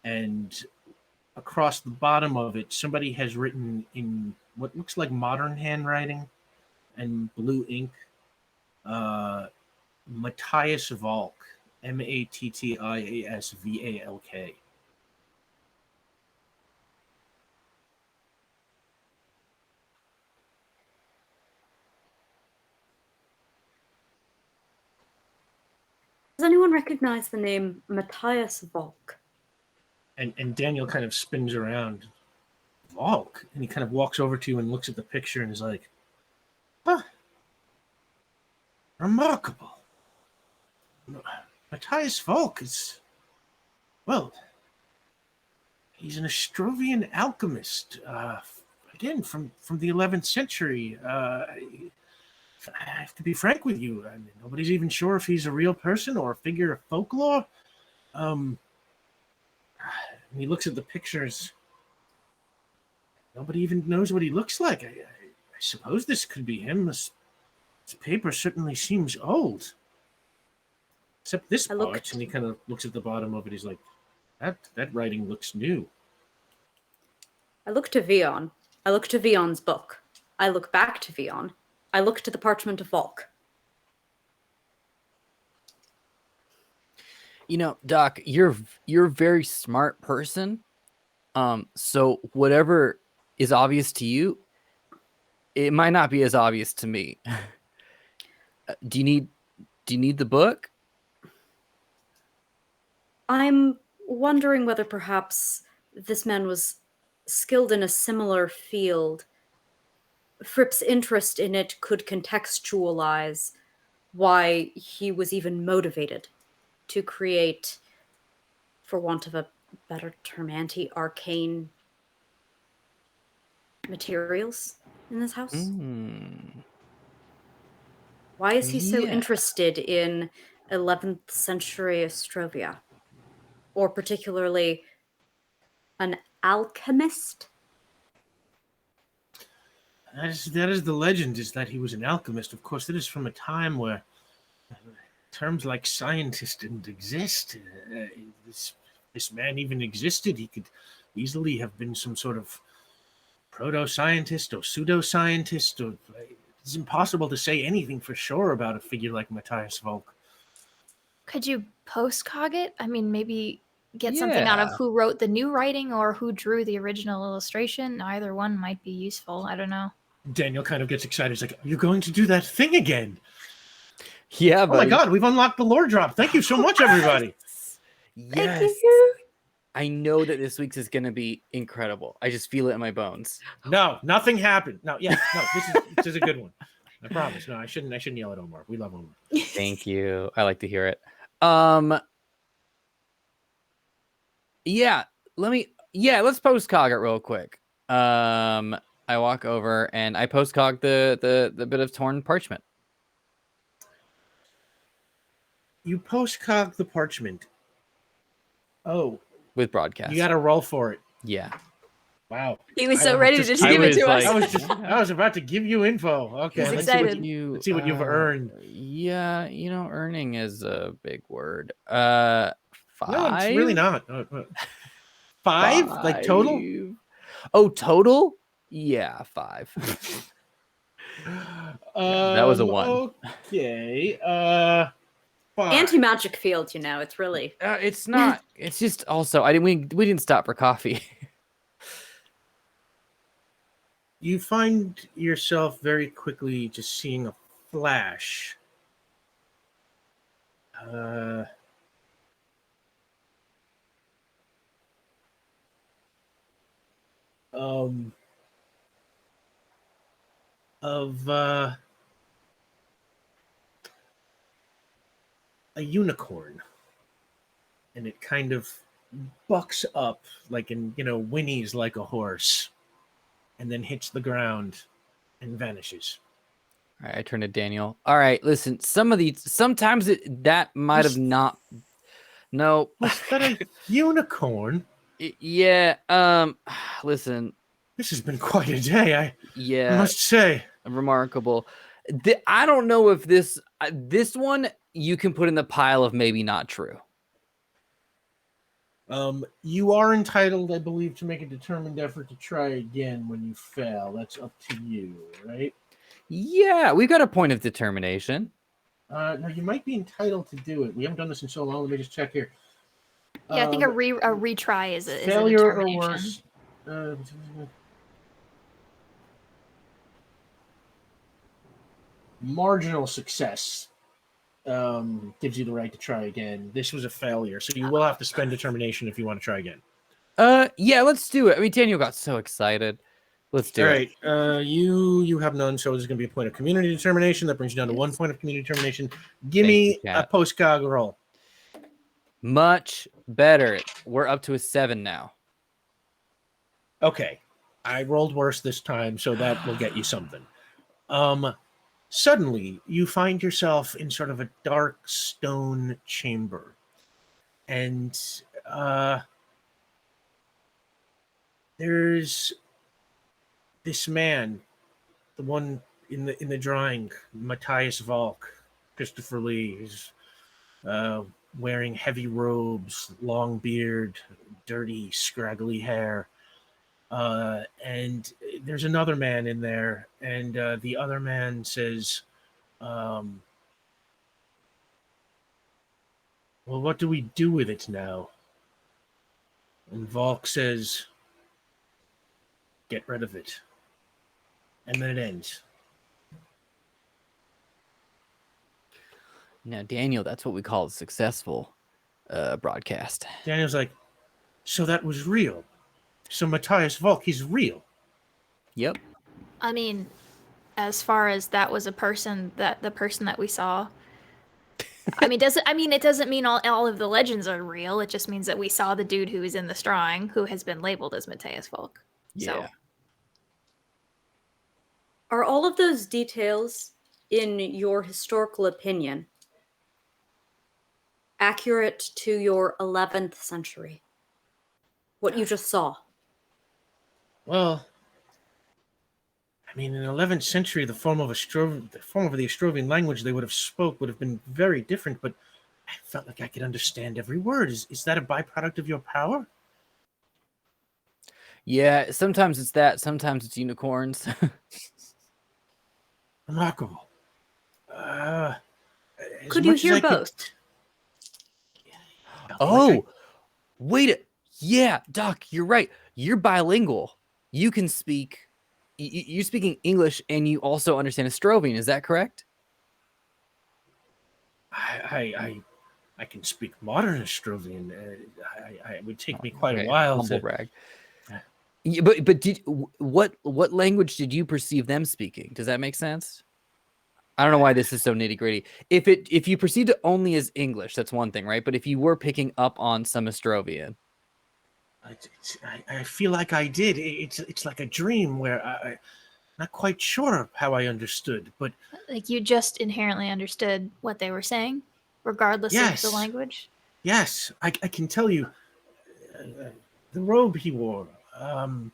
And across the bottom of it, somebody has written in what looks like modern handwriting and blue ink, Matthias Valk, Mattias Valk. Does anyone recognize the name Matthias Valk? And Daniel kind of spins around. Valk? And he kind of walks over to you and looks at the picture and is like, huh. Remarkable. Matthias Valk is, well, he's an Ostrovian alchemist. Again, from the 11th century. I have to be frank with you. I mean, nobody's even sure if he's a real person or a figure of folklore. And he looks at the pictures. Nobody even knows what he looks like. I suppose this could be him. This paper certainly seems old. Except this part, and he kind of looks at the bottom of it. He's like, that writing looks new. I look to Vian. I look to Vian's book. I look back to Vian. I look to the parchment of Valk. You know, Doc, you're a very smart person. So whatever is obvious to you, it might not be as obvious to me. Do you need the book? I'm wondering whether perhaps this man was skilled in a similar field. Fripp's interest in it could contextualize why he was even motivated to create, for want of a better term, anti-arcane materials in this house. Why is he so interested in 11th century Ostrovia? Or particularly an alchemist? That is the legend, is that he was an alchemist. Of course, that is from a time where terms like scientist didn't exist. This man even existed. He could easily have been some sort of proto-scientist or pseudo-scientist. It's impossible to say anything for sure about a figure like Matthias Valk. Could you postcog it? I mean, maybe get something out of who wrote the new writing or who drew the original illustration. Either one might be useful. I don't know. Daniel kind of gets excited. He's like, "You're going to do that thing again?" Yeah, oh my God, we've unlocked the lore drop. Thank you so much, everybody. Yes. Thank you. I know that this week's is going to be incredible. I just feel it in my bones. No, nothing happened. No, this is a good one. I promise. No, I shouldn't yell at Omar. We love Omar. Thank you. I like to hear it. Let's postcog it real quick. I walk over and I postcog the bit of torn parchment. You postcog the parchment. Oh. With broadcast. You got to roll for it. Yeah. Wow. He was so ready to just give it to us. I was about to give you info. Okay. He's excited. Let's see what you've earned. Yeah, earning is a big word. 5? No, it's really not. 5? Like total? Oh, total? Yeah, 5. That was a 1. Okay. 5. Anti-magic field, it's really... It's not. It's just also we didn't stop for coffee. You find yourself very quickly just seeing a flash. Of a unicorn, and it kind of bucks up whinnies like a horse, and then hits the ground and vanishes. All right, I turn to Daniel. All right, listen. Sometimes that might have not. No, was that a unicorn? Yeah. Listen. This has been quite a day. I must say, remarkable. I don't know if this one you can put in the pile of maybe not true. You are entitled, I believe, to make a determined effort to try again when you fail. That's up to you, right? Yeah, we've got a point of determination. Now, you might be entitled to do it. We haven't done this in so long. Let me just check here. Yeah, I think a retry is a failure is a or worse. Marginal success gives you the right to try again. This was a failure, so you will have to spend determination if you want to try again. Yeah, let's do it. I mean, Daniel got so excited. Let's do it. All right. You have none, so there's going to be a point of community determination. That brings you down to 1 point of community determination. Give me a post-cog roll. Much better. We're up to a 7 now. Okay. I rolled worse this time, so that will get you something. Suddenly, you find yourself in sort of a dark stone chamber. And there's this man, the one in the drawing, Matthias Valk, Christopher Lee, is wearing heavy robes, long beard, dirty, scraggly hair. And there's another man in there, and the other man says, well, what do we do with it now? And Valk says, get rid of it. And then it ends. Now, Daniel, that's what we call a successful broadcast. Daniel's like, so that was real. So Matthias Valk, he's real. Yep. I mean, as far as that was the person that we saw. it doesn't mean all of the legends are real. It just means that we saw the dude who is in this drawing who has been labeled as Matthias Valk. Yeah. So. Are all of those details, in your historical opinion, accurate to your 11th century? What you just saw? Well, I mean, in the 11th century, the form of the Ostrovian language they would have spoke would have been very different, but I felt like I could understand every word. Is that a byproduct of your power? Yeah, sometimes it's that. Sometimes it's unicorns. Remarkable. Could you hear both? Oh, wait. Yeah, Doc, you're right. You're bilingual. You can speak. You're speaking English, and you also understand Ostrovian. Is that correct? I can speak modern Ostrovian. It would take me quite a while. Humble brag. Yeah, but what language did you perceive them speaking? Does that make sense? I don't know why this is so nitty gritty. If you perceived it only as English, that's one thing, right? But if you were picking up on some Ostrovian, I feel like I did. It's like a dream where I'm not quite sure how I understood, but like you just inherently understood what they were saying, regardless of the language. Yes, I can tell you. The robe he wore, that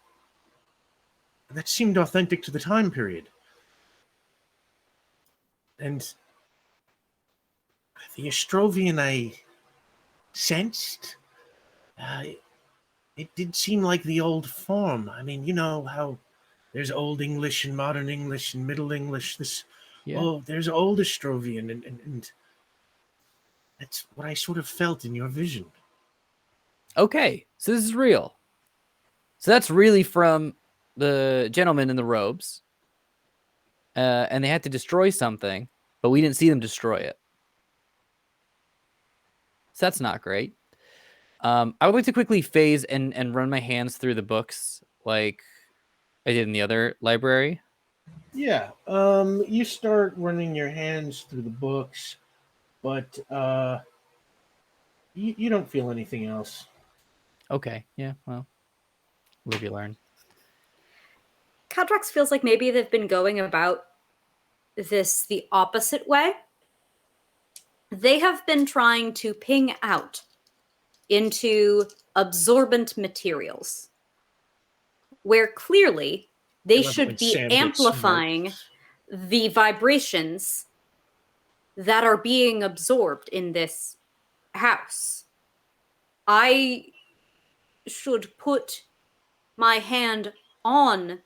seemed authentic to the time period. And the Ostrovian I sensed, it did seem like the old form. I mean, you know how there's Old English and Modern English and Middle English. Yeah. There's Old Estrovian, and that's what I sort of felt in your vision. Okay, so this is real. So that's really from the gentleman in the robes. And they had to destroy something, but we didn't see them destroy it. So that's not great. I would like to quickly phase and run my hands through the books like I did in the other library. Yeah. You start running your hands through the books, but you don't feel anything else. Okay, yeah, well, live you learn. Kadrax feels like maybe they've been going about this the opposite way. They have been trying to ping out into absorbent materials, where clearly they I love it when should be Sam gets amplifying the vibrations that are being absorbed in this house. I should put my hand on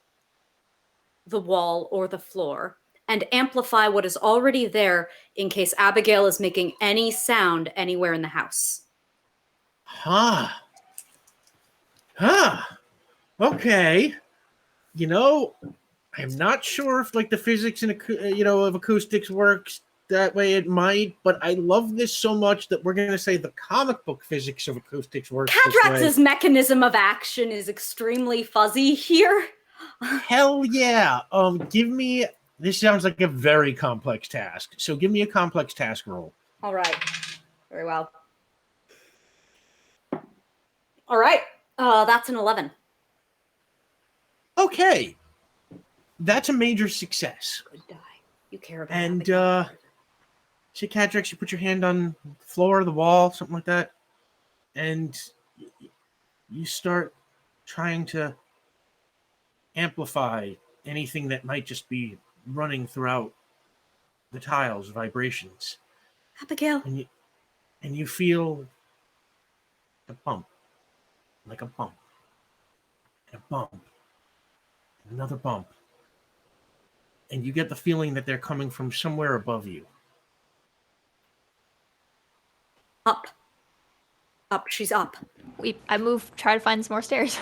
the wall or the floor and amplify what is already there in case Abigail is making any sound anywhere in the house. Huh. Okay. I'm not sure if like the physics and of acoustics works that way. It might, but I love this so much that we're gonna say the comic book physics of acoustics works this way. Kadrax's mechanism of action is extremely fuzzy here. Hell yeah. Give me. This sounds like a very complex task. So give me a complex task roll. All right. Very well. All right. That's an 11. Okay. That's a major success. Good die. You care about And Abigail. say, Kadrax, you put your hand on the floor, the wall, something like that, and you start trying to amplify anything that might just be running throughout the tiles, vibrations, Abigail. and you feel a bump, like a bump, and a bump, and another bump, and you get the feeling that they're coming from somewhere above you. Up. Up. She's up. I move, try to find some more stairs.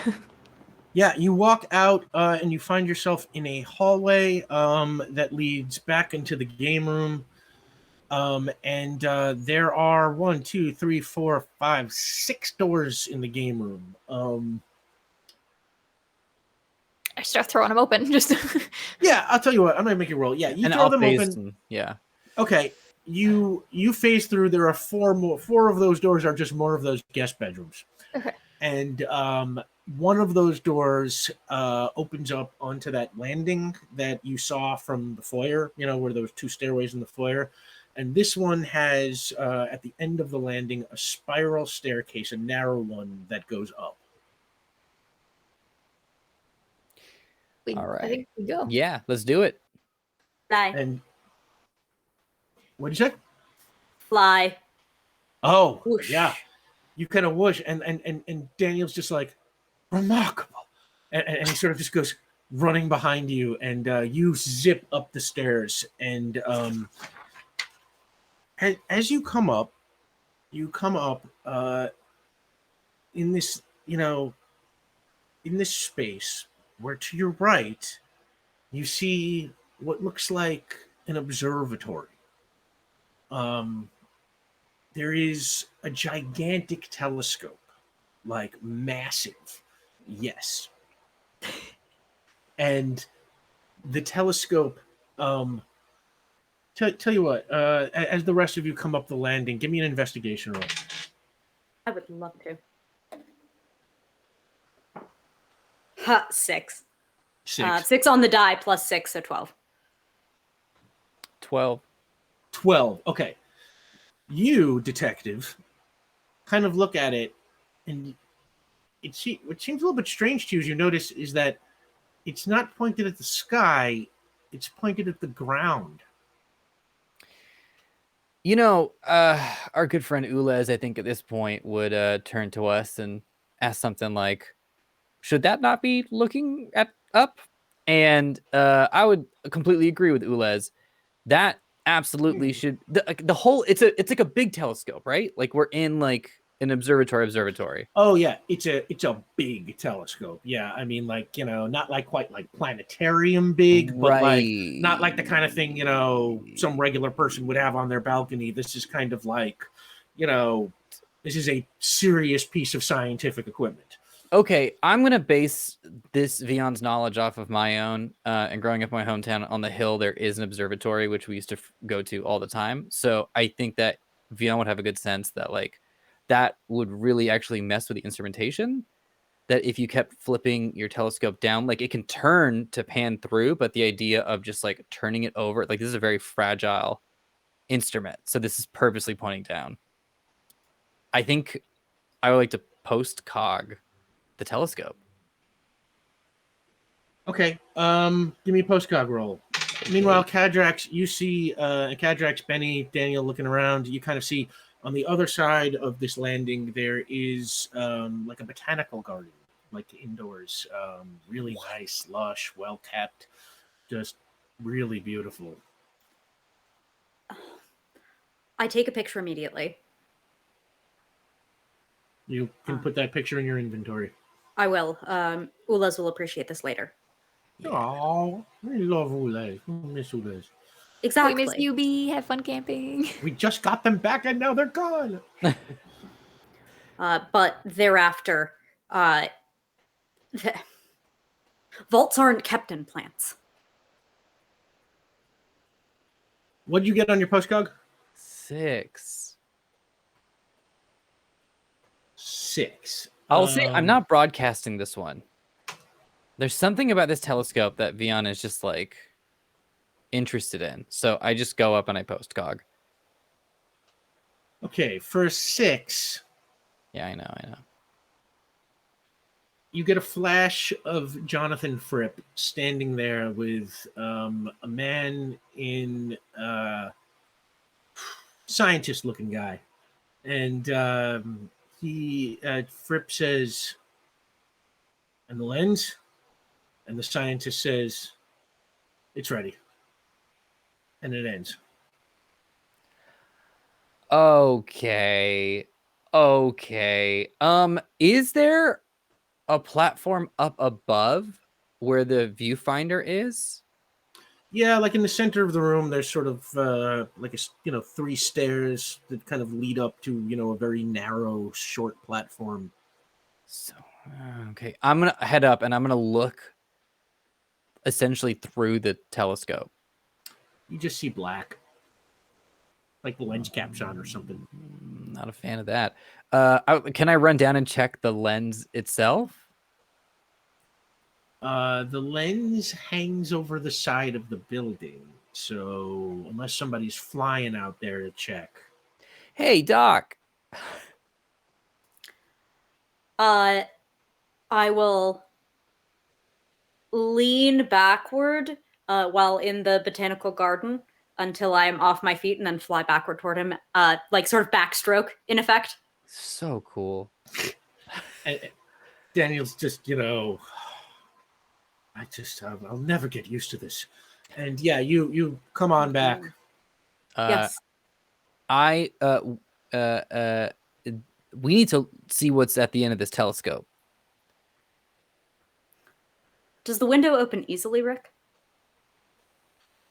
Yeah, you walk out and you find yourself in a hallway that leads back into the game room. And there are 1, 2, 3, 4, 5, 6 doors in the game room. I start throwing them open. Just Yeah, I'll tell you what. I'm gonna make you roll. Yeah, you And throw I'll them phase open. them, yeah. Okay, you phase through. There are 4 more. 4 of those doors are just more of those guest bedrooms. Okay. And one of those doors opens up onto that landing that you saw from the foyer, where there was 2 stairways in the foyer. And this one has, at the end of the landing, a spiral staircase, a narrow one that goes up. All right. I think we go. Yeah, let's do it. Fly. And what'd you say? Fly. Oh, Whoosh. yeah. You kind of whoosh, and Daniel's just like, remarkable. And he sort of just goes running behind you, and you zip up the stairs. And as you come up in this, in this space where to your right, you see what looks like an observatory. There is a gigantic telescope, like massive. Yes. And the telescope, tell you what, as the rest of you come up the landing, give me an investigation roll. I would love to. 6. 6. 6 on the die plus 6, so 12. 12. 12. Okay. You, detective, kind of look at it, and what seems a little bit strange to you, as you notice, is that it's not pointed at the sky, it's pointed at the ground. Our good friend Ulez, I think at this point, would turn to us and ask something like, should that not be looking at up? And I would completely agree with Ulez. That absolutely should the whole it's like a big telescope, right? Like we're in like an observatory. Oh yeah, it's a big telescope. Yeah, I mean, like, not like quite like planetarium big, but like not like the kind of thing some regular person would have on their balcony. This is kind of like, this is a serious piece of scientific equipment. Okay, I'm gonna base this Vian's knowledge off of my own. And growing up in my hometown on the hill, there is an observatory which we used to go to all the time. So I think that Vian would have a good sense that like that would really actually mess with the instrumentation. That if you kept flipping your telescope down, like it can turn to pan through, but the idea of just like turning it over, like this is a very fragile instrument. So this is purposely pointing down. I think I would like to post cog the telescope. Okay. Give me a postcog roll. Meanwhile, Kadrax, you see Kadrax, Bennie, Daniel looking around. You kind of see on the other side of this landing there is like a botanical garden, like indoors. Really nice, lush, well kept, just really beautiful. I take a picture immediately. You can put that picture in your inventory. I will. Ulez will appreciate this later. Oh, I love Ulez. Miss Ulez. Exactly. We miss you, B. Have fun camping. We just got them back and now they're gone. But thereafter, vaults aren't kept in plants. What'd you get on your postcog? 6. 6. I'll say I'm not broadcasting this one. There's something about this telescope that Vian is just like interested in. So I just go up and I post cog. Okay, for 6. Yeah, I know. You get a flash of Jonathan Fripp standing there with a man in scientist-looking guy, and Fripp says, "And the lens," and the scientist says, "It's ready," and it ends. Okay. Is there a platform up above where the viewfinder is? Yeah, like in the center of the room, there's sort of like 3 stairs that kind of lead up to a very narrow, short platform. So okay, I'm gonna head up and I'm gonna look essentially through the telescope. You just see black, like the lens cap's on or something. Not a fan of that. Can I run down and check the lens itself? The lens hangs over the side of the building, so unless somebody's flying out there to check. Hey, Doc. I will lean backward while in the botanical garden until I'm off my feet and then fly backward toward him, like sort of backstroke in effect. So cool. Daniel's just, I'll never get used to this. And yeah, you come on back. Yes. We need to see what's at the end of this telescope. Does the window open easily, Rick?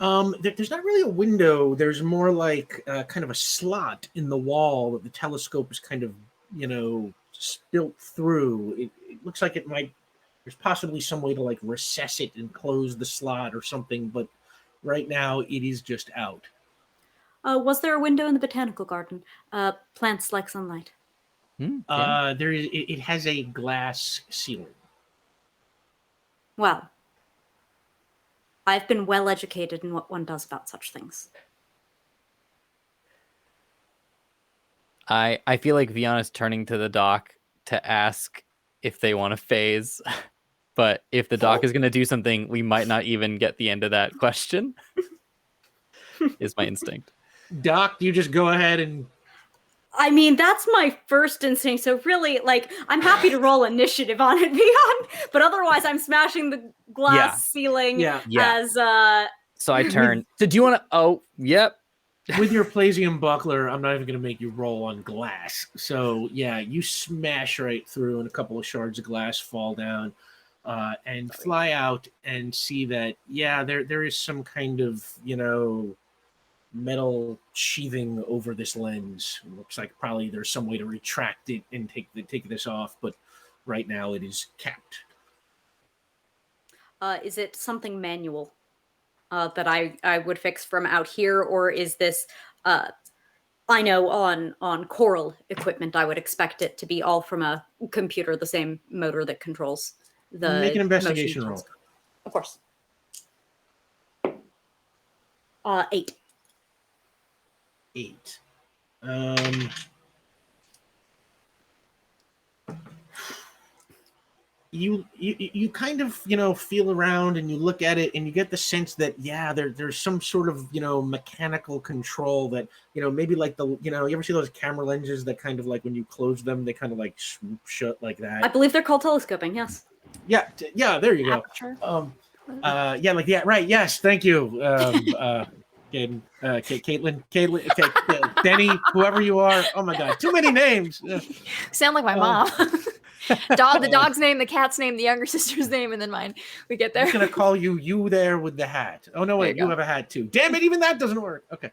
There's not really a window. There's more like kind of a slot in the wall that the telescope is kind of, spilt through. It looks like there's possibly some way to like recess it and close the slot or something, but right now it is just out. Was there a window in the botanical garden? Plants like sunlight. There is. It has a glass ceiling. Well, I've been well educated in what one does about such things. I feel like Vian is turning to the doc to ask if they want to phase, but if the doc is going to do something, we might not even get the end of that question. Is my instinct. Doc, you just go ahead and I mean, that's my first instinct. So really, like, I'm happy to roll initiative on it, Vian. But otherwise, I'm smashing the glass ceiling Yeah. as So I turn. So do you want to? Oh, yep. With your Plasium buckler, I'm not even going to make you roll on glass. So yeah, you smash right through, and a couple of shards of glass fall down, and fly out, and see that there is some kind of metal sheathing over this lens. It looks like probably there's some way to retract it and take this off, but right now it is capped. Is it something manual that I would fix from out here, or is this? I know on Coral equipment, I would expect it to be all from a computer, the same motor that controls the. Make an investigation motion roll. Of course. 8. 8. You kind of feel around and you look at it and you get the sense that there's some sort of mechanical control that maybe like the you ever see those camera lenses that kind of like when you close them they kind of like swoop shut like that. I believe they're called telescoping. Yes. Yeah, there you go. Aperture. Right. Yes, thank you. Caitlin, Bennie, whoever you are. Oh my God, too many names. Sound like my mom. The dog's name, the cat's name, the younger sister's name, and then mine. We get there. I'm gonna call you there with the hat. Oh no, wait, you have a hat too. Damn it, even that doesn't work. Okay.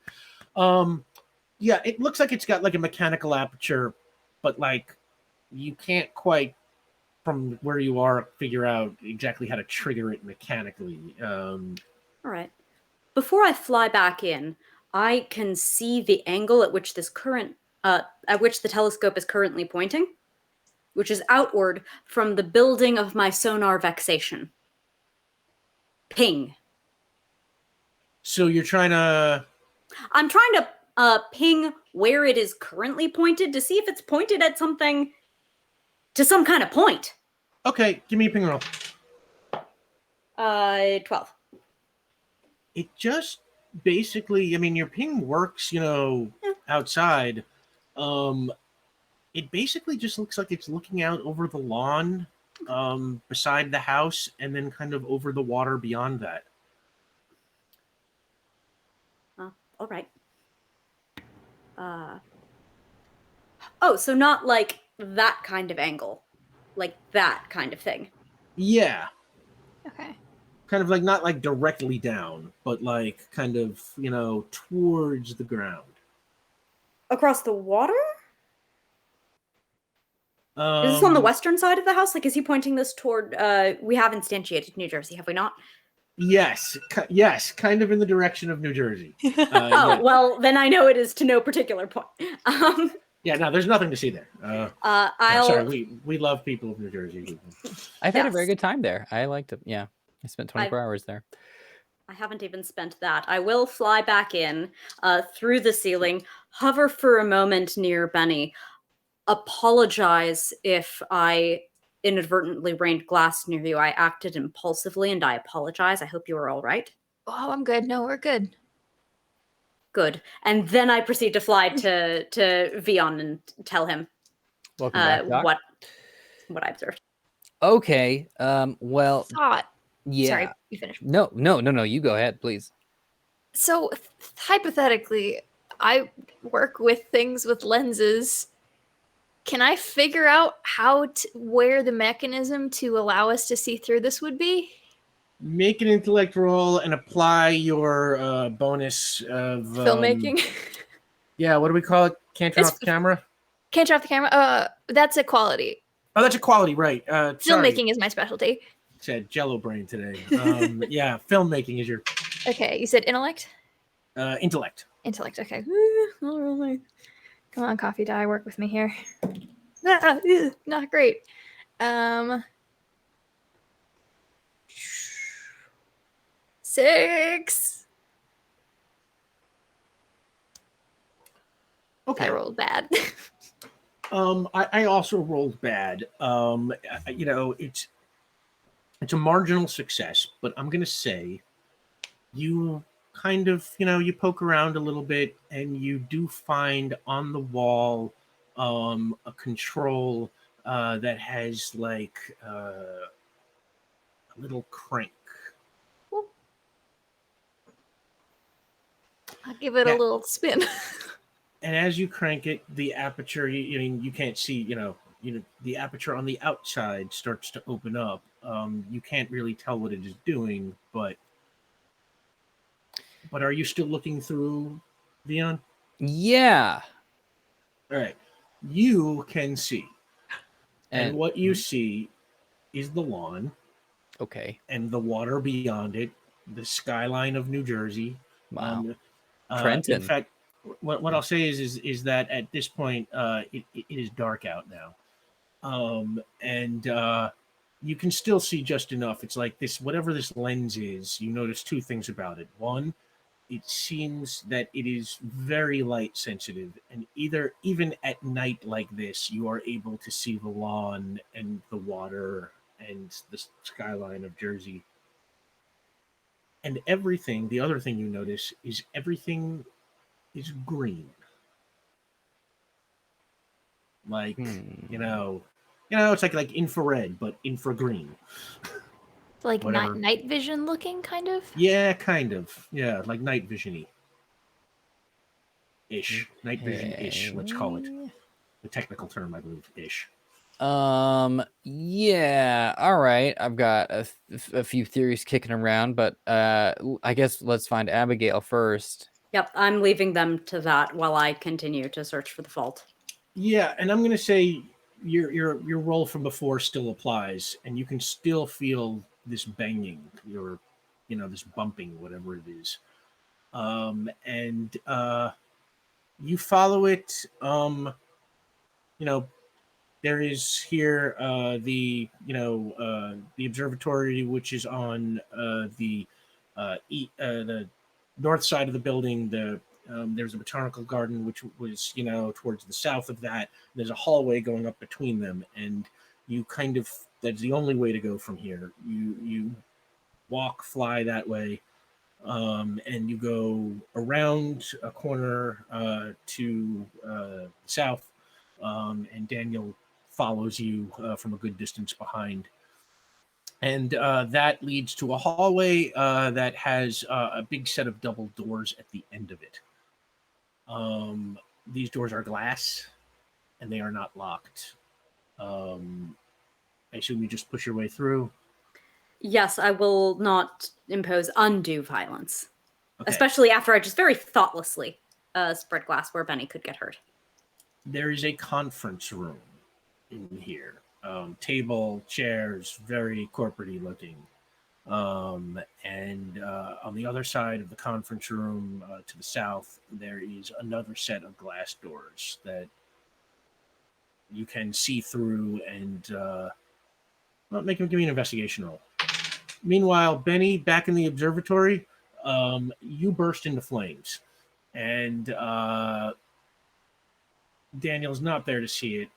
It looks like it's got like a mechanical aperture, but like you can't quite from where you are figure out exactly how to trigger it mechanically. All right. Before I fly back in, I can see the angle at which at which the telescope is currently pointing, which is outward from the building of my sonar vexation. Ping. So you're trying to... I'm trying to ping where it is currently pointed to see if it's pointed at something, to some kind of point. Okay, give me a ping roll. 12. It just basically, your ping works, outside. It basically just looks like it's looking out over the lawn beside the house and then kind of over the water beyond that. All right. So not like that kind of angle. Like that kind of thing. Yeah. Okay. Kind of like not like directly down, but like kind of, towards the ground. Across the water? Is this on the western side of the house? Like, is he pointing this toward, we have instantiated New Jersey, have we not? Yes, kind of in the direction of New Jersey. Well, then I know it is to no particular point. No, there's nothing to see there. Sorry, we love people of New Jersey. I've had a very good time there. I liked it. Yeah, I spent 24 hours there. I haven't even spent that. I will fly back in through the ceiling, hover for a moment near Bennie, apologize if I inadvertently rained glass near you. I acted impulsively and I apologize. I hope you are all right. Oh, I'm good. No, we're good. Good. And then I proceed to fly to Vian and tell him Welcome back, Doc. what I observed. Okay. Well. Thought. Yeah. Sorry, you finished. No. You go ahead, please. So hypothetically, I work with things with lenses. Can I figure out where the mechanism to allow us to see through this would be? Make an intellect roll and apply your bonus of filmmaking. What do we call it? Can't turn off the camera. Can't turn off the camera. That's a quality. Oh, that's a quality, right? Filmmaking is my specialty. Said Jello brain today. Filmmaking is your. Okay, you said intellect. Intellect. Intellect. Okay. Come on, coffee dye, work with me here. Not great. 6. Okay. I rolled bad. I also rolled bad. It's a marginal success, but I'm gonna say you kind of, you poke around a little bit, and you do find on the wall a control that has like a little crank. I'll give it a Yeah. little spin. And as you crank it, the aperture, you can't see, the aperture on the outside starts to open up. You can't really tell what it is doing, but are you still looking through, Vian? Yeah. All right. You can see. And what you Mhm. see is the lawn Okay. and the water beyond it, the skyline of New Jersey. Wow. In Trenton. fact, what I'll say is that at this point, it is dark out now. And you can still see just enough. It's like this, whatever this lens is, you notice two things about it. One, it seems that it is very light sensitive, and even at night like this, you are able to see the lawn and the water and the skyline of Jersey. And everything, the other thing you notice is everything is green. Like, it's like infrared, but infra green. Like Whatever. night vision looking, kind of? Yeah, kind of. Yeah, like night vision-y. Ish. Night vision-ish, let's call it. The technical term, I believe, ish. Yeah, all right. I've got a few theories kicking around, but I guess let's find Abigail first. Yep, I'm leaving them to that while I continue to search for the fault. Yeah, and I'm gonna say your roll from before still applies, and you can still feel this banging, this bumping, whatever it is. And you follow it. There is here the observatory, which is on the north side of the building. There's a botanical garden, which was towards the south of that. There's a hallway going up between them, and you that's the only way to go from here. You walk, fly that way, and you go around a corner to the south, and Daniel follows you from a good distance behind. And that leads to a hallway that has a big set of double doors at the end of it. These doors are glass, and they are not locked. I assume you just push your way through. Yes, I will not impose undue violence. Okay. Especially after I just very thoughtlessly spread glass where Bennie could get hurt. There is a conference room in here. Table, chairs, very corporate-y looking. And on the other side of the conference room, to the south, there is another set of glass doors that you can see through. And give me an investigation roll. Meanwhile, Bennie, back in the observatory, you burst into flames, and Daniel's not there to see it.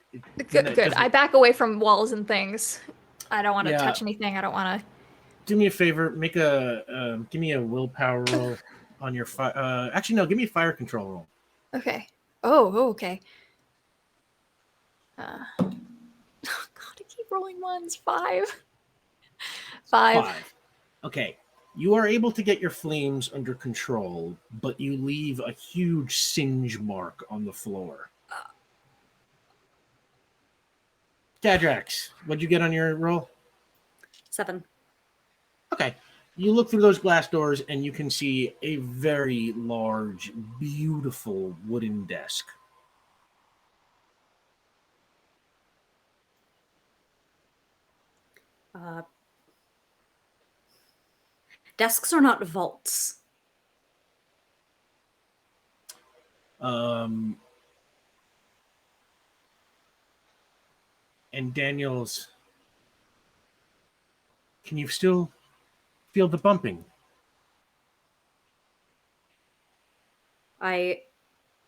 Good. I back away from walls and things. I don't want to touch anything. I don't want to. Do me a favor. Make give me a willpower roll on your fire. Actually, no. Give me a fire control roll. Okay. Oh, okay. God, I keep rolling ones. 5. 5. Okay. You are able to get your flames under control, but you leave a huge singe mark on the floor. Kadrax, what'd you get on your roll? 7. Okay. You look through those glass doors and you can see a very large, beautiful wooden desk. Desks are not vaults. And Daniel's... Can you still feel the bumping? I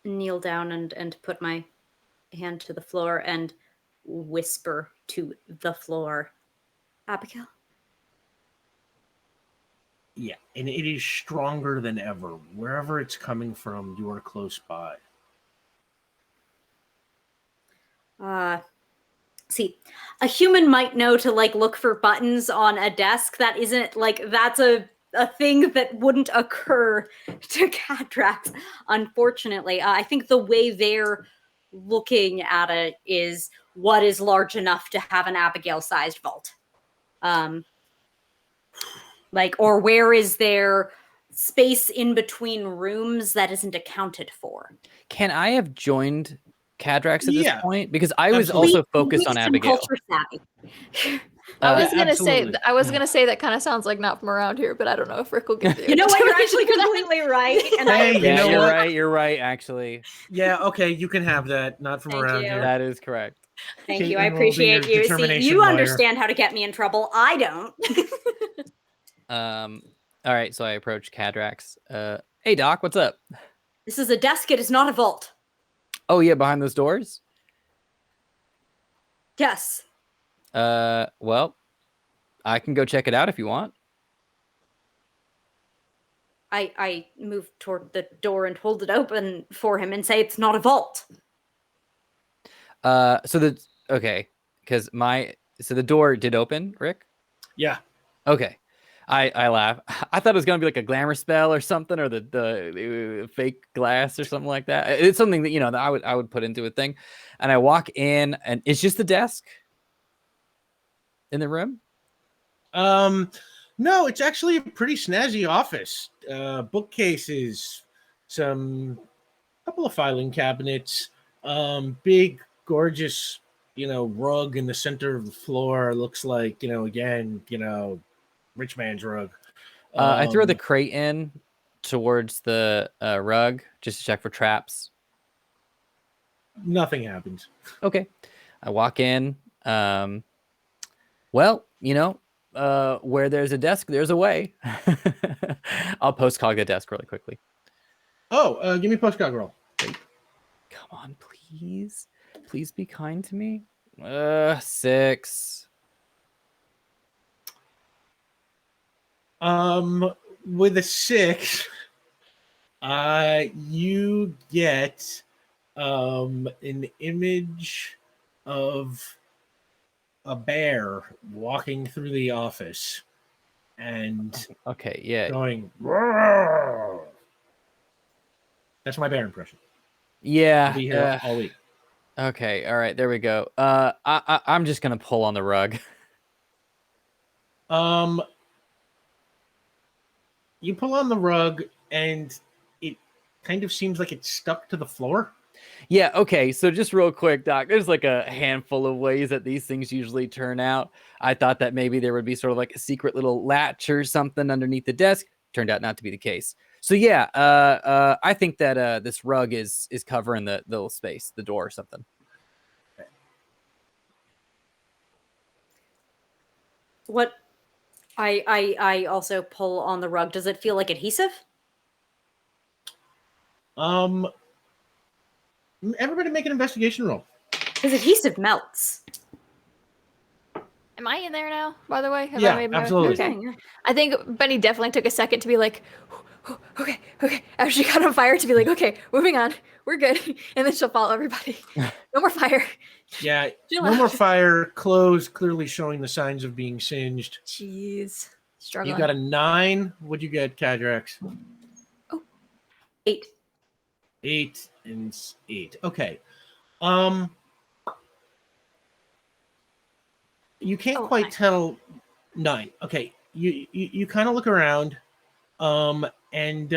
kneel down and put my hand to the floor and whisper to the floor, Abigail, Yeah, and it is stronger than ever. Wherever it's coming from, you are close by. See, a human might know to like look for buttons on a desk. That isn't like that's a thing that wouldn't occur to Kadrax, unfortunately. I think the way they're looking at it is what is large enough to have an Abigail-sized vault. Like, or where is there space in between rooms that isn't accounted for? Can I have joined Kadrax at this Yeah, point? Because I was absolutely. also focused on Abigail. Culture savvy. I was gonna absolutely. say that kind of sounds like not from around here, but I don't know if Rick will give you. You know what? You're actually completely right. And Hey, you Yeah, know you're what? right. You're right, actually. Yeah, okay, you can have that. Not from Thank around you. here. That is correct. Thank you. I Caitlin will be appreciate your you. See, determination you lawyer. understand how to get me in trouble. I don't. All right, so I approach Kadrax. Hey Doc, what's up? This is a desk. It is not a vault. Oh yeah, behind those doors? Yes. Well, I can go check it out if you want. I move toward the door and hold it open for him and say it's not a vault. Okay, because so the door did open, Rick? Yeah. Okay. I laugh. I thought it was gonna be like a glamour spell or something, or the fake glass or something like that. It's something that that I would put into a thing. And I walk in, and it's just the desk in the room. No, it's actually a pretty snazzy office. Bookcases, some couple of filing cabinets, big, gorgeous, rug in the center of the floor. Looks like, again, rich man's rug. I throw the crate in towards the rug just to check for traps. Nothing happens. Okay. I walk in. Well, where there's a desk, there's a way. I'll postcog the desk really quickly. Oh, give me a postcog roll. Come on, please. Please be kind to me. 6. With a 6, you get an image of a bear walking through the office and Okay, yeah. going, "Roar." That's my bear impression. Yeah. I'll be here all week. Okay, all right, there we go. I'm just gonna pull on the rug. You pull on the rug and it kind of seems like it's stuck to the floor. Yeah, okay, so just real quick, Doc, there's like a handful of ways that these things usually turn out. I thought that maybe there would be sort of like a secret little latch or something underneath the desk. Turned out not to be the case. So yeah, I think that this rug is covering the little space, the door or something. What? I also pull on the rug. Does it feel like adhesive? Everybody make an investigation roll. Because adhesive melts. Am I in there now, by the way? Have Yeah, I made my absolutely. Okay. I think Benny definitely took a second to be like, okay. After she got on fire, to be like, okay, moving on. We're good. And then she'll follow everybody. No more fire. Yeah, Chill no out. more fire. Clothes clearly showing the signs of being singed. Jeez. Struggling. You got a 9. What'd you get, Kadrax? 8. 8 and 8. Okay. You can't quite 9. tell. 9. Okay. You kind of look around, and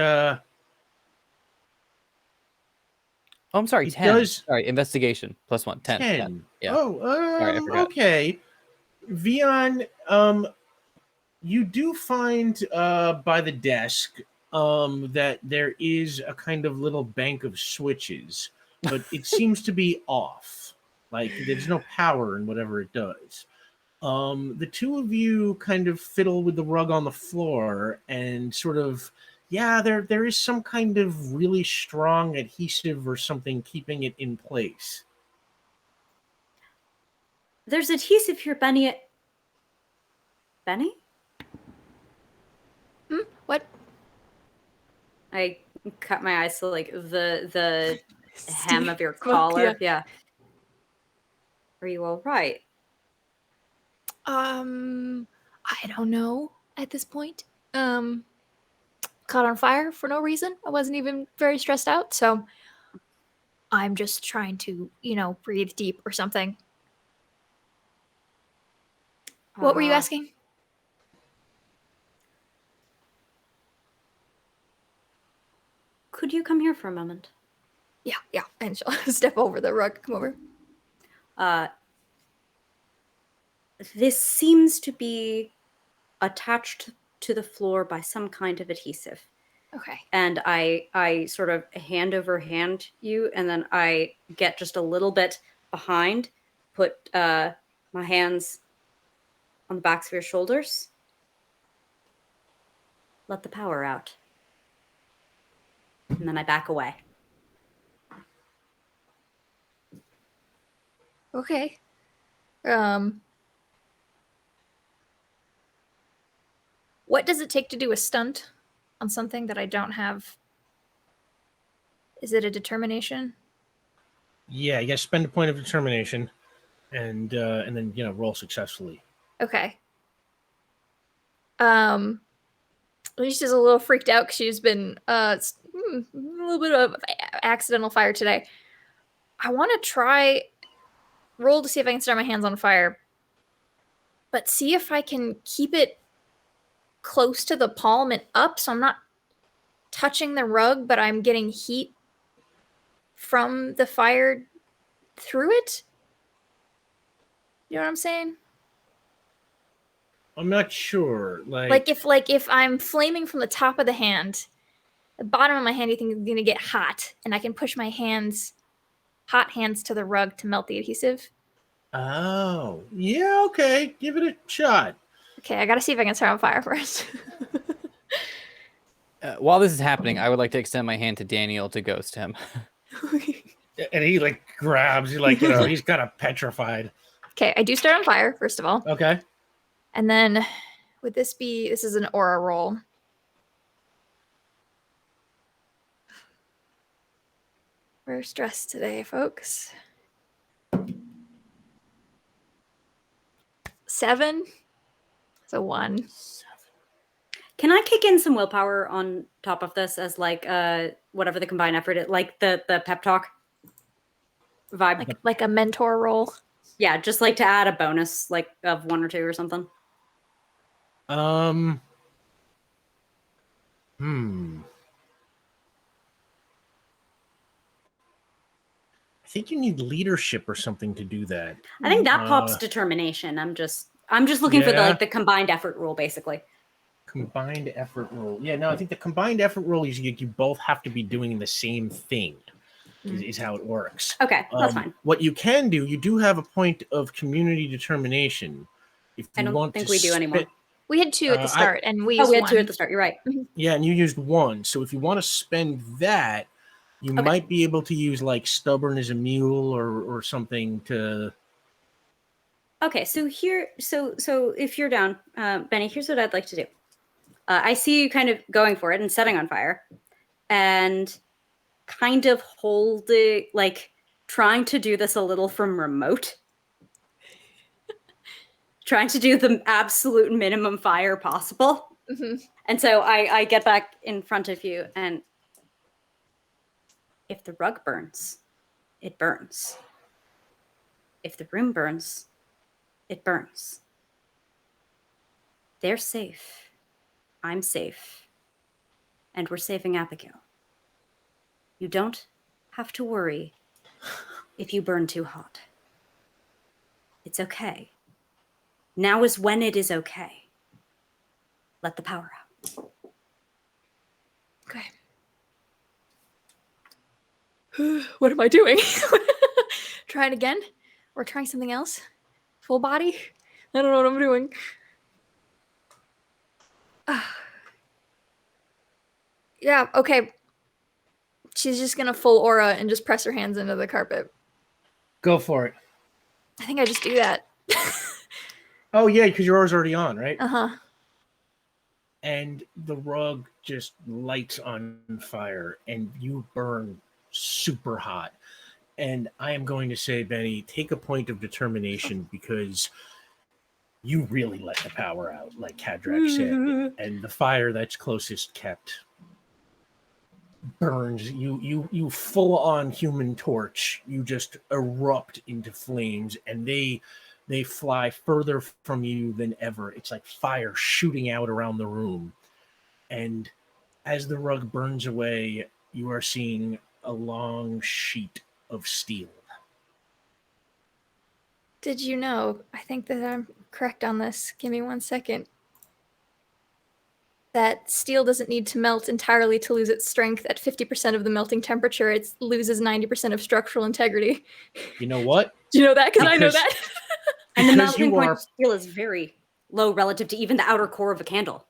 Oh, I'm sorry, It 10. does- Sorry, investigation +1, 10. 10. Yeah. Oh, Sorry, I forgot. okay. Vian, you do find by the desk that there is a kind of little bank of switches, but it seems to be off. Like there's no power in whatever it does. The two of you kind of fiddle with the rug on the floor and sort of, yeah, there is some kind of really strong adhesive or something keeping it in place. There's adhesive here, Benny. Benny? What? I cut my eyes to like the hem of your Smoke, collar. Yeah. Are you all right? I don't know at this point. Caught on fire for no reason. I wasn't even very stressed out, so I'm just trying to, breathe deep or something. What were you asking? Could you come here for a moment? Yeah. And she'll step over the rug. Come over. This seems to be attached to the floor by some kind of adhesive. Okay. And I sort of hand over hand you, and then I get just a little bit behind, put my hands on the backs of your shoulders. Let the power out. And then I back away. Okay. What does it take to do a stunt on something that I don't have? Is it a determination? Yeah, you got to spend a point of determination, and then roll successfully. Okay. She's a little freaked out because she's been a little bit of accidental fire today. I want to try roll to see if I can start my hands on fire, but see if I can keep it close to the palm and up, so I'm not touching the rug, but I'm getting heat from the fire through it. You know what I'm saying? I'm not sure. Like if I'm flaming from the top of the hand, the bottom of my hand, you think is gonna get hot, and I can push my hot hands to the rug to melt the adhesive. Oh, yeah, okay. Give it a shot. Okay, I gotta see if I can start on fire first. While this is happening, I would like to extend my hand to Daniel to ghost him. And he grabs, he's kind of petrified. Okay, I do start on fire, first of all. Okay. And then this is an aura roll. We're stressed today, folks. 7. So 1. Can I kick in some willpower on top of this as whatever the combined effort is, like the pep talk vibe? Like a mentor roll? Yeah, just to add a bonus of 1 or 2 or something. I think you need leadership or something to do that. I think that pops determination. I'm just looking for the combined effort rule, basically. Combined effort roll. Yeah, no, I think the combined effort roll is you both have to be doing the same thing. Is how it works. Okay, that's fine. What you can do, you do have a point of community determination. If you I don't think we do anymore. We had 2 at the start, and we had used 2 at the start. You're right. Yeah, and you used 1. So if you want to spend that, you might be able to use stubborn as a mule or something to. Okay, so if you're down, Benny, here's what I'd like to do. I see you kind of going for it and setting on fire, and kind of holding, trying to do this a little from remote. Trying to do the absolute minimum fire possible. Mm-hmm. And so I get back in front of you, and if the rug burns, it burns. If the room burns, it burns. They're safe. I'm safe. And we're saving Abigail. You don't have to worry if you burn too hot. It's okay. Now is when it is okay. Let the power out. Okay. What am I doing? Try it again? Or trying something else? Full body? I don't know what I'm doing. Yeah, okay. She's just gonna full aura and just press her hands into the carpet. Go for it. I think I just do that. Oh, yeah, because your aura's already on, right? Uh-huh. and the rug just lights on fire, and you burn super hot. And I am going to say, Benny, take a point of determination because you really let the power out, like Kadrax said, and the fire that's closest kept burns you full on Human Torch. You just erupt into flames, and they fly further from you than ever. It's like fire shooting out around the room. And as the rug burns away, you are seeing a long sheet of steel. Did you know? I think that I'm correct on this. Give me 1 second. That steel doesn't need to melt entirely to lose its strength. At 50% of the melting temperature, it loses 90% of structural integrity. You know what? Do you know that? Because I know that. And the Because melting you point are of steel is very low relative to even the outer core of a candle.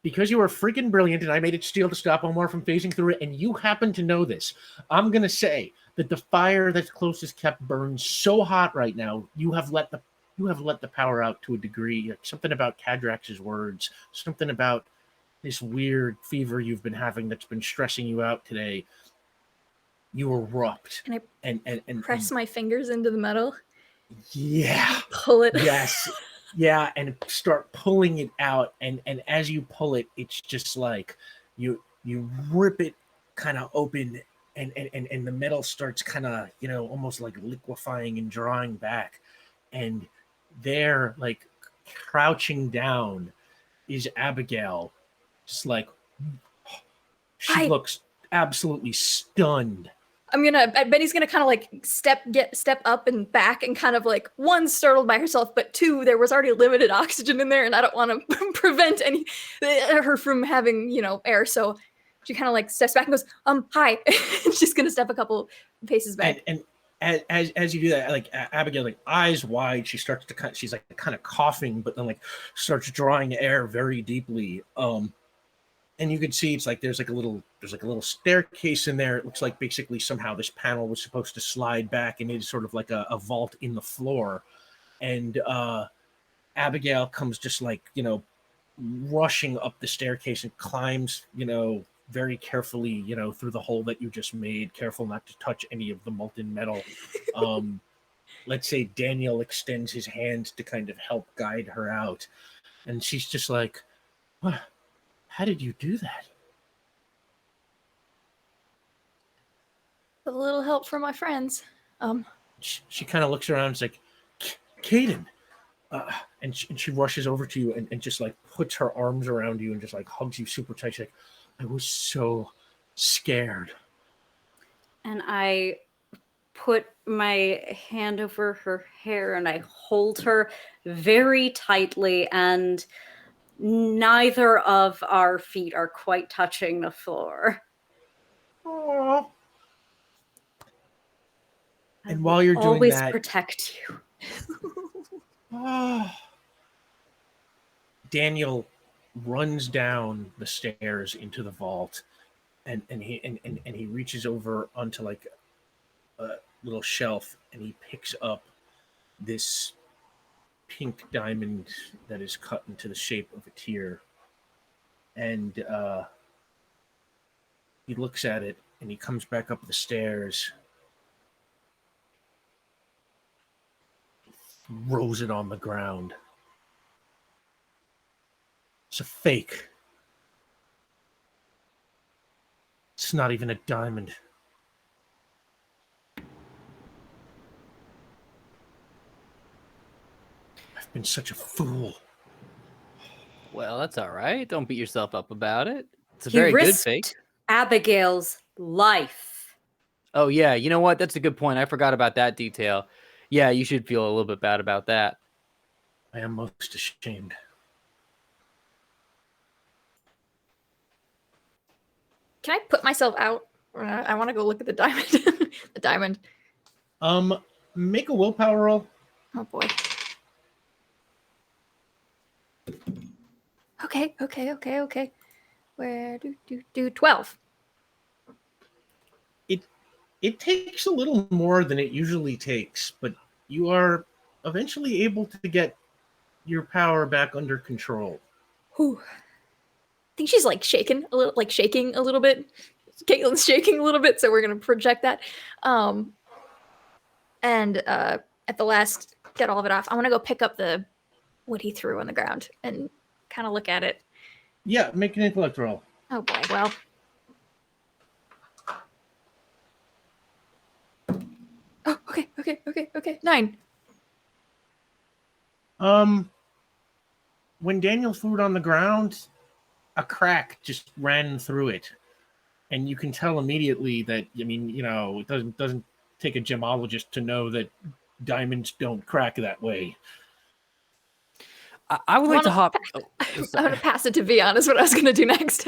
because you are freaking brilliant, and I made it steel to stop Omar from phasing through it, and you happen to know this. I'm gonna say that the fire that's closest kept burns so hot right now. You have let the power out to a degree. Like something about Kadrax's words, something about this weird fever you've been having that's been stressing you out today. You erupt. Can I and press my fingers into the metal? yeah. Pull it. Yes. Yeah, and start pulling it out, and as you pull it, it's just like you rip it kind of open, and the metal starts kind of, almost like liquefying and drawing back, and there, like, crouching down is Abigail, just like she looks absolutely stunned. Benny's gonna kind of like step up and back, and kind of like, one, startled by herself, but two, there was already limited oxygen in there, and I don't want to prevent her from having air. So she kind of like steps back and goes, hi. She's gonna step a couple paces back. And as you do that, like Abigail, like eyes wide, she's like kind of coughing, but then like starts drawing air very deeply. And you can see it's like there's like a little staircase in there. It looks like basically somehow this panel was supposed to slide back, and it's sort of like a vault in the floor. And Abigail comes just like, rushing up the staircase and climbs, very carefully, through the hole that you just made, careful not to touch any of the molten metal. Let's say Daniel extends his hand to kind of help guide her out. And she's just like, what? How did you do that? With a little help from my friends. She kind of looks around and is like, Caden. And she rushes over to you and just like puts her arms around you and just like hugs you super tight. She's like, I was so scared. And I put my hand over her hair and I hold her very tightly, and neither of our feet are quite touching the floor. Aww. And while you're doing always that, protect you. Daniel runs down the stairs into the vault, and he reaches over onto like a little shelf, and he picks up this pink diamond that is cut into the shape of a tear, and he looks at it, and he comes back up the stairs, throws it on the ground. It's a fake. It's not even a diamond. I've been such a fool. Well, that's all right. Don't beat yourself up about it. It's a He very good risked fake. Abigail's life. Oh, yeah. You know what? That's a good point. I forgot about that detail. Yeah, you should feel a little bit bad about that. I am most ashamed. Can I put myself out? I want to go look at the diamond. The diamond. Make a willpower roll. Oh boy. Okay. Where do 12. It takes a little more than it usually takes, but you are eventually able to get your power back under control. Whew. think she's like shaking a little bit. Caitlin's shaking a little bit, so we're gonna project that. And at the last, get all of it off. I want to go pick up what he threw on the ground and kind of look at it. Yeah, make an intellect roll. Oh boy, well. Oh, okay. 9. When Daniel threw it on the ground, a crack just ran through it. And you can tell immediately that, I mean, it doesn't take a gemologist to know that diamonds don't crack that way. I would like to hop. I'm gonna pass it to Vian is what I was gonna do next.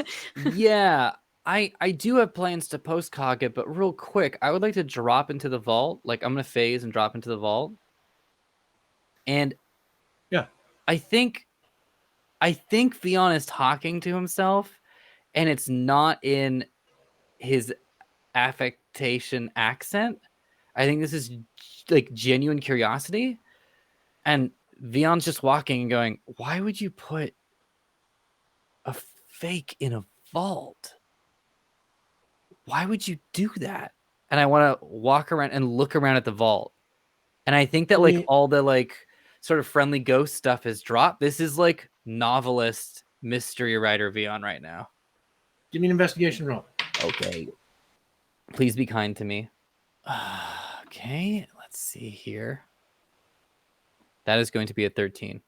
Yeah, I do have plans to post-cog it, but real quick, I would like to drop into the vault. Like, I'm gonna phase and drop into the vault. And yeah, I think Vian is talking to himself, and it's not in his affectation accent. I think this is like genuine curiosity. And Vian's just walking and going, why would you put a fake in a vault? Why would you do that? And I want to walk around and look around at the vault. And I think that like all the like sort of friendly ghost stuff is dropped. This is like novelist mystery writer Vian right now. Give me an investigation roll. Okay. Please be kind to me. Okay, let's see here. That is going to be a 13.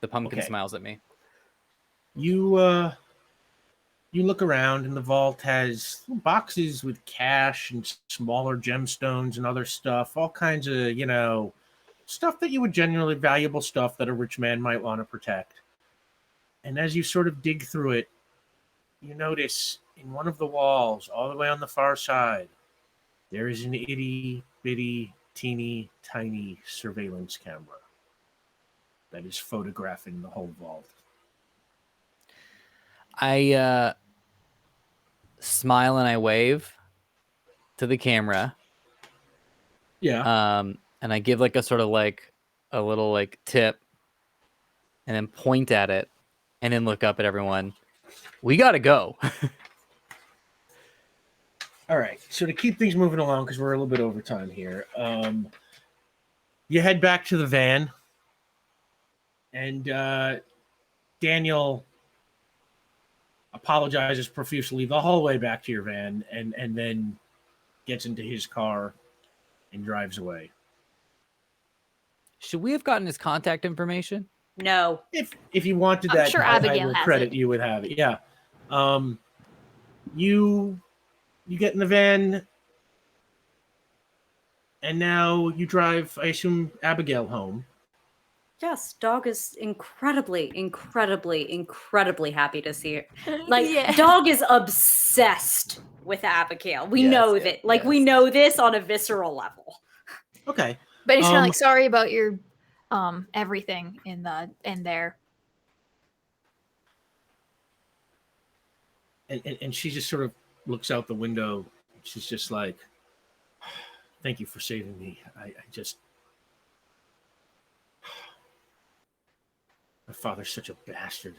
The pumpkin smiles at me. You look around, and the vault has boxes with cash and smaller gemstones and other stuff, all kinds of, stuff that you would generally, valuable stuff that a rich man might want to protect. And as you sort of dig through it, you notice in one of the walls, all the way on the far side, there is an itty bitty, teeny tiny surveillance camera that is photographing the whole vault. I smile and I wave to the camera. Yeah. And I give like a sort of like a little like tip and then point at it and then look up at everyone. We got to go. All right. So to keep things moving along, because we're a little bit over time here, you head back to the van, and Daniel apologizes profusely the whole way back to your van, and then gets into his car and drives away. Should we have gotten his contact information? No. If you wanted I'm that, sure I Abigail will has credit it. you with having it. Yeah. You get in the van, and now you drive, I assume, Abigail home. Yes, dog is incredibly happy to see her. Like, dog is obsessed with Abigail. We know that. Like, we know this on a visceral level. Okay. But he's kind of like, sorry about your everything in there. And she just sort of looks out the window. She's just like, thank you for saving me. I just... My father's such a bastard.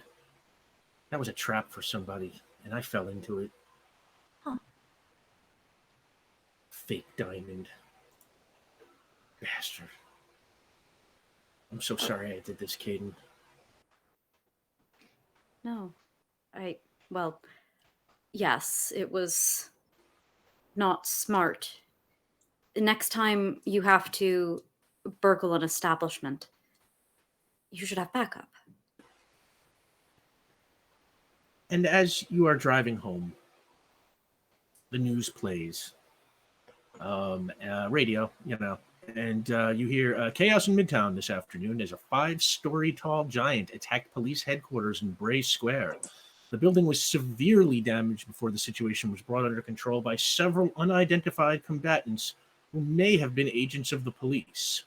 That was a trap for somebody, and I fell into it. Huh. Fake diamond. Bastard. I'm so sorry I did this, Caden. No. Well, yes, it was not smart. Next time you have to burgle an establishment, you should have backup. And as you are driving home, the news plays. Radio, and you hear chaos in Midtown this afternoon as a 5-story tall giant attacked police headquarters in Bray Square. The building was severely damaged before the situation was brought under control by several unidentified combatants who may have been agents of the police.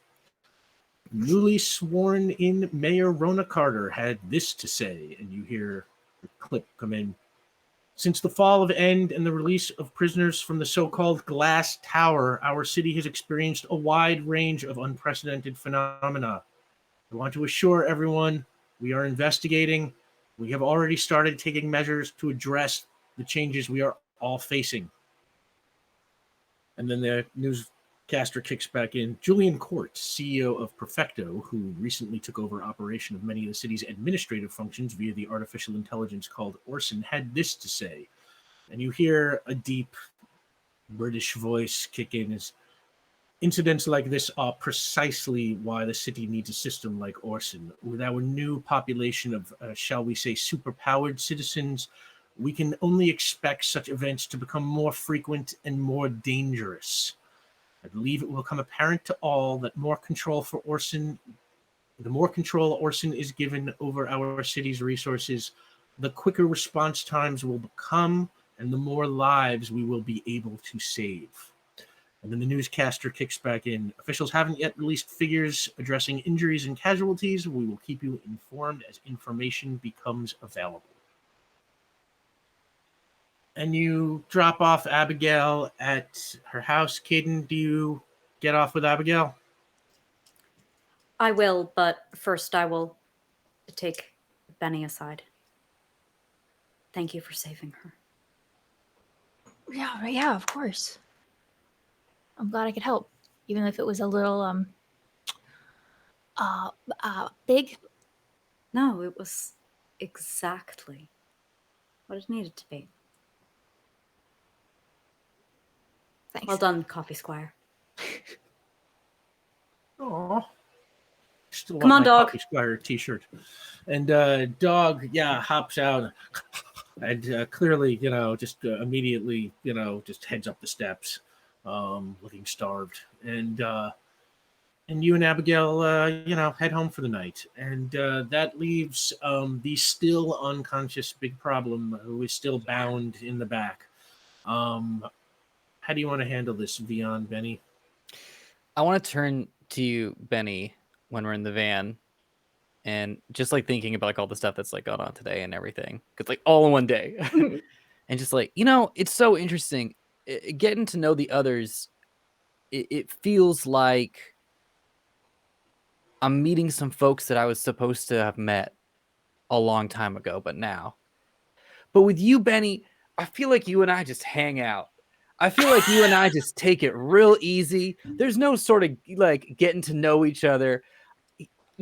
Newly sworn in Mayor Rona Carter had this to say, and you hear the clip come in. Since the fall of End and the release of prisoners from the so-called Glass Tower, our city has experienced a wide range of unprecedented phenomena. I want to assure everyone we are investigating We have already started taking measures to address the changes we are all facing. And then the newscaster kicks back in. Julian Court, CEO of Perfecto, who recently took over operation of many of the city's administrative functions via the artificial intelligence called Orson, had this to say. And you hear a deep British voice kick in. As incidents like this are precisely why the city needs a system like Orson. With our new population of, shall we say, superpowered citizens, we can only expect such events to become more frequent and more dangerous. I believe it will become apparent to all that the more control Orson is given over our city's resources, the quicker response times will become, and the more lives we will be able to save. And then the newscaster kicks back in. Officials haven't yet released figures addressing injuries and casualties. We will keep you informed as information becomes available. And you drop off Abigail at her house. Caden, do you get off with Abigail? I will, but first I will take Bennie aside. Thank you for saving her. Yeah, of course. I'm glad I could help, even if it was a little big. No, it was exactly what it needed to be. Thanks. Well done, Coffee Squire. Aww. Still Come want on, my dog. Coffee Squire t-shirt. And dog, hops out and clearly, just immediately, just heads up the steps, looking starved. And you and Abigail, head home for the night. And that leaves the still unconscious Big Problem, who is still bound in the back. How do you want to handle this, Vian, Bennie? I want to turn to you, Bennie, when we're in the van, and just like thinking about like all the stuff that's like gone on today and everything, because like all in one day, and just like it's so interesting getting to know the others. It feels like I'm meeting some folks that I was supposed to have met a long time ago, but with you, Bennie, I feel like you and I just hang out. I feel like you and I just take it real easy. There's no sort of like getting to know each other.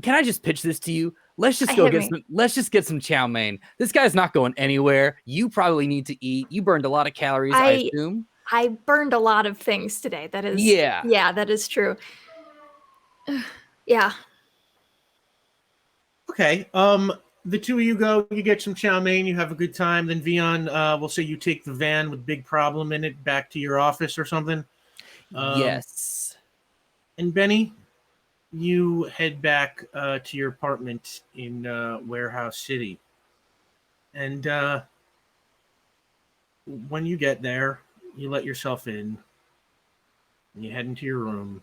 Can I just pitch this to you? Let's just get some chow mein. This guy's not going anywhere. You probably need to eat. You burned a lot of calories, I assume. I burned a lot of things today. That is that is true. Yeah. Okay. The two of you go, you get some chow mein, you have a good time. Then Vian, we'll say you take the van with Big Problem in it back to your office or something. Yes. And Bennie, you head back to your apartment in Warehouse City. And when you get there, you let yourself in, and you head into your room,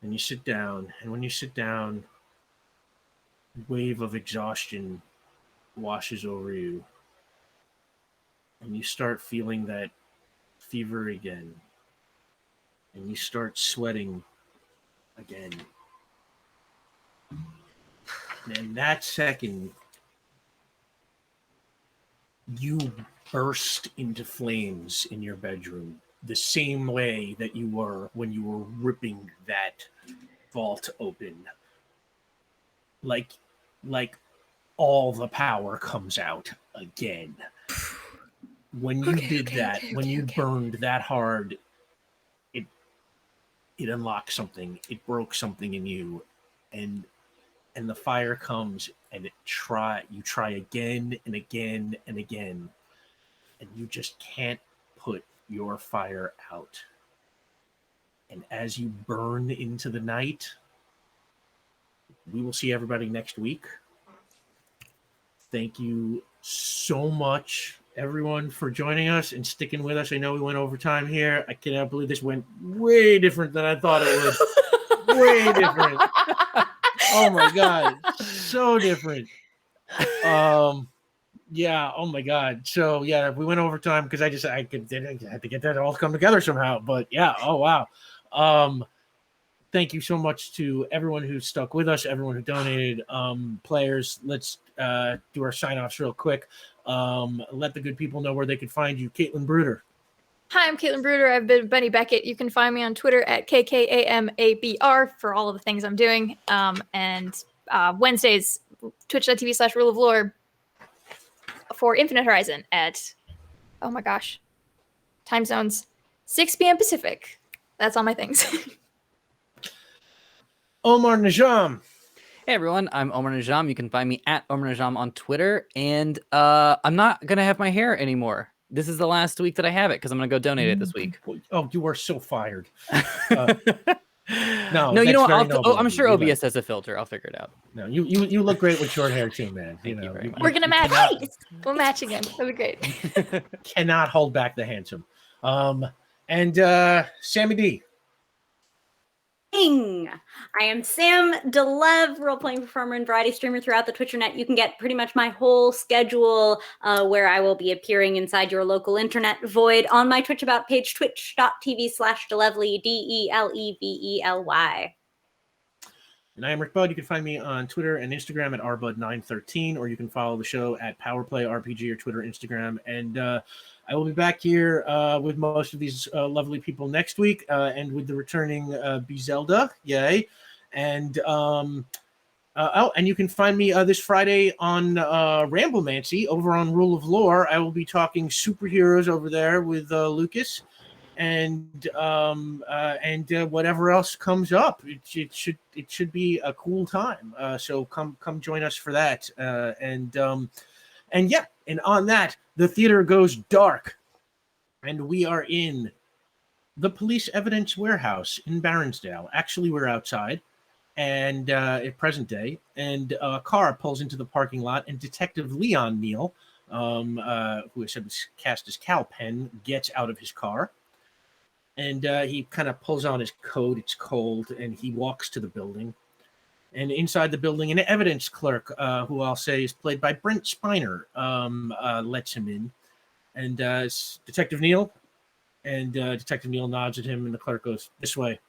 and you sit down. And when you sit down, wave of exhaustion washes over you, and you start feeling that fever again, and you start sweating again. And in that second, you burst into flames in your bedroom, the same way that you were when you were ripping that vault open. Like all the power comes out again. When you did that, when you burned that hard, it unlocked something. It broke something in you, and the fire comes, and you try again and again and again, and you just can't put your fire out. And as you burn into the night, we will see everybody next week. Thank you so much, everyone, for joining us and sticking with us. I know we went overtime here. I cannot believe this went way different than I thought it would. Way different. Oh my God. So different. Yeah. Oh my God. So yeah, we went overtime because I had to get that all come together somehow. But yeah. Oh wow. thank you so much to everyone who stuck with us, everyone who donated, players. Let's do our sign-offs real quick. Let the good people know where they could find you. Caitlin Bruder. Hi, I'm Caitlin Bruder. I've been Bennie Beckett. You can find me on Twitter at KKAMABR for all of the things I'm doing. And Wednesdays, twitch.tv/Rule of Lore for Infinite Horizon at, oh my gosh, time zones, 6 p.m. Pacific. That's all my things. Omar Najam. Hey everyone, I'm Omar Najam. You can find me at Omar Najam on Twitter. And I'm not going to have my hair anymore. This is the last week that I have it because I'm going to go donate it this week. Oh, you are so fired. No, you know what? I'm sure OBS has a filter. I'll figure it out. No, you look great with short hair too, man. Thank you very much. We're going to match. We'll match again. That'll be great. Cannot hold back the handsome. And Sammy D. I am Sam DeLev, role-playing performer and variety streamer throughout the Twitchernet. You can get pretty much my whole schedule where I will be appearing inside your local internet void on my Twitch About page, twitch.tv/Delevely, DELEVELY. And I am Rick Budd. You can find me on Twitter and Instagram at rbud913, or you can follow the show at PowerPlay RPG or Twitter, Instagram. And I will be back here with most of these lovely people next week, and with the returning Bezelda. Yay. And and you can find me this Friday on Ramblemancy over on Rule of Lore. I will be talking superheroes over there with Lucas. And whatever else comes up, it should be a cool time. So come join us for that. And on that, the theater goes dark, and we are in the police evidence warehouse in Baronsdale. Actually, we're outside, and at present day, and a car pulls into the parking lot, and Detective Leon Neal, who I said was cast as Cal Penn, gets out of his car. And he kind of pulls on his coat. It's cold, and he walks to the building. And inside the building, an evidence clerk, who I'll say is played by Brent Spiner, lets him in. And it's Detective Neal. And Detective Neal nods at him, and the clerk goes, "This way."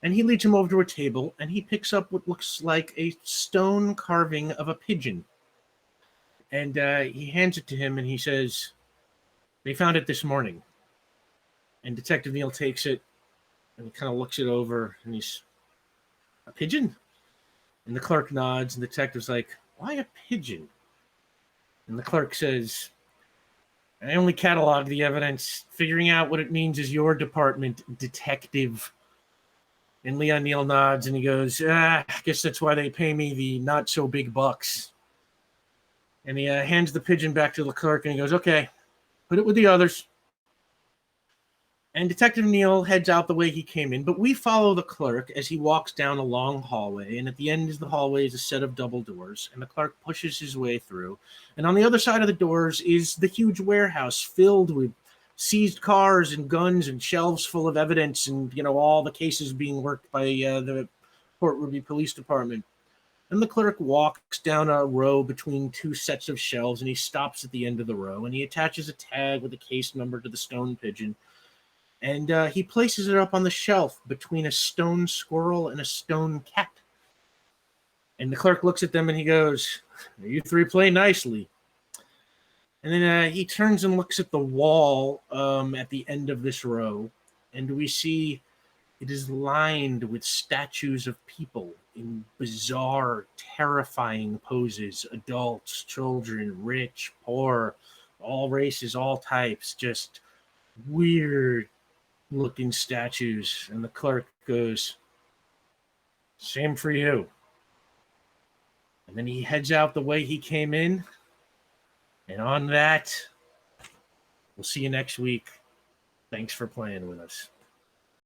And he leads him over to a table, and he picks up what looks like a stone carving of a pigeon. And he hands it to him, and he says, "They found it this morning." And Detective Neal takes it, and he kind of looks it over, and he's, "A pigeon?" And the clerk nods, and the detective's like, "Why a pigeon?" And the clerk says, "I only cataloged the evidence. Figuring out what it means is your department, detective." And Leon Neal nods, and he goes, I guess that's why they pay me the not-so-big bucks. And he hands the pigeon back to the clerk, and he goes, "Okay, put it with the others." And Detective Neal heads out the way he came in, but we follow the clerk as he walks down a long hallway, and at the end of the hallway is a set of double doors, and the clerk pushes his way through. And on the other side of the doors is the huge warehouse filled with seized cars and guns and shelves full of evidence, and all the cases being worked by the Port Ruby Police Department. And the clerk walks down a row between two sets of shelves, and he stops at the end of the row, and he attaches a tag with a case number to the stone pigeon. And he places it up on the shelf between a stone squirrel and a stone cat. And the clerk looks at them and he goes, "You three play nicely." And then he turns and looks at the wall at the end of this row. And we see it is lined with statues of people in bizarre, terrifying poses. Adults, children, rich, poor, all races, all types, just weird looking statues. And the clerk goes, "Same for you." And then he heads out the way he came in. And on that, we'll see you next week. Thanks for playing with us.